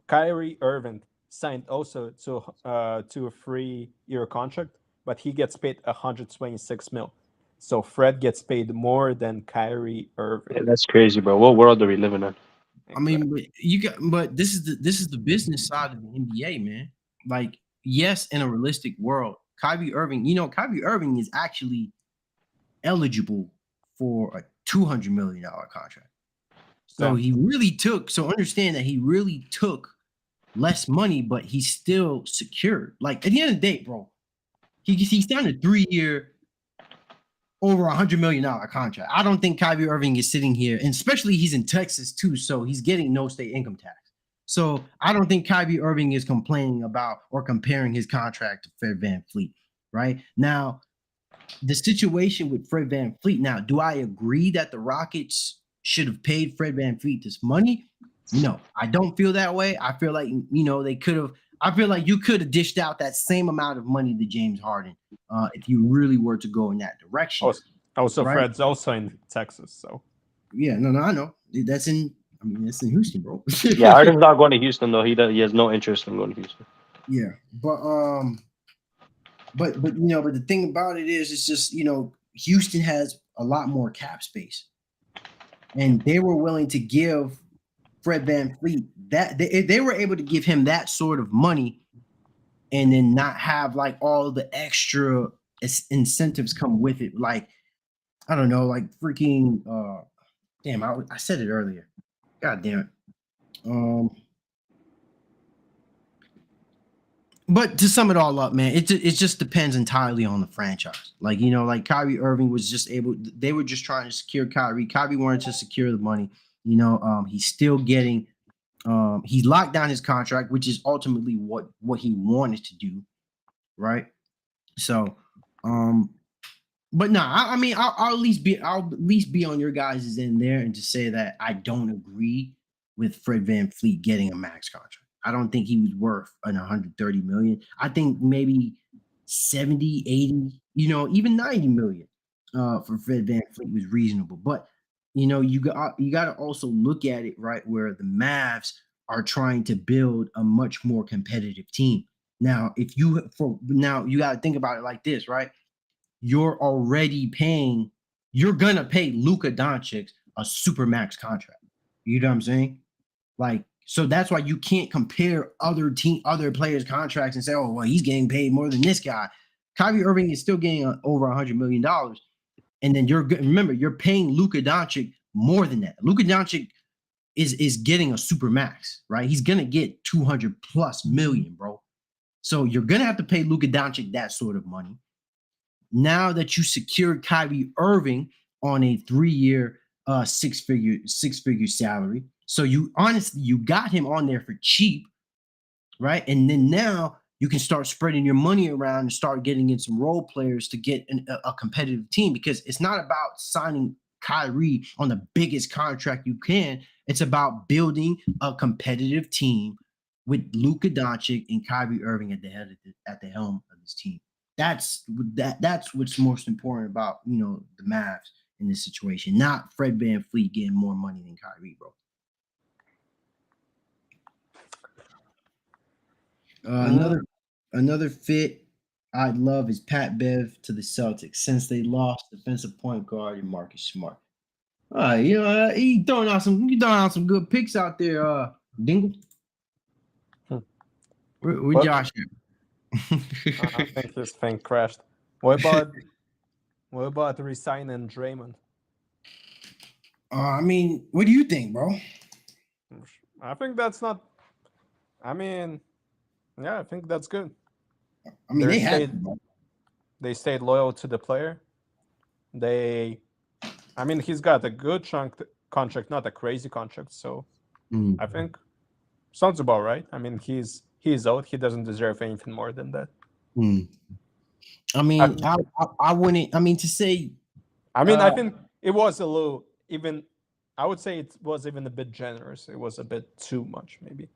Kyrie Irving signed also to a 3-year contract, but he gets paid 126 mil. So Fred gets paid more than Kyrie Irving. Yeah, that's crazy, bro. What world are we living in? Exactly. But this is the business side of the NBA, man. Like, yes, in a realistic world, Kyrie Irving is actually eligible for a $200 million contract. So he really took. So understand that he really took less money, but he's still secured. Like, at the end of the day, bro, he signed a 3-year. Over $100 million contract. I don't think Kyrie Irving is sitting here, and especially he's in Texas too, so he's getting no state income tax. So I don't think Kyrie Irving is complaining about or comparing his contract to Fred VanVleet. Right now, the situation with Fred VanVleet. Now, do I agree that the Rockets should have paid Fred VanVleet this money? No, I don't feel that way. I feel like they could have. I feel like you could have dished out that same amount of money to James Harden if you really were to go in that direction. Also, right? Fred's also in Texas, so yeah, no, I know that's in Houston, bro. Yeah, Harden's not going to Houston though. He has no interest in going to Houston. Yeah, but the thing about it is, it's just Houston has a lot more cap space, and they were willing to give Fred VanVleet that they were able to give him that sort of money and then not have like all the extra incentives come with it. Like, I don't know, like freaking damn, I said it earlier. God damn it. But to sum it all up, man, it just depends entirely on the franchise. Like, like Kyrie Irving was they were just trying to secure Kyrie. Kyrie wanted to secure the money. He's still getting he's locked down his contract, which is ultimately what he wanted to do, right? So But no, I mean, I'll at least be on your guys' end there and just say that I don't agree with Fred Van Fleet getting a max contract. I don't think he was worth an 130 million. I think maybe 70, 80, even 90 million for Fred Van Fleet was reasonable. But you got to also look at it right where the Mavs are trying to build a much more competitive team. Now, you got to think about it like this, right? You're gonna pay Luka Doncic a super max contract. You know what I'm saying? Like, so that's why you can't compare other players' contracts and say, oh, well, he's getting paid more than this guy. Kyrie Irving is still getting over $100 million. And then remember, you're paying Luka Doncic more than that. Luka Doncic is getting a super max, right? He's gonna get 200 plus million, bro. So you're gonna have to pay Luka Doncic that sort of money. Now that you secured Kyrie Irving on a 3-year, six-figure salary, so you got him on there for cheap, right? And then now you can start spreading your money around and start getting in some role players to get a competitive team, because it's not about signing Kyrie on the biggest contract you can. It's about building a competitive team with Luka Doncic and Kyrie Irving at the helm of this team. That's what's most important about the Mavs in this situation, not Fred Van Fleet getting more money than Kyrie, bro. Another fit I'd love is Pat Bev to the Celtics, since they lost defensive point guard and Marcus Smart. He throwing out some good picks out there, Dingle. Where Josh at? I think his thing crashed. What about resigning Draymond? I mean, what do you think, bro? I think that's not. I mean, yeah, I think that's good. I mean, they stayed loyal to the player. I mean, he's got a good contract, not a crazy contract. So I think sounds about right. I mean, he's out. He doesn't deserve anything more than that. I mean, I wouldn't. I mean, to say. I mean, I think it was a little even. I would say it was even a bit generous. It was a bit too much, maybe.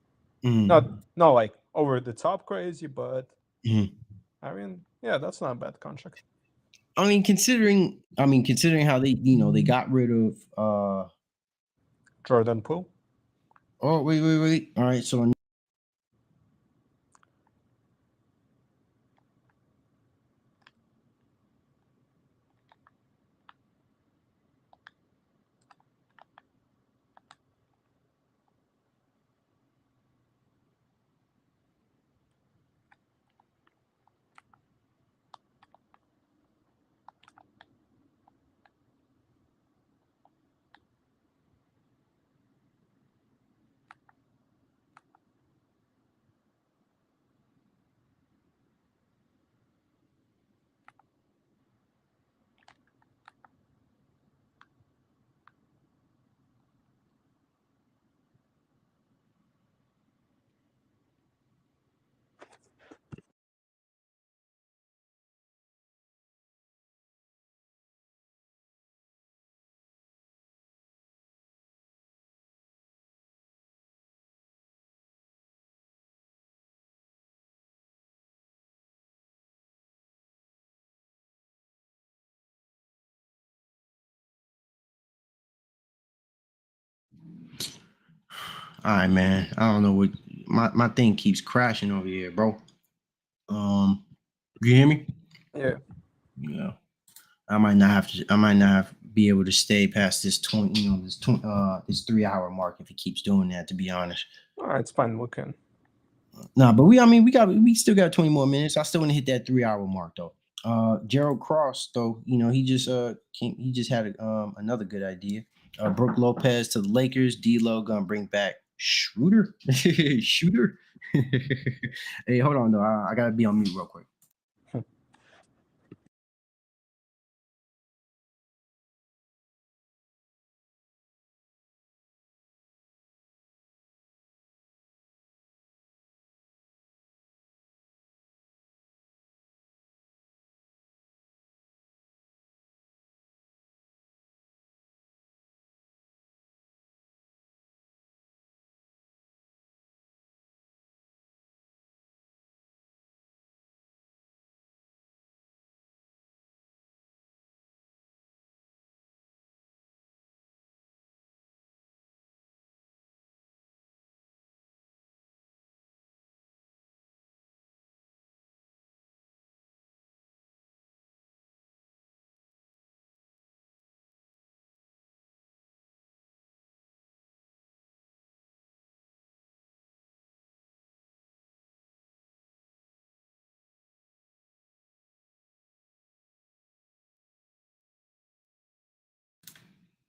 Not like over the top crazy, but I mean, yeah, that's not a bad contract. I mean, considering how they got rid of Jordan Poole. Oh, wait. All right, so all right, man. I don't know what my thing keeps crashing over here, bro. You hear me? Yeah. Yeah. I might not be able to stay past this 3-hour mark if it keeps doing that, to be honest. All right, it's fine. We can. Nah, but we still got 20 more minutes. I still want to hit that 3-hour mark though. Gerald Cross, though, he just had another good idea. Brooke Lopez to the Lakers. D'Lo gonna bring back Schroeder. Shooter. Hey, hold on though. I gotta be on mute real quick.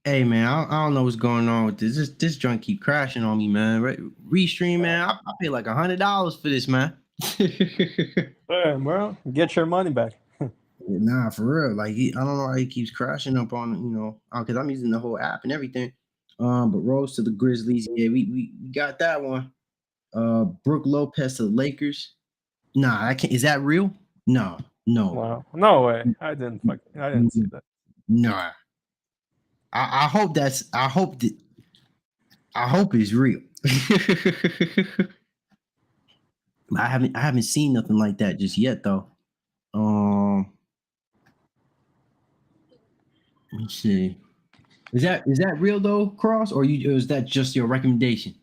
Hey man, I don't know what's going on with this. This joint keep crashing on me, man. Restream, man. I pay like $100 for this, man. Bro, get your money back. Nah, for real. Like I don't know why he keeps crashing up on because I'm using the whole app and everything. But Rose to the Grizzlies, yeah, we got that one. Brooke Lopez to the Lakers. Nah, I can't. Is that real? No. Wow, no way. I didn't see that. Nah. I hope I hope it's real. I haven't seen nothing like that just yet though. Let's see. Is that real though, Cross, or is that just your recommendation?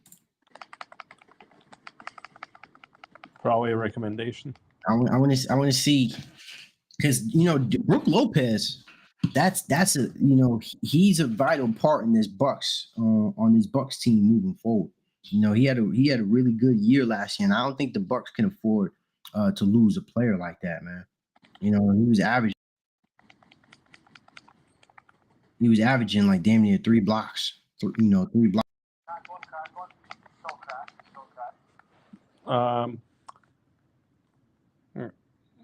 Probably a recommendation. I want to see because Brooke Lopez, that's a he's a vital part in this Bucks on this Bucks team moving forward. He had a really good year last year, and I don't think the Bucks can afford to lose a player like that, man. He was averaging like damn near 3 blocks. 3 blocks.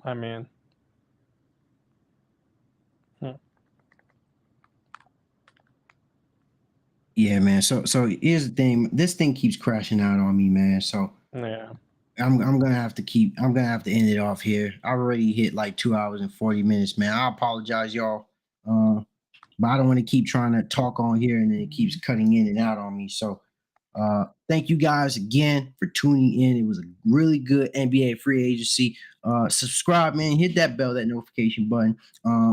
I mean, Yeah, man. So here's the thing. This thing keeps crashing out on me, man. So yeah. I'm gonna have to end it off here. I already hit like 2 hours and 40 minutes, man. I apologize, y'all. But I don't want to keep trying to talk on here and then it keeps cutting in and out on me. So thank you guys again for tuning in. It was a really good NBA free agency. Subscribe, man. Hit that bell, that notification button.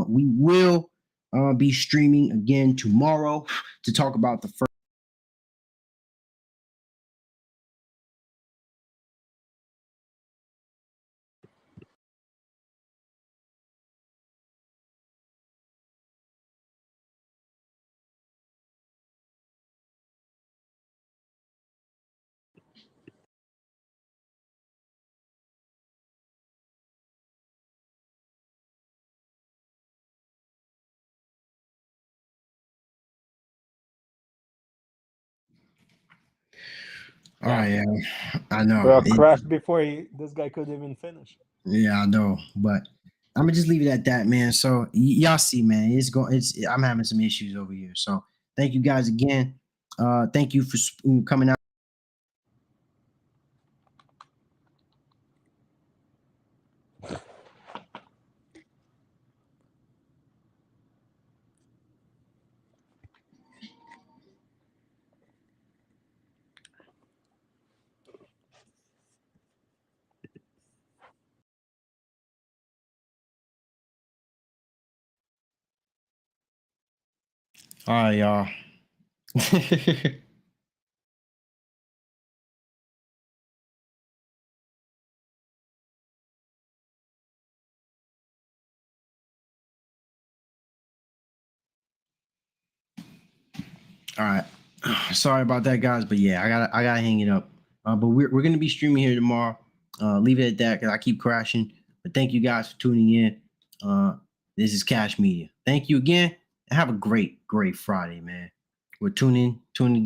We will be streaming again tomorrow to talk about the first. All right, yeah, I know. Bro, crashed before this guy could even finish. Yeah, I know, but I'm gonna just leave it at that, man. So y'all see, man, I'm having some issues over here. So thank you guys again. Thank you for coming out. All right, y'all. All right. Sorry about that, guys, but yeah, I gotta hang it up. But we're gonna be streaming here tomorrow. Leave it at that because I keep crashing. But thank you guys for tuning in. This is Cash Media. Thank you again, and have a great Friday, man. We're tuning again.